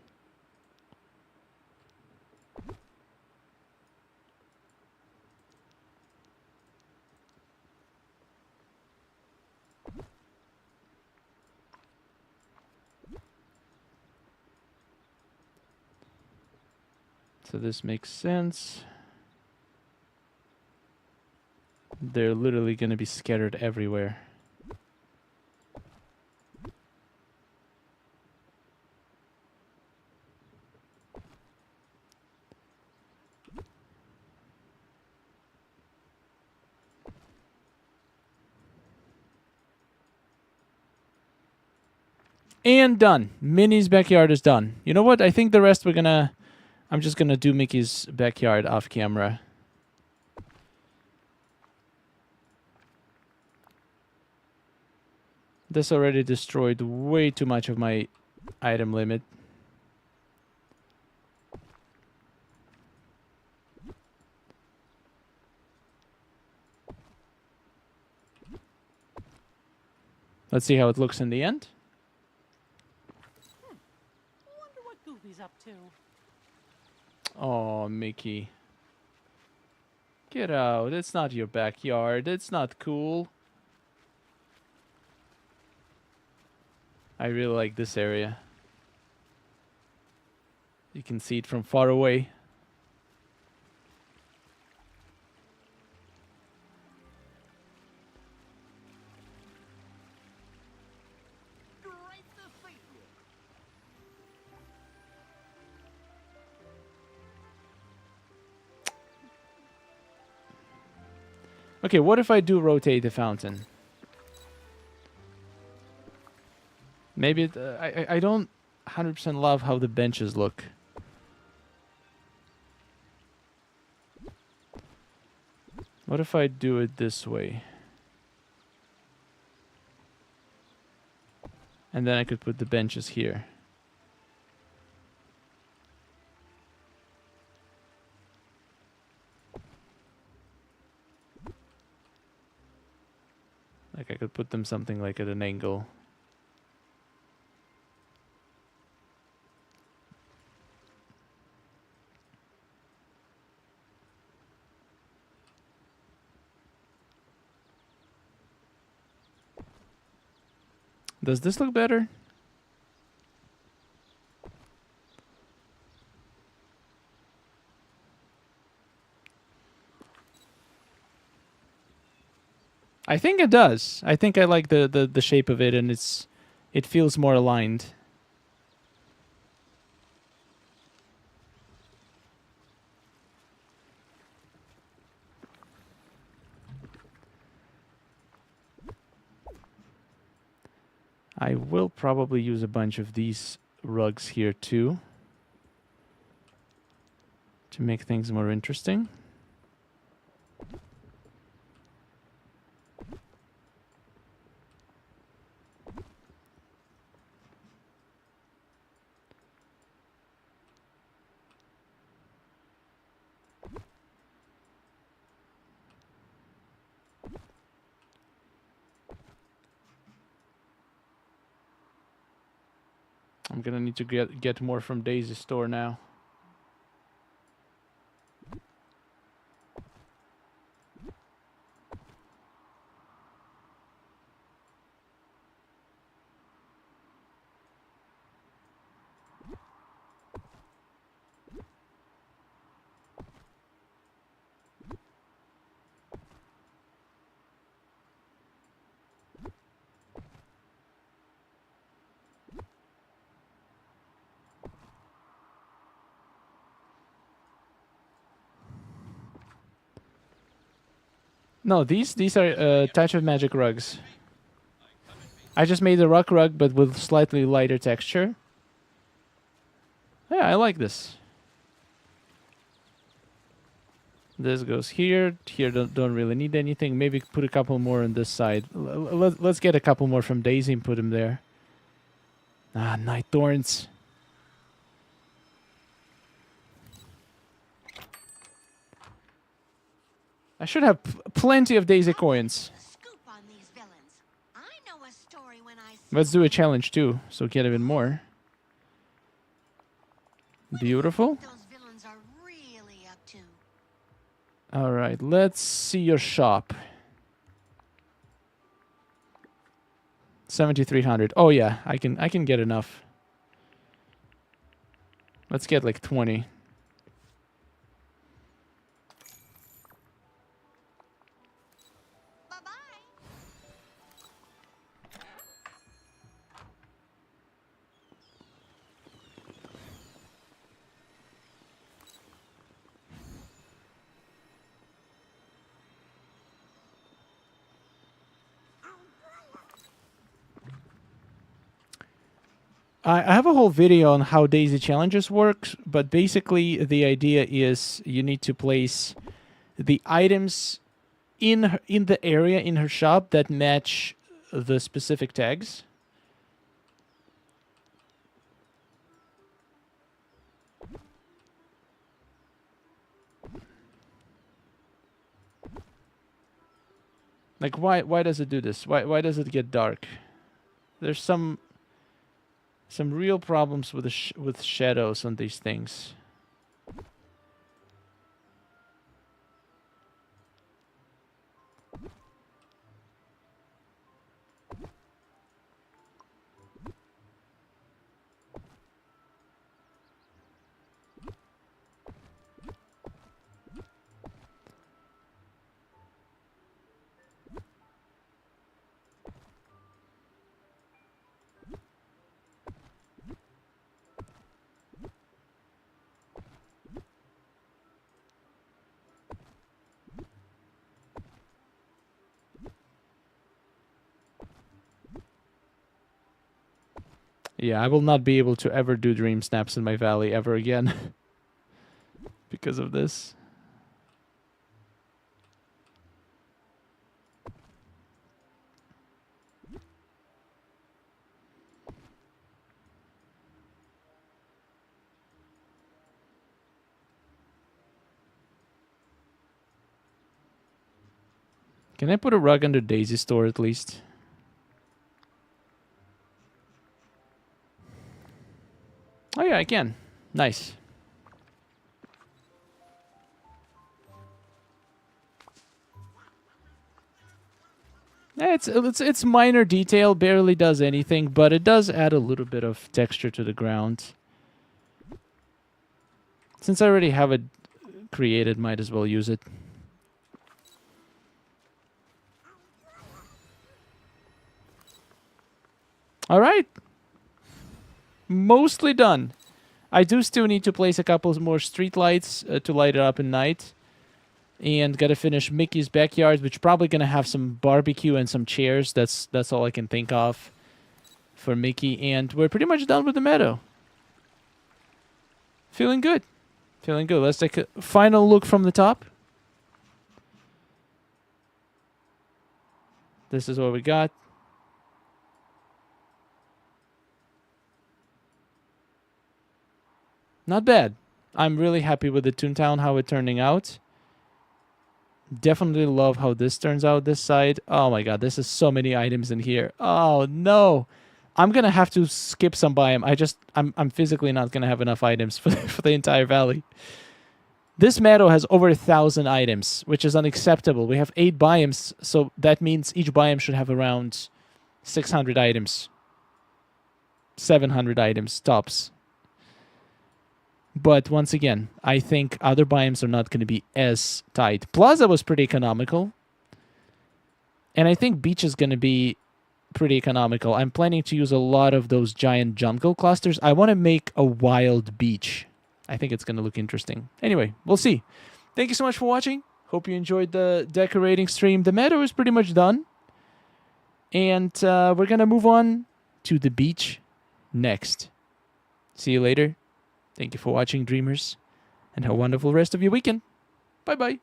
So this makes sense. They're literally going to be scattered everywhere. And done. Minnie's backyard is done. You know what? I think the rest I'm just gonna do Mickey's backyard off camera. This already destroyed way too much of my item limit. Let's see how it looks in the end. Wonder what Goofy's up to. Oh, Mickey. Get out. It's not your backyard. It's not cool. I really like this area. You can see it from far away. Great to see you. Okay, what if I do rotate the fountain? Maybe I don't 100% love how the benches look. What if I do it this way? And then I could put the benches here. Like I could put them something like at an angle. Does this look better? I think it does. I think I like the shape of it, and it feels more aligned. I will probably use a bunch of these rugs here too to make things more interesting. I'm gonna need to get more from Daisy's store now. No, these are Touch of Magic rugs. I just made a rock rug, but with slightly lighter texture. Yeah, I like this. This goes here. Here don't really need anything. Maybe put a couple more on this side. Let's get a couple more from Daisy and put them there. Ah, Night Thorns. I should have plenty of Daisy coins. Scoop on these villains. I know a story when I see Let's do a challenge too, so get even more. Beautiful. what those villains are really up to. All right, let's see your shop. 7,300. Oh yeah, I can get enough. Let's get like 20. Bye-bye. I have a whole video on how Daisy Challenges works, but basically the idea is you need to place the items in the area in her shop that match the specific tags. Like why does it do this? Why does it get dark? There's some real problems with with shadows on these things. Yeah, I will not be able to ever do DreamSnaps in my valley ever again because of this. Can I put a rug under Daisy's store at least? Oh yeah, I can. Nice. It's minor detail, barely does anything, but it does add a little bit of texture to the ground. Since I already have it created, might as well use it. All right. Mostly done. I do still need to place a couple more street lights to light it up at night. And gotta finish Mickey's backyard, which probably gonna have some barbecue and some chairs. That's all I can think of for Mickey. And we're pretty much done with the meadow. Feeling good. Feeling good. Let's take a final look from the top. This is what we got. Not bad. I'm really happy with the Toontown, how it's turning out. Definitely love how this turns out this side. Oh my god, this is so many items in here. Oh no. I'm gonna have to skip some biome. I'm physically not gonna have enough items for the entire valley. This meadow has over 1,000 items, which is unacceptable. We have 8 biomes, so that means each biome should have around 600 items. 700 items, tops. But once again, I think other biomes are not going to be as tight. Plaza was pretty economical. And I think beach is going to be pretty economical. I'm planning to use a lot of those giant jungle clusters. I want to make a wild beach. I think it's going to look interesting. Anyway, we'll see. Thank you so much for watching. Hope you enjoyed the decorating stream. The meadow is pretty much done. And we're going to move on to the beach next. See you later. Thank you for watching, Dreamers, and have a wonderful rest of your weekend. Bye-bye.